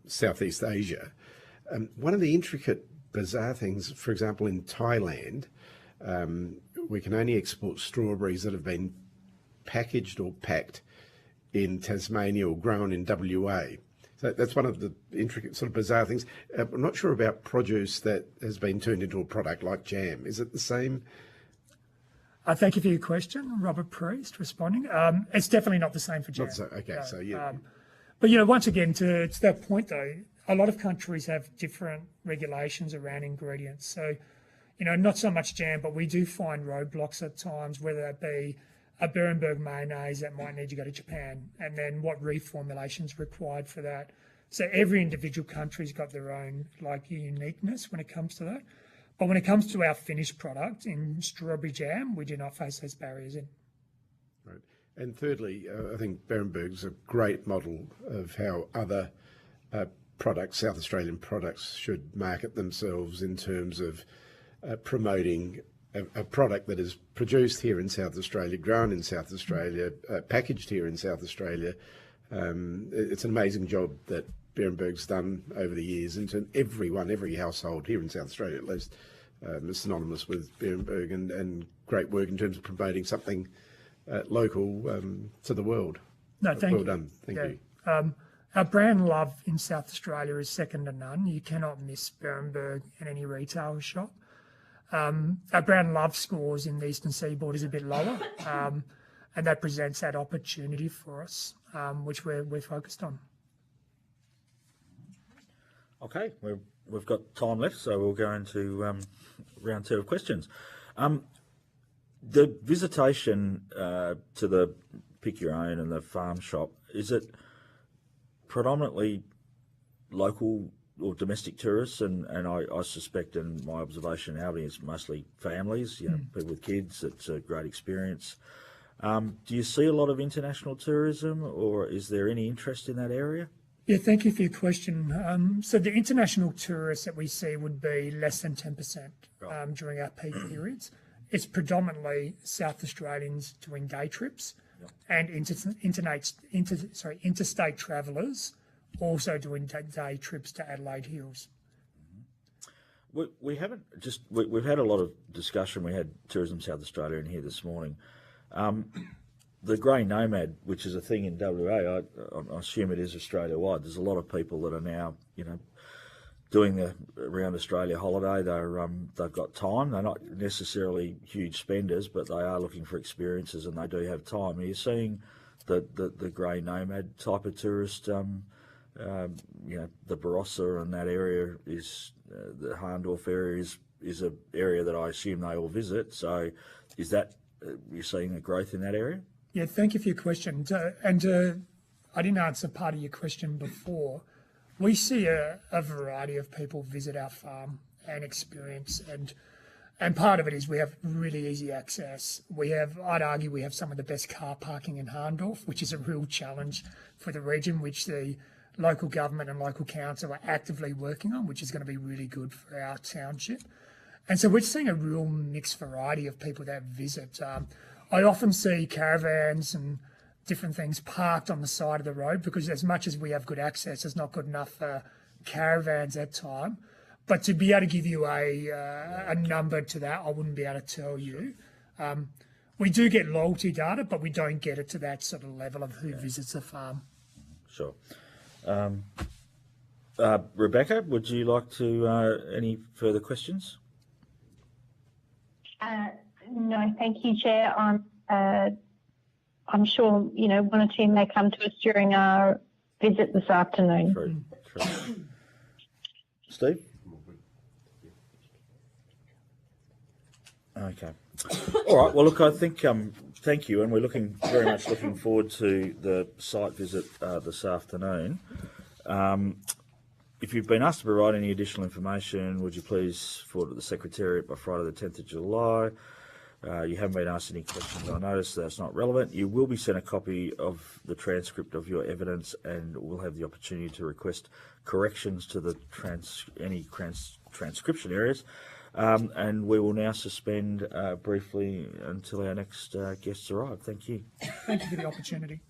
Southeast Asia. One of the intricate, bizarre things, for example, in Thailand, we can only export strawberries that have been packaged or packed in Tasmania or grown in WA. So that's one of the intricate, sort of bizarre things. I'm not sure about produce that has been turned into a product like jam. Is it the same? Thank you for your question, Robert Priest, responding. It's definitely not the same for jam. But once again, to that point though, a lot of countries have different regulations around ingredients. So, not so much jam, but we do find roadblocks at times, whether that be a Berenberg mayonnaise that might need to go to Japan, and then what reformulation is required for that. So every individual country's got their own uniqueness when it comes to that. But when it comes to our finished product in strawberry jam, we do not face those barriers in. Right. And thirdly, I think Berenberg's a great model of how other products, South Australian products, should market themselves in terms of promoting a product that is produced here in South Australia, grown in South Australia, packaged here in South Australia. It's an amazing job that Berenberg's done over the years, and every household here in South Australia at least is synonymous with Berenberg, and great work in terms of promoting something local to the world. No, thank you. Well done. Thank you. Our brand love in South Australia is second to none. You cannot miss Berenberg in any retail shop. Our brand love scores in the Eastern Seaboard is a bit lower, and that presents that opportunity for us, which we're focused on. Okay, we've got time left, so we'll go into round 2 of questions. The visitation to the Pick Your Own and the farm shop, is it predominantly local or domestic tourists? And I suspect, in my observation in Albany, it's mostly families, people with kids. It's a great experience. Do you see a lot of international tourism, or is there any interest in that area? Yeah, thank you for your question. So the international tourists that we see would be less than 10% during our peak periods. It's predominantly South Australians doing day trips, and interstate travellers also doing day trips to Adelaide Hills. We haven't just we've had a lot of discussion. We had Tourism South Australia in here this morning. The grey nomad, which is a thing in WA, I assume it is Australia-wide. There's a lot of people that are now, doing the around Australia holiday. They've got time. They're not necessarily huge spenders, but they are looking for experiences, and they do have time. Are you seeing the grey nomad type of tourist? The Barossa and that area is the Harndorf area is an area that I assume they all visit. So, is that you're seeing a growth in that area? Yeah, thank you for your question. I didn't answer part of your question before. We see a variety of people visit our farm and experience, and part of it is we have really easy access. I'd argue we have some of the best car parking in Harndorf, which is a real challenge for the region, which the local government and local council are actively working on, which is going to be really good for our township. And so we're seeing a real mixed variety of people that visit. I often see caravans and different things parked on the side of the road, because as much as we have good access, it's not good enough for caravans at time. But to be able to give you a number to that, I wouldn't be able to tell you. We do get loyalty data, but we don't get it to that sort of level of who visits the farm. Sure. Rebecca, would you like to any further questions? No, thank you, Chair. I'm sure, one or two may come to us during our visit this afternoon. True. Steve? Okay. All right. Well, look, I think thank you, and we're very much looking forward to the site visit this afternoon. If you've been asked to provide any additional information, would you please forward it to the Secretariat by Friday the 10th of July? You haven't been asked any questions. I notice that's not relevant. You will be sent a copy of the transcript of your evidence, and we'll have the opportunity to request corrections to the transcription areas. And we will now suspend briefly until our next guests arrive. Thank you. Thank you for the opportunity.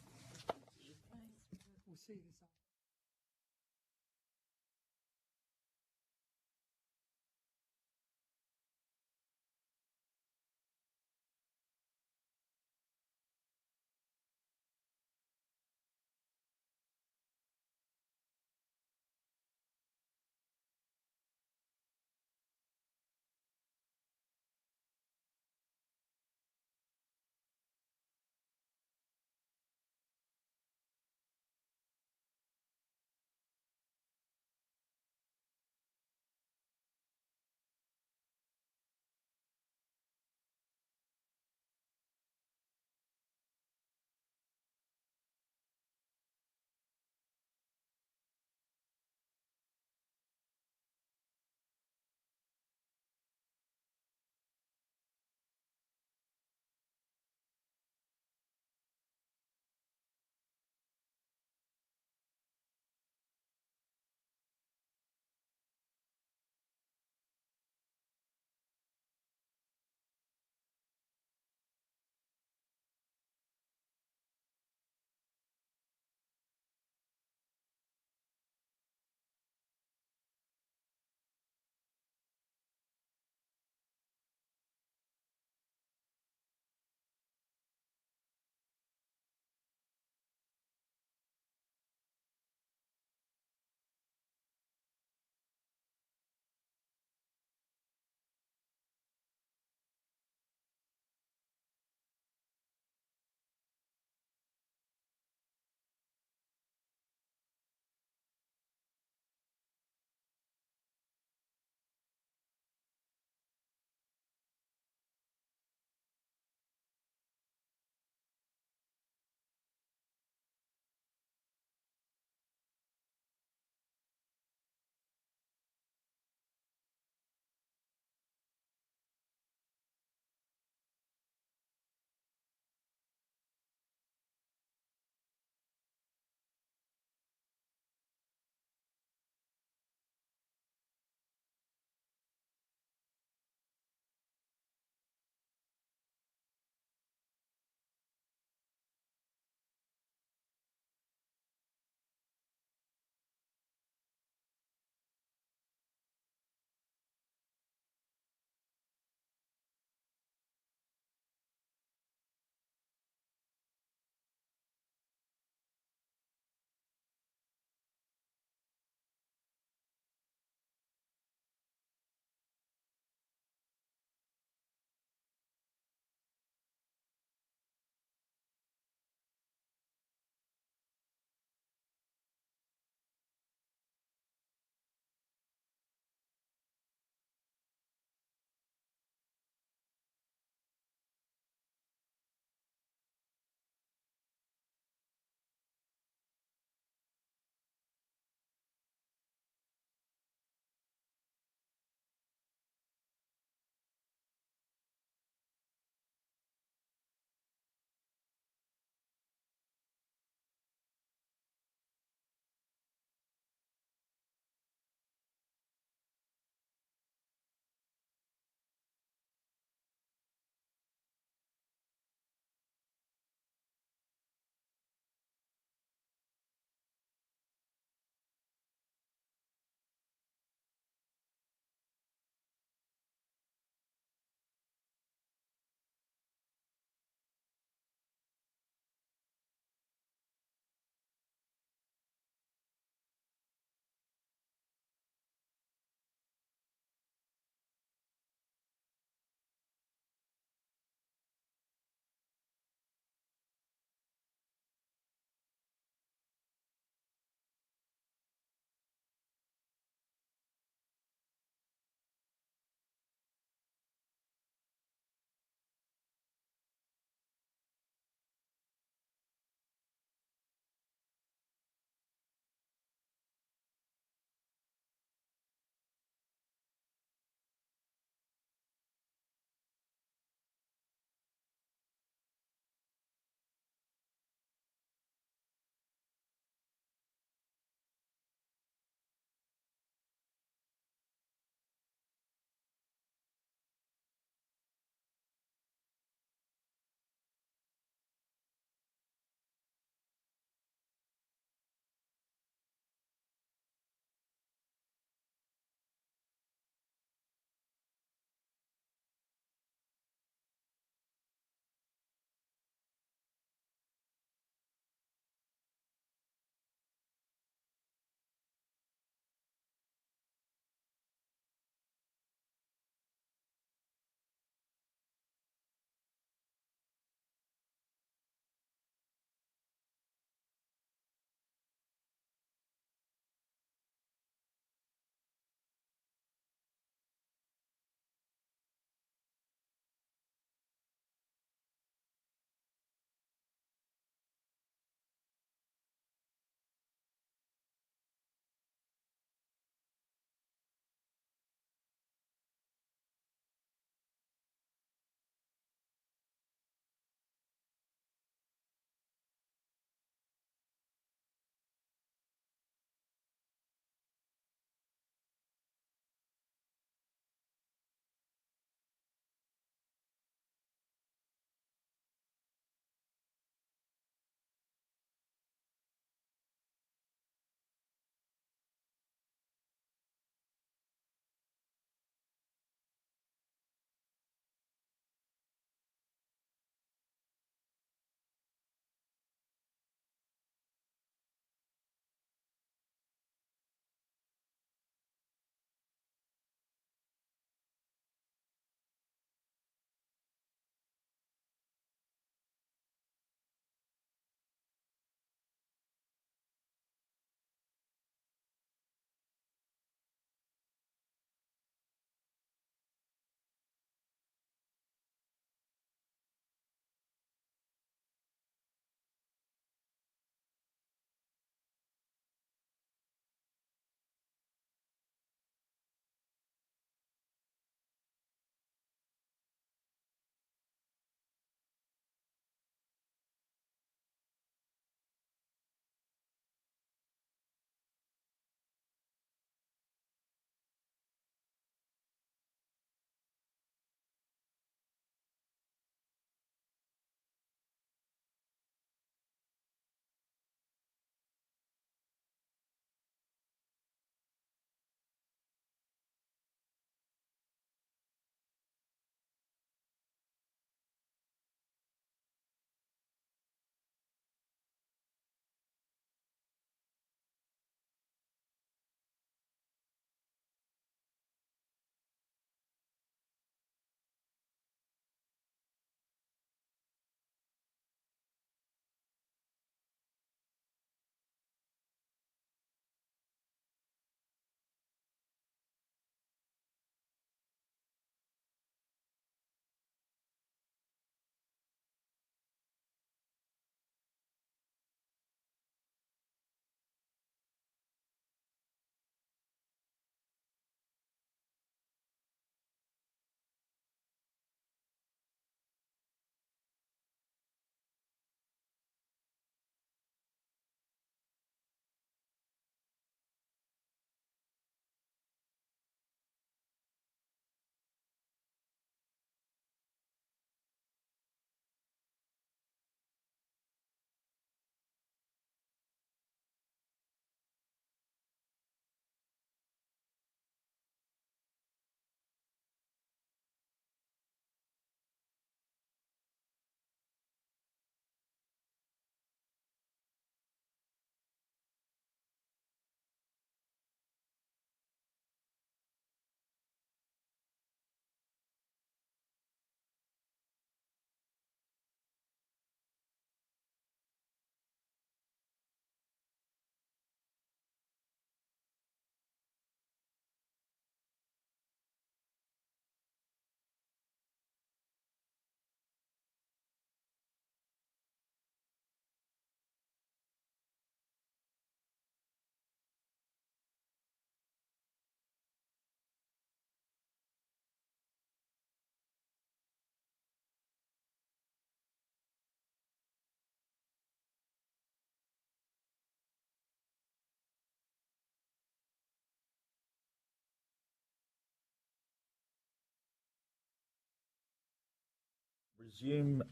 Resume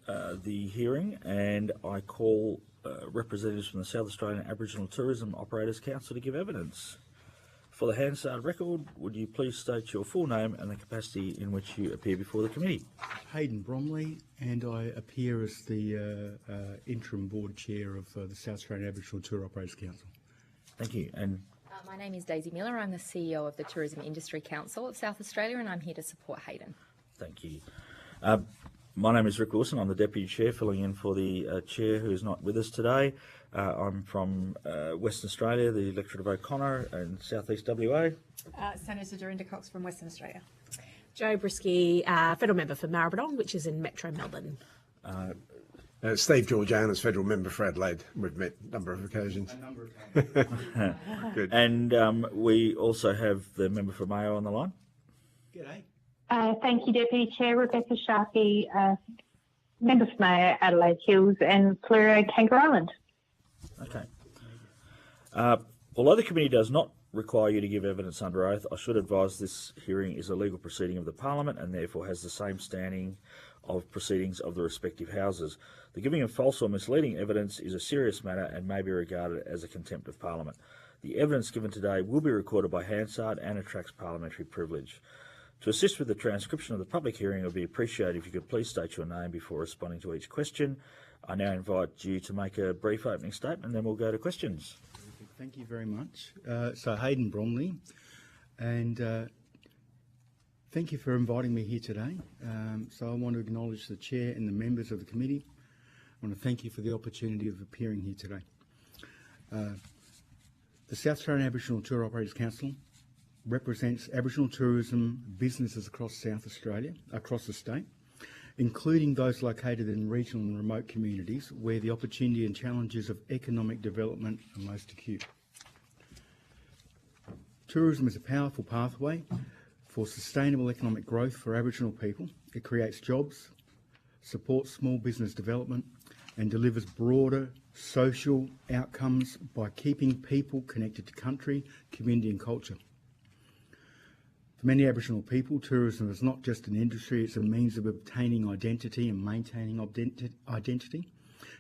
the hearing, and I call representatives from the South Australian Aboriginal Tourism Operators Council to give evidence. For the Hansard record, would you please state your full name and the capacity in which you appear before the committee? Hayden Bromley, and I appear as the interim board chair of the South Australian Aboriginal Tour Operators Council. Thank you. And my name is Daisy Miller. I'm the CEO of the Tourism Industry Council of South Australia, and I'm here to support Hayden. thank you. My name is Rick Wilson. I'm the Deputy Chair, filling in for the Chair who is not with us today. I'm from Western Australia, the electorate of O'Connor and South East WA. Senator Dorinda Cox from Western Australia. Jo Brisky, Federal Member for Maribyrnong, which is in Metro Melbourne. Steve Georgianis, Federal Member for Adelaide. We've met a number of occasions. Good. And we also have the Member for Mayo on the line. G'day. Thank you, Deputy Chair. Rebecca Sharkey, Member for Mayo, Adelaide Hills and Fleurieu, Kangaroo Island. Okay. Although the committee does not require you to give evidence under oath, I should advise this hearing is a legal proceeding of the Parliament and therefore has the same standing of proceedings of the respective houses. The giving of false or misleading evidence is a serious matter and may be regarded as a contempt of Parliament. The evidence given today will be recorded by Hansard and attracts parliamentary privilege. To assist with the transcription of the public hearing, it would be appreciated if you could please state your name before responding to each question. I now invite you to make a brief opening statement and then we'll go to questions. Thank you very much. So Hayden Bromley, and thank you for inviting me here today. So I want to acknowledge the Chair and the members of the committee. I want to thank you for the opportunity of appearing here today. The South Australian Aboriginal Tour Operators Council represents Aboriginal tourism businesses across South Australia, across the state, including those located in regional and remote communities where the opportunity and challenges of economic development are most acute. Tourism is a powerful pathway for sustainable economic growth for Aboriginal people. It creates jobs, supports small business development and delivers broader social outcomes by keeping people connected to country, community and culture. For many Aboriginal people, tourism is not just an industry, it's a means of obtaining identity and maintaining identity,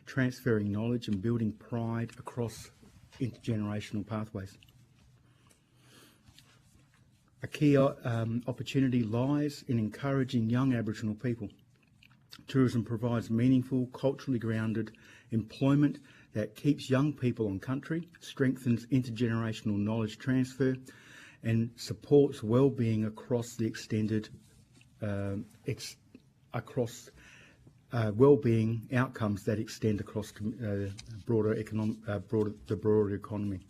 transferring knowledge and building pride across intergenerational pathways. A key opportunity lies in encouraging young Aboriginal people. Tourism provides meaningful, culturally grounded employment that keeps young people on country, strengthens intergenerational knowledge transfer, and supports well-being across the extended, well-being outcomes that extend across the broader economy.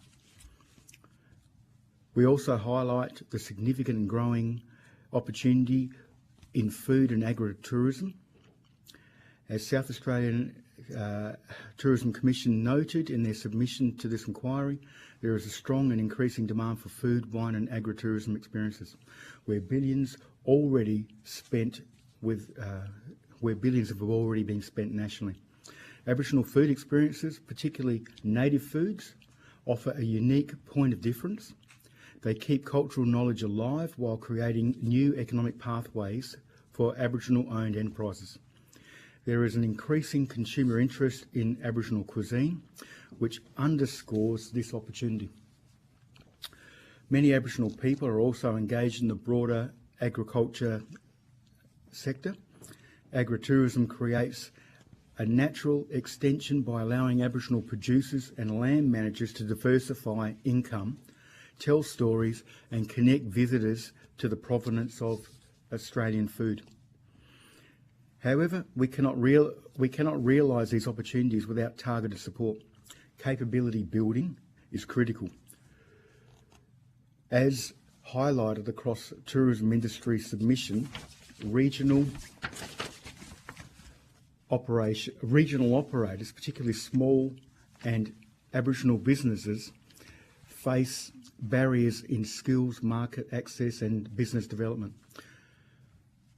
We also highlight the significant and growing opportunity in food and agritourism. As South Australian Tourism Commission noted in their submission to this inquiry, there is a strong and increasing demand for food, wine and agritourism experiences, where billions have already been spent nationally. Aboriginal food experiences, particularly native foods, offer a unique point of difference. They keep cultural knowledge alive while creating new economic pathways for Aboriginal-owned enterprises. There is an increasing consumer interest in Aboriginal cuisine, which underscores this opportunity. Many Aboriginal people are also engaged in the broader agriculture sector. Agritourism creates a natural extension by allowing Aboriginal producers and land managers to diversify income, tell stories and connect visitors to the provenance of Australian food. However, we cannot realise these opportunities without targeted support. Capability building is critical. As highlighted across tourism industry submission, regional operators, particularly small and Aboriginal businesses, face barriers in skills, market access and business development.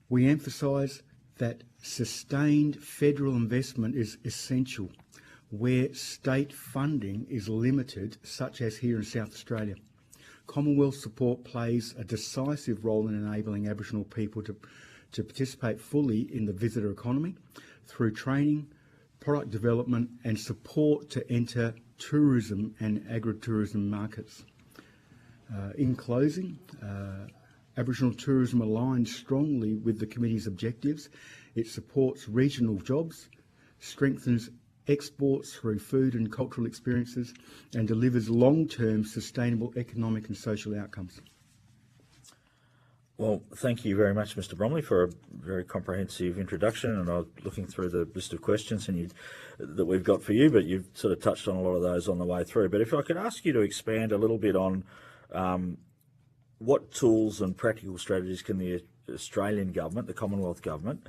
We emphasise that sustained federal investment is essential where state funding is limited, such as here in South Australia. Commonwealth support plays a decisive role in enabling Aboriginal people to participate fully in the visitor economy through training, product development and support to enter tourism and agritourism markets. In closing, Aboriginal tourism aligns strongly with the committee's objectives. It supports regional jobs, strengthens exports through food and cultural experiences, and delivers long-term sustainable economic and social outcomes. Well, thank you very much, Mr. Bromley, for a very comprehensive introduction. And I was looking through the list of questions that we've got for you, but you've sort of touched on a lot of those on the way through. But if I could ask you to expand a little bit on what tools and practical strategies can the Australian government, the Commonwealth government,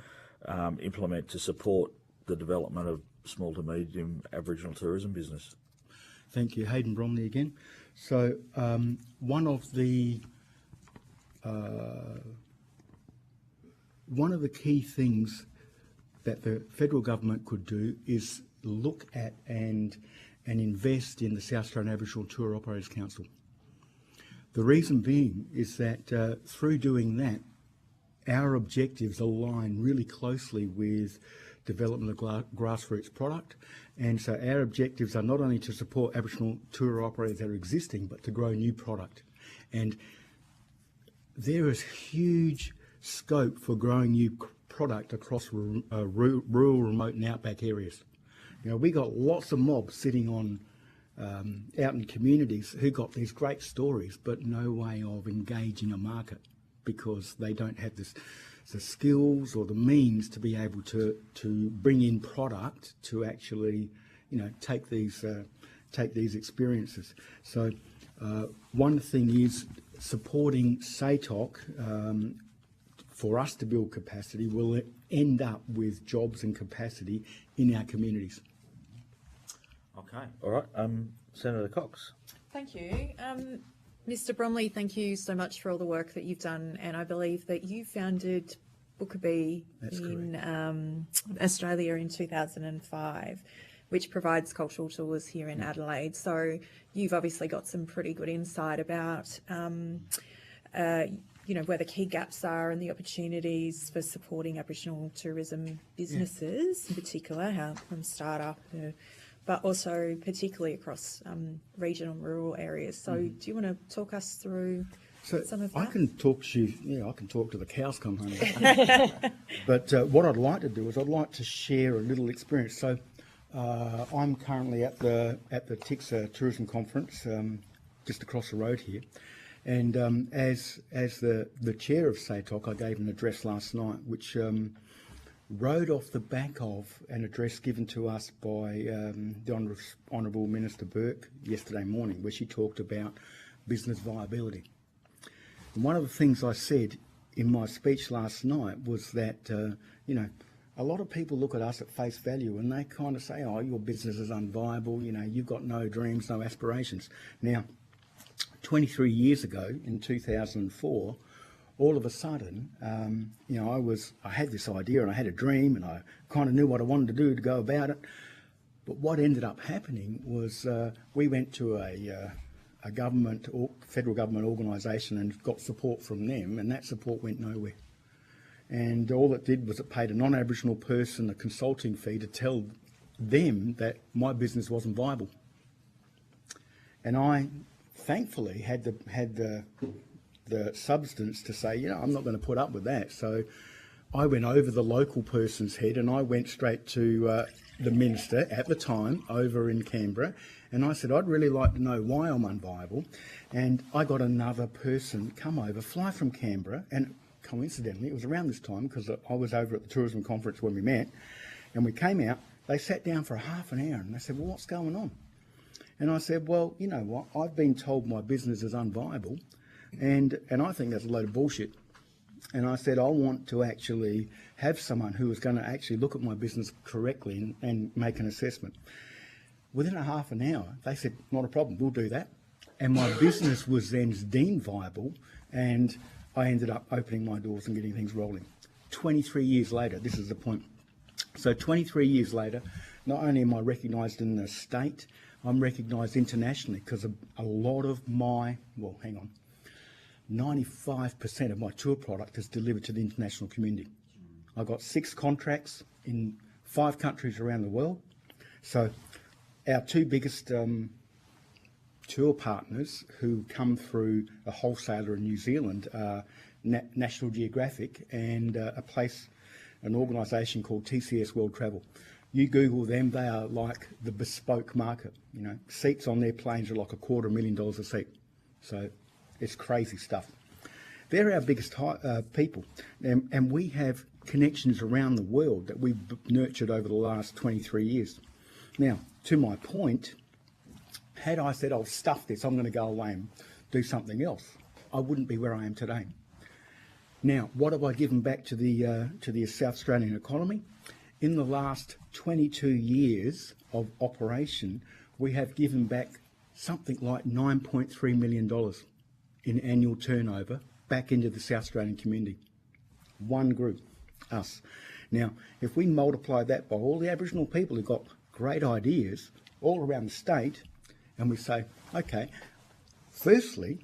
implement to support the development of small to medium Aboriginal tourism business? Thank you. Hayden Bromley again. So one of the key things that the federal government could do is look at and invest in the South Australian Aboriginal Tour Operators Council. The reason being is that through doing that, our objectives align really closely with development of grassroots product. And so our objectives are not only to support Aboriginal tour operators that are existing, but to grow new product. And there is huge scope for growing new product across rural, remote and outback areas. You know, we got lots of mobs sitting on out in communities who got these great stories, but no way of engaging a market because they don't have the skills or the means to be able to bring in product to actually, you know, take these experiences. So one thing is supporting SATOC for us to build capacity will end up with jobs and capacity in our communities. Okay, all right. Senator Cox. Thank you. Mr. Bromley, thank you so much for all the work that you've done, and I believe that you founded Bookabee in Australia in 2005, which provides cultural tours here in Adelaide. So you've obviously got some pretty good insight about you know, where the key gaps are and the opportunities for supporting Aboriginal tourism businesses, in particular, how from startup, but also particularly across regional and rural areas. So do you want to talk us through some of that? I can talk to you, I can talk to the cows come home. But what I'd like to do is I'd like to share a little experience. So I'm currently at the TICSA Tourism Conference just across the road here. And as the chair of SATOC, I gave an address last night, which rode off the back of an address given to us by the Honourable Minister Burke yesterday morning, where she talked about business viability. And one of the things I said in my speech last night was that, you know, a lot of people look at us at face value and they kind of say, oh, your business is unviable, you know, you've got no dreams, no aspirations. Now, 23 years ago, in 2004, all of a sudden, you know, I had this idea and I had a dream and I kind of knew what I wanted to do to go about it. But what ended up happening was we went to a government or federal government organisation and got support from them, and that support went nowhere. And all it did was it paid a non-Aboriginal person a consulting fee to tell them that my business wasn't viable. And I thankfully had the substance to say, you know, I'm not going to put up with that. So I went over the local person's head and I went straight to the minister at the time over in Canberra, and I said, I'd really like to know why I'm unviable. And I got another person come over, fly from Canberra, and coincidentally, it was around this time because I was over at the tourism conference when we met, and we came out, they sat down for half an hour and they said, well, what's going on? And I said, well, you know what, I've been told my business is unviable, and I think that's a load of bullshit. And I said, I want to actually have someone who is going to actually look at my business correctly and make an assessment. Within a half an hour, they said, not a problem, we'll do that. And my business was then deemed viable, and I ended up opening my doors and getting things rolling. 23 years later, this is the point. So 23 years later, not only am I recognised in the state, I'm recognised internationally because a lot of my, well, hang on. 95% of my tour product is delivered to the international community. I've got 6 contracts in 5 countries around the world. So our 2 biggest tour partners who come through a wholesaler in New Zealand are National Geographic and an organisation called TCS World Travel. You Google them, they are like the bespoke market. You know, seats on their planes are like $250,000 a seat. So it's crazy stuff. They're our biggest people, and we have connections around the world that we've nurtured over the last 23 years. Now, to my point, had I said, "I'll stuff this, I'm going to go away and do something else," I wouldn't be where I am today. Now, what have I given back to the South Australian economy? In the last 22 years of operation, we have given back something like $9.3 million in annual turnover back into the South Australian community. One group, us. Now, if we multiply that by all the Aboriginal people who've got great ideas all around the state, and we say, okay, firstly,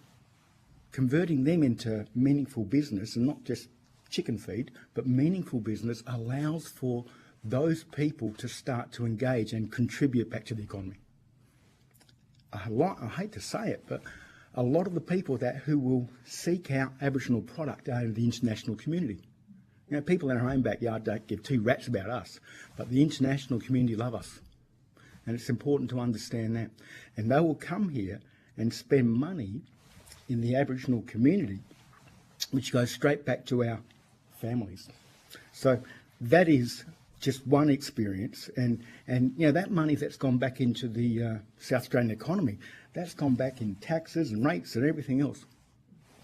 converting them into meaningful business, and not just chicken feed, but meaningful business, allows for those people to start to engage and contribute back to the economy. I hate to say it, but a lot of the people who will seek out Aboriginal product are in the international community. You know, people in our own backyard don't give 2 rats about us, but the international community love us. And it's important to understand that. And they will come here and spend money in the Aboriginal community, which goes straight back to our families. So that is just one experience, and you know, that money that's gone back into the South Australian economy, that's gone back in taxes and rates and everything else,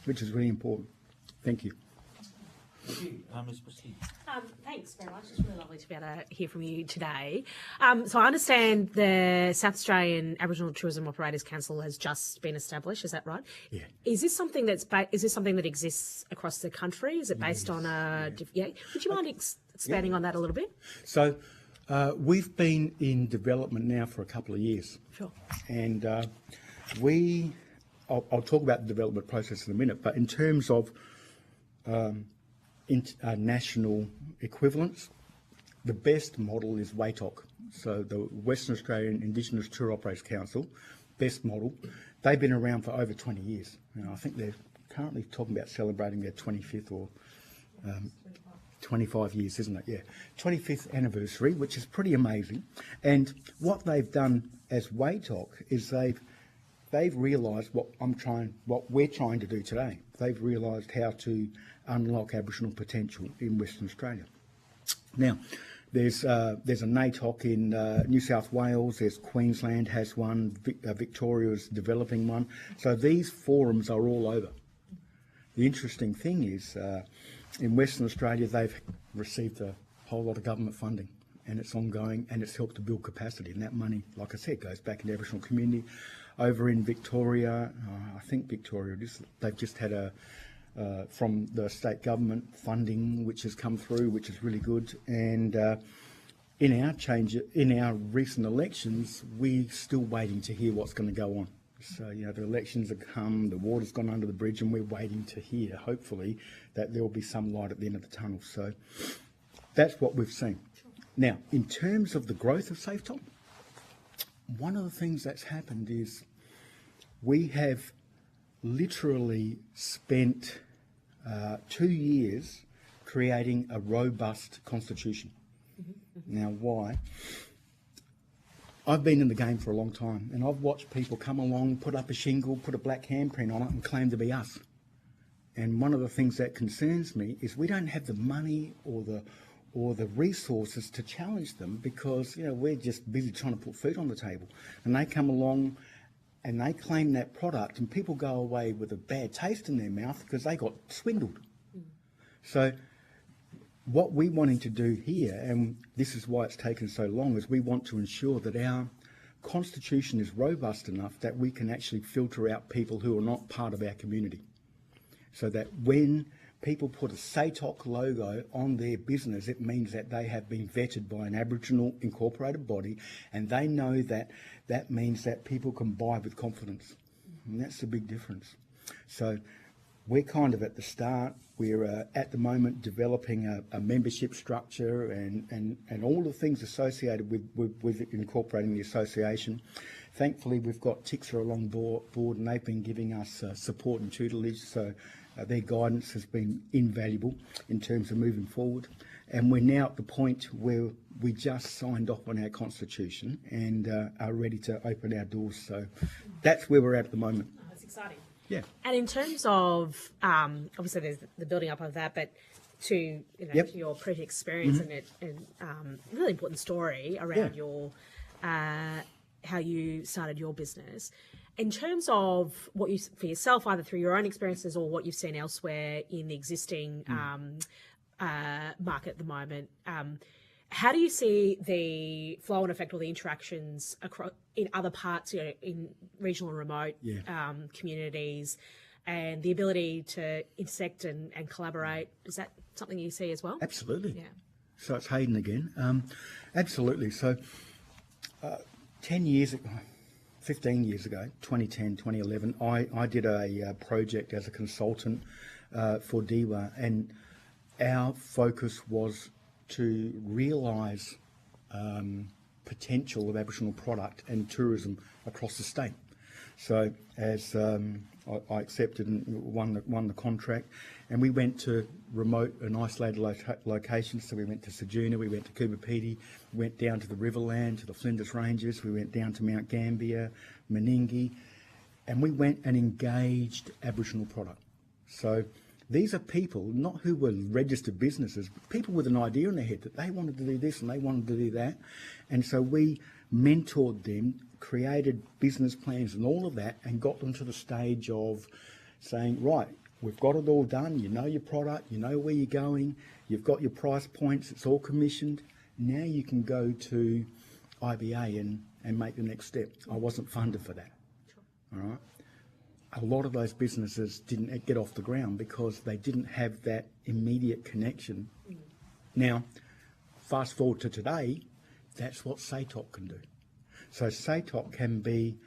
which is really important. Thank you. Thank you, Ms. Proceedings. Thanks very much. It's really lovely to be able to hear from you today. So I understand the South Australian Aboriginal Tourism Operators Council has just been established. Is that right? Yeah. Is this something that exists across the country? Is it based on a? Yeah. Would you mind expanding on that a little bit? So we've been in development now for a couple of years. Sure. And I'll talk about the development process in a minute, but in terms of national equivalents, the best model is WATOC. So the Western Australian Indigenous Tour Operators Council, best model. They've been around for over 20 years. And I think they're currently talking about celebrating their 25th or 25 years, isn't it? Yeah, 25th anniversary, which is pretty amazing. And what they've done as WATOC is they've realised what we're trying to do today. They've realised how to unlock Aboriginal potential in Western Australia. Now, there's a NATOC in New South Wales. There's Queensland has one. Victoria's developing one. So these forums are all over. The interesting thing is, in Western Australia, they've received a whole lot of government funding, and it's ongoing, and it's helped to build capacity. And that money, like I said, goes back in the Aboriginal community. Over in Victoria, I think Victoria, they've just had from the state government funding which has come through, which is really good. And in our recent elections, we're still waiting to hear what's going to go on. So, you know, the elections have come, the water's gone under the bridge, and we're waiting to hear, hopefully, that there will be some light at the end of the tunnel. So that's what we've seen. Now, in terms of the growth of SafeTop, one of the things that's happened is we have literally spent 2 years creating a robust constitution. Now, why? I've been in the game for a long time, and I've watched people come along, put up a shingle, put a black handprint on it, and claim to be us. And one of the things that concerns me is we don't have the money or the resources to challenge them, because, you know, we're just busy trying to put food on the table. And they come along and they claim that product, and people go away with a bad taste in their mouth because they got swindled. So what we're wanting to do here, and this is why it's taken so long, is we want to ensure that our constitution is robust enough that we can actually filter out people who are not part of our community. So that when people put a SATOC logo on their business, it means that they have been vetted by an Aboriginal incorporated body, and they know that that means that people can buy with confidence. And that's the big difference. So we're kind of at the start. We're at the moment developing a membership structure and all the things associated with incorporating the association. Thankfully, we've got TICSA along board and they've been giving us support and tutelage, so their guidance has been invaluable in terms of moving forward. And we're now at the point where we just signed off on our constitution and are ready to open our doors. So that's where we're at the moment. Oh, that's exciting. Yeah. And in terms of, obviously there's the building up of that, but to, to your previous experience and really important story around your, how you started your business. In terms of what you, for yourself, either through your own experiences or what you've seen elsewhere in the existing market at the moment, how do you see the flow and effect or the interactions across in other parts, in regional and remote communities, and the ability to intersect and collaborate? Is that something you see as well? Absolutely. Yeah. So it's Hayden again. Absolutely. So 10 years ago, 15 years ago, 2010, 2011, I did a project as a consultant for DEWA, and our focus was to realise potential of Aboriginal product and tourism across the state. So as I accepted and won the contract, and we went to remote and isolated locations. So we went to Ceduna, we went to Coopapiti, we went down to the Riverland, to the Flinders Ranges, we went down to Mount Gambier, Meningie, and we went and engaged Aboriginal product. So these are people, not who were registered businesses, but people with an idea in their head that they wanted to do this and they wanted to do that. And so we mentored them, created business plans and all of that, and got them to the stage of saying, right, we've got it all done, you know your product, you know where you're going, you've got your price points, it's all commissioned. Now you can go to IBA and make the next step. I wasn't funded for that. All right. A lot of those businesses didn't get off the ground because they didn't have that immediate connection. Now, fast forward to today, that's what SATOC can do. So SATOC can be,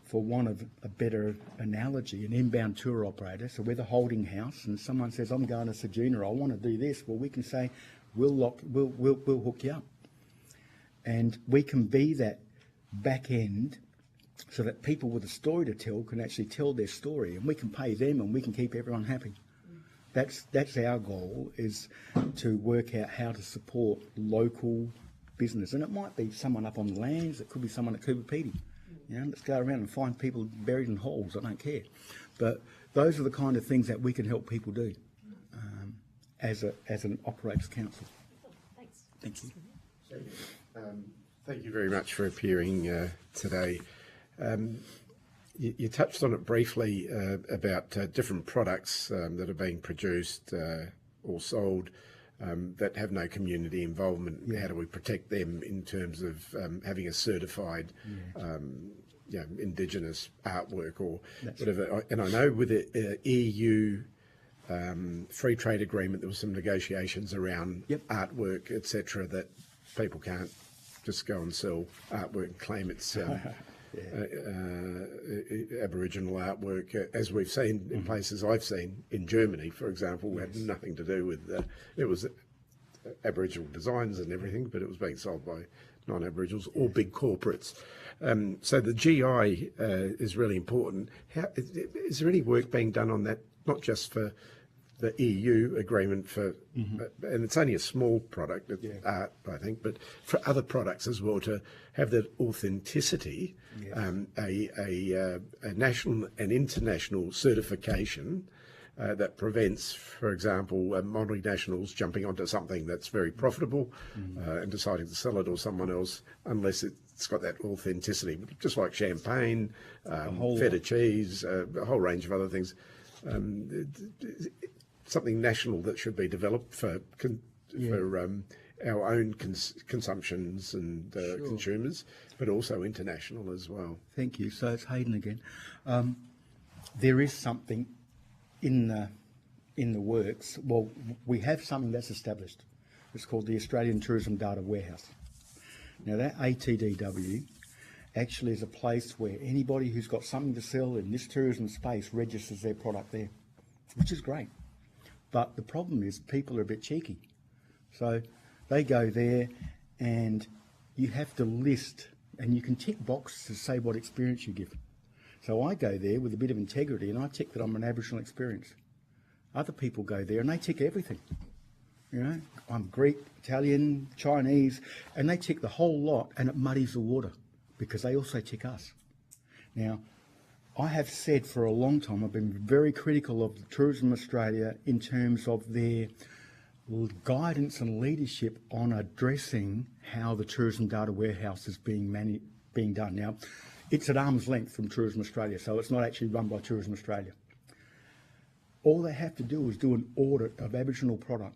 for want of a better analogy, an inbound tour operator. So we're the holding house, and someone says, I'm going to Ceduna, I want to do this. Well, we can say, we'll hook you up. And we can be that back end so that people with a story to tell can actually tell their story, and we can pay them and we can keep everyone happy. That's our goal, is to work out how to support local business. And it might be someone up on the lands, it could be someone at Coopapiti. Let's go around and find people buried in holes, I don't care. But those are the kind of things that we can help people do as an Operators Council. Thanks. Thank you. Thank you very much for appearing today. You touched on it briefly about different products that are being produced or sold that have no community involvement. How do we protect them in terms of having a certified Indigenous artwork or whatever? And I know with the EU free trade agreement, there was some negotiations around artwork, etc., that people can't just go and sell artwork and claim it's Aboriginal artwork, as we've seen in places I've seen in Germany, for example, had nothing to do with it was Aboriginal designs and everything, but it was being sold by non-Aboriginals or big corporates. So the GI is really important. Is there any work being done on that, not just for the EU agreement for, and it's only a small product, art, I think, but for other products as well, to have that authenticity, a national and international certification that prevents, for example, multinationals jumping onto something that's very profitable and deciding to sell it to someone else unless it's got that authenticity, just like champagne, feta cheese, a whole range of other things. Something national that should be developed for our own consumptions and consumers, but also international as well. Thank you. So it's Hayden again. There is something in the works. Well, we have something that's established. It's called the Australian Tourism Data Warehouse. Now that ATDW actually is a place where anybody who's got something to sell in this tourism space registers their product there. which is great. But the problem is people are a bit cheeky. So they go there and you have to list, and you can tick boxes to say what experience you give. So I go there with a bit of integrity and I tick that I'm an Aboriginal experience. Other people go there and they tick everything. You know, I'm Greek, Italian, Chinese, and they tick the whole lot, and it muddies the water because they also tick us. Now, I have said for a long time, I've been very critical of Tourism Australia in terms of their guidance and leadership on addressing how the tourism data warehouse is being done. Now, it's at arm's length from Tourism Australia, so it's not actually run by Tourism Australia. All they have to do is do an audit of Aboriginal product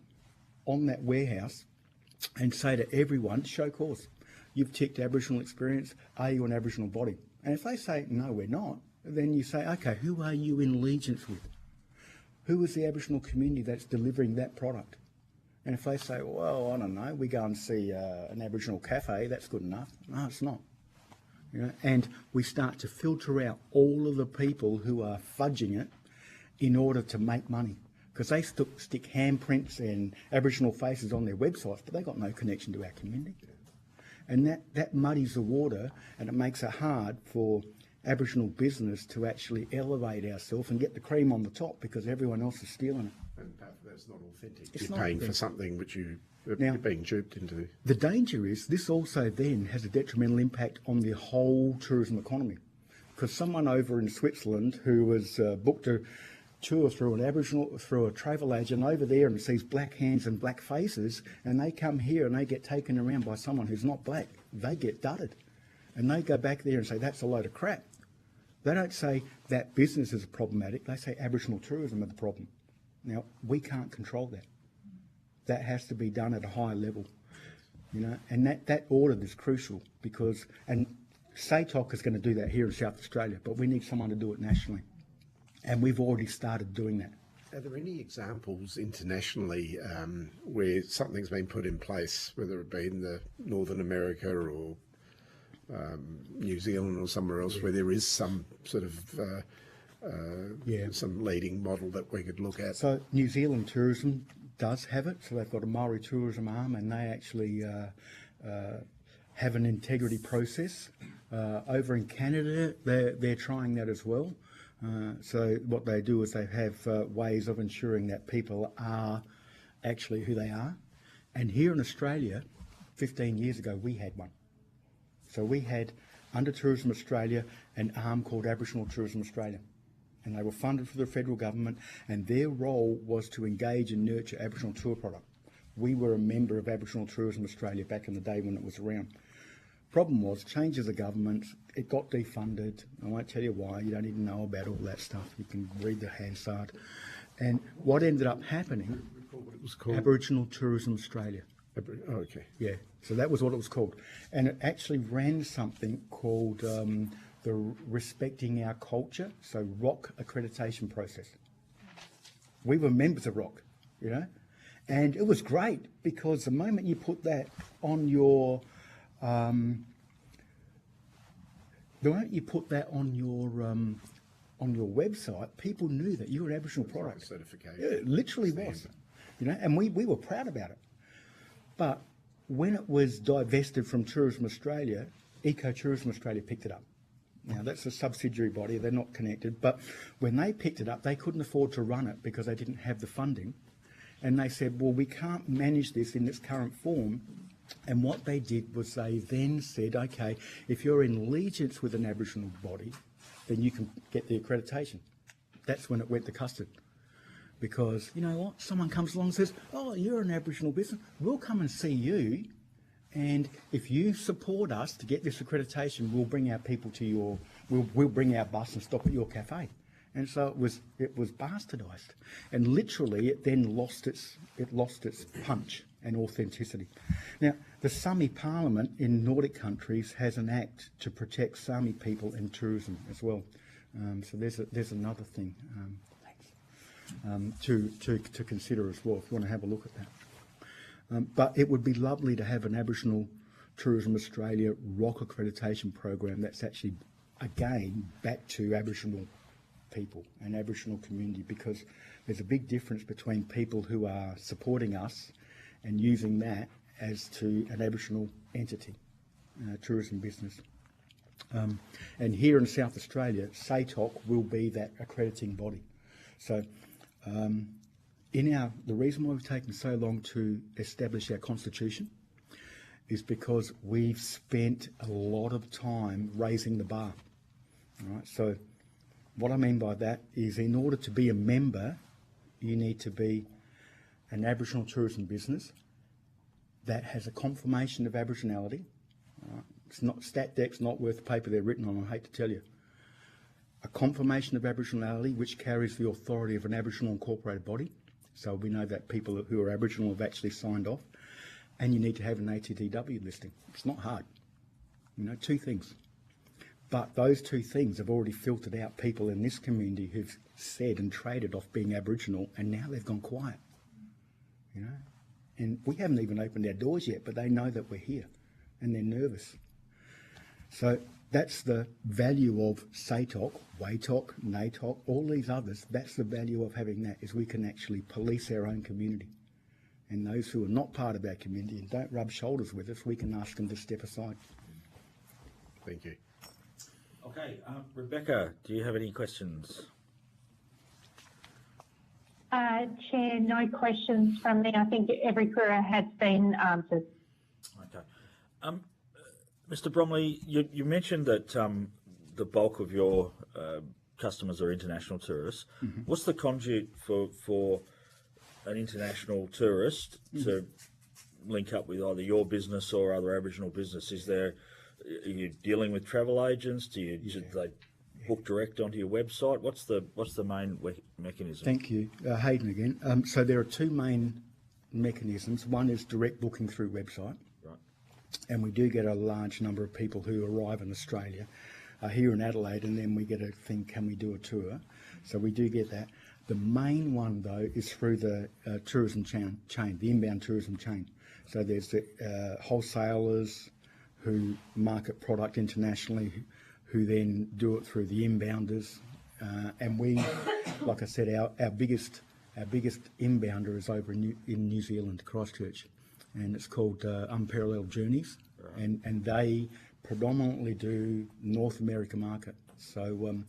on that warehouse and say to everyone, show cause. You've ticked Aboriginal experience, are you an Aboriginal body? And if they say, no, we're not, then you say, okay, who are you in allegiance with? Who is the Aboriginal community that's delivering that product? And if they say, well, I don't know, we go and see an Aboriginal cafe, that's good enough. No, it's not. You know, and we start to filter out all of the people who are fudging it in order to make money. Because they stick handprints and Aboriginal faces on their websites, but they've got no connection to our community. And that muddies the water, and it makes it hard for Aboriginal business to actually elevate ourselves and get the cream on the top because everyone else is stealing it. And that's not authentic. It's You're not paying for authentic. something which you're being duped into. The danger is this also then has a detrimental impact on the whole tourism economy. Because someone over in Switzerland who has booked a tour through a travel agent over there and sees black hands and black faces, and they come here and they get taken around by someone who's not black, they get dudded. And they go back there and say, that's a load of crap. They don't say that business is problematic, they say Aboriginal tourism is the problem. Now, we can't control that. That has to be done at a higher level, you know, and that audit is crucial because, and SATOC is going to do that here in South Australia, but we need someone to do it nationally. And we've already started doing that. Are there any examples internationally where something's been put in place, whether it be in the Northern America or New Zealand or somewhere else, where there is some sort of some leading model that we could look at? So New Zealand tourism does have it. So they've got a Maori tourism arm, and they actually have an integrity process. Over in Canada, they're trying that as well. So what they do is they have ways of ensuring that people are actually who they are. And here in Australia, 15 years ago, we had one. So we had, under Tourism Australia, an arm called Aboriginal Tourism Australia. And they were funded for the federal government, and their role was to engage and nurture Aboriginal tour product. We were a member of Aboriginal Tourism Australia back in the day when it was around. Problem was, changes of government, it got defunded. I won't tell you why, you don't even know about all that stuff. You can read the Hansard. And what ended up happening, What it was called? Aboriginal Tourism Australia. Oh, okay. Yeah, so that was what it was called. And it actually ran something called the Respecting Our Culture, so ROC accreditation process. We were members of ROC, you know, and it was great because the moment you put that on your website, people knew that you were an Aboriginal product. Certification. Yeah, it literally was, you know, and we were proud about it. But when it was divested from Tourism Australia, Ecotourism Australia picked it up. Now, that's a subsidiary body, they're not connected, but when they picked it up, they couldn't afford to run it because they didn't have the funding. And they said, well, we can't manage this in its current form. And what they did was they then said, okay, if you're in allegiance with an Aboriginal body, then you can get the accreditation. That's when it went to custard. Because, you know what, someone comes along and says, oh, you're an Aboriginal business, we'll come and see you, and if you support us to get this accreditation, we'll bring our people to your, we'll bring our bus and stop at your cafe. And so it was bastardised, and literally it then lost its punch and authenticity. Now, the Sami Parliament in Nordic countries has an act to protect Sami people and tourism as well. So there's another thing to consider as well if you want to have a look at that. But it would be lovely to have an Aboriginal Tourism Australia ROC accreditation program that's actually, again, back to Aboriginal people and Aboriginal community, because There's a big difference between people who are supporting us and using that as to an Aboriginal entity, tourism business. And here in South Australia, SATOC will be that accrediting body. So the reason why we've taken so long to establish our constitution is because we've spent a lot of time raising the bar. All right? So what I mean by that is, in order to be a member, you need to be an Aboriginal tourism business that has a confirmation of Aboriginality. All right? It's not, StatDec's not worth the paper they're written on, I hate to tell you. A confirmation of Aboriginality which carries the authority of an Aboriginal incorporated body. So we know that people who are Aboriginal have actually signed off. And you need to have an ATTW listing. It's not hard. 2 things. But those 2 things have already filtered out people in this community who've said and traded off being Aboriginal, and now they've gone quiet. And we haven't even opened our doors yet, but they know that we're here, and they're nervous. So that's the value of SATOC, WATOC, NATOC, all these others. That's the value of having that, is we can actually police our own community. And those who are not part of our community and don't rub shoulders with us, we can ask them to step aside. Thank you. Okay, Rebecca, do you have any questions? Chair, no questions from me. I think every query has been answered. Okay. Mr. Bromley, you mentioned that the bulk of your customers are international tourists. Mm-hmm. What's the conduit for an international tourist to link up with either your business or other Aboriginal business? Are you dealing with travel agents? Should they book direct onto your website? What's the main mechanism? Thank you, Hayden again. So there are 2 main mechanisms. One is direct booking through website, right? And we do get a large number of people who arrive in Australia here in Adelaide, and then we get a thing, can we do a tour? So we do get that. The main one, though, is through the tourism chain, the inbound tourism chain. So there's the wholesalers who market product internationally, who then do it through the inbounders. And we, like I said, our biggest inbounder is over in New Zealand, Christchurch, and it's called Unparalleled Journeys, right. and they predominantly do North America market. So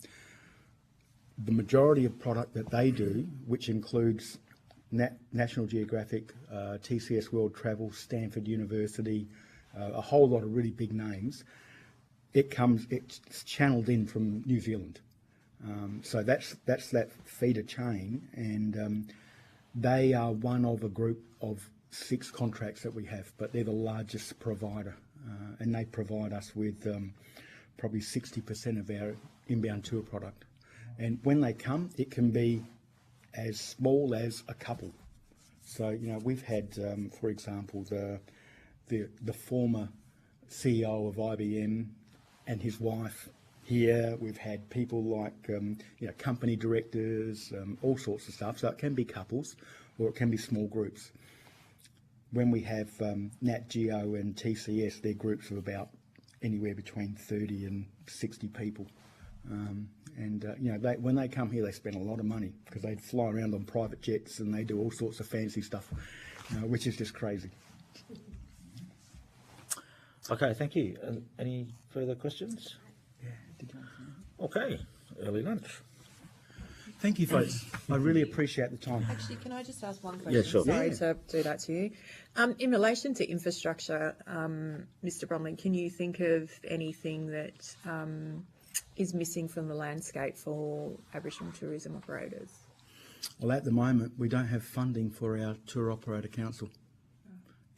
the majority of product that they do, which includes National Geographic, TCS World Travel, Stanford University, a whole lot of really big names, it's channeled in from New Zealand. So that's that feeder chain, and they are one of a group of 6 contracts that we have, but they're the largest provider, and they provide us with probably 60% of our inbound tour product. And when they come, it can be as small as a couple. So, we've had, for example, the former CEO of IBM and his wife here. We've had people like, company directors, all sorts of stuff. So it can be couples or it can be small groups. When we have Nat Geo and TCS, they're groups of about anywhere between 30 and 60 people. When they come here, they spend a lot of money because they fly around on private jets and they do all sorts of fancy stuff, which is just crazy. Okay, thank you. Any further questions? Yeah. Okay, early lunch. Thank you, folks. I really appreciate the time. Actually, can I just ask one question? Yeah, sure. Sorry to do that to you. In relation to infrastructure, Mr. Bromley, can you think of anything that is missing from the landscape for Aboriginal tourism operators? Well, at the moment, we don't have funding for our Tour Operator Council.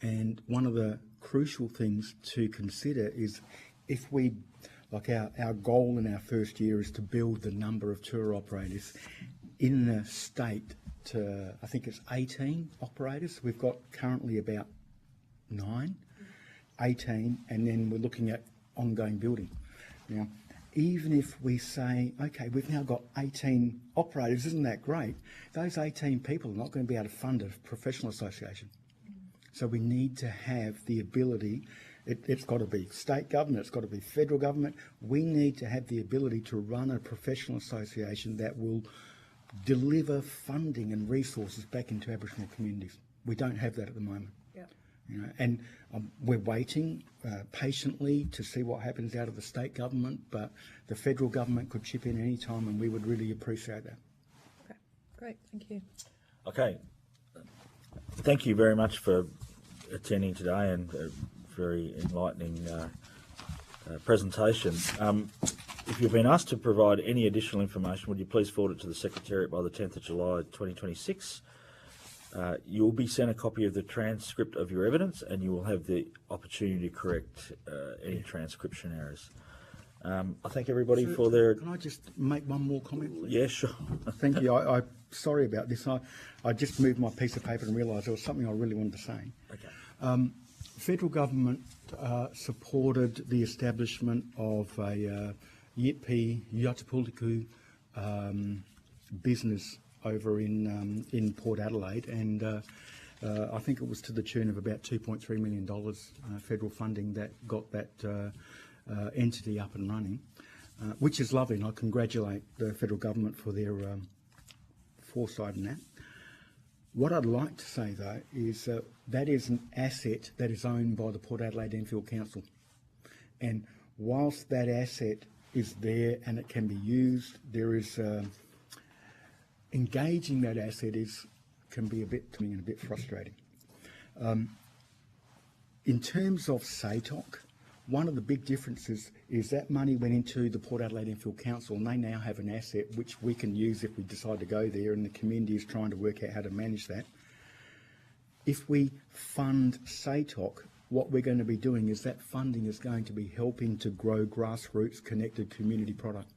And one of the crucial things to consider is if we, like our goal in our first year is to build the number of tour operators in the state to, I think it's 18 operators. We've got currently about 18, and then we're looking at ongoing building. Now, even if we say, okay, we've now got 18 operators, isn't that great? Those 18 people are not going to be able to fund a professional association. So we need to have the ability, it's got to be state government, it's got to be federal government. We need to have the ability to run a professional association that will deliver funding and resources back into Aboriginal communities. We don't have that at the moment. You know, and we're waiting patiently to see what happens out of the state government, but the federal government could chip in any time, and we would really appreciate that. Okay, great, thank you. Okay. Thank you very much for attending today and a very enlightening presentation. If you've been asked to provide any additional information, would you please forward it to the Secretariat by the 10th of July 2026? You will be sent a copy of the transcript of your evidence, and you will have the opportunity to correct any transcription errors. I thank everybody for their... Can I just make one more comment, please? Yeah, sure. Thank you. I'm sorry about this. I just moved my piece of paper and realised there was something I really wanted to say. Okay. Federal government supported the establishment of a Yitpi Yatapuliku business over in Port Adelaide, and I think it was to the tune of about $2.3 million federal funding that got that entity up and running, which is lovely, and I congratulate the federal government for their foresight in that. What I'd like to say, though, is that is an asset that is owned by the Port Adelaide Enfield Council, and whilst that asset is there and it can be used, there is engaging that asset can be a bit frustrating. In terms of SATOC, one of the big differences is that money went into the Port Adelaide Enfield Council, and they now have an asset which we can use if we decide to go there, and the community is trying to work out how to manage that. If we fund SATOC, what we're going to be doing is that funding is going to be helping to grow grassroots connected community product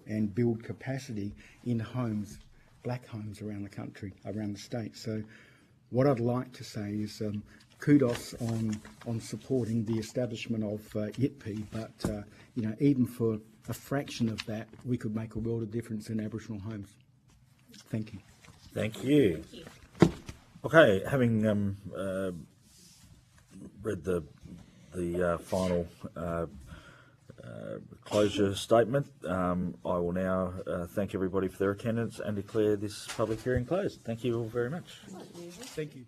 and build capacity in homes, black homes around the country, around the state. So what I'd like to say is kudos on supporting the establishment of Yitpi, but you know, even for a fraction of that, we could make a world of difference in Aboriginal homes. Thank you. Thank you. Okay, having read the final closure statement, I will now thank everybody for their attendance and declare this public hearing closed. Thank you all very much. Thank you.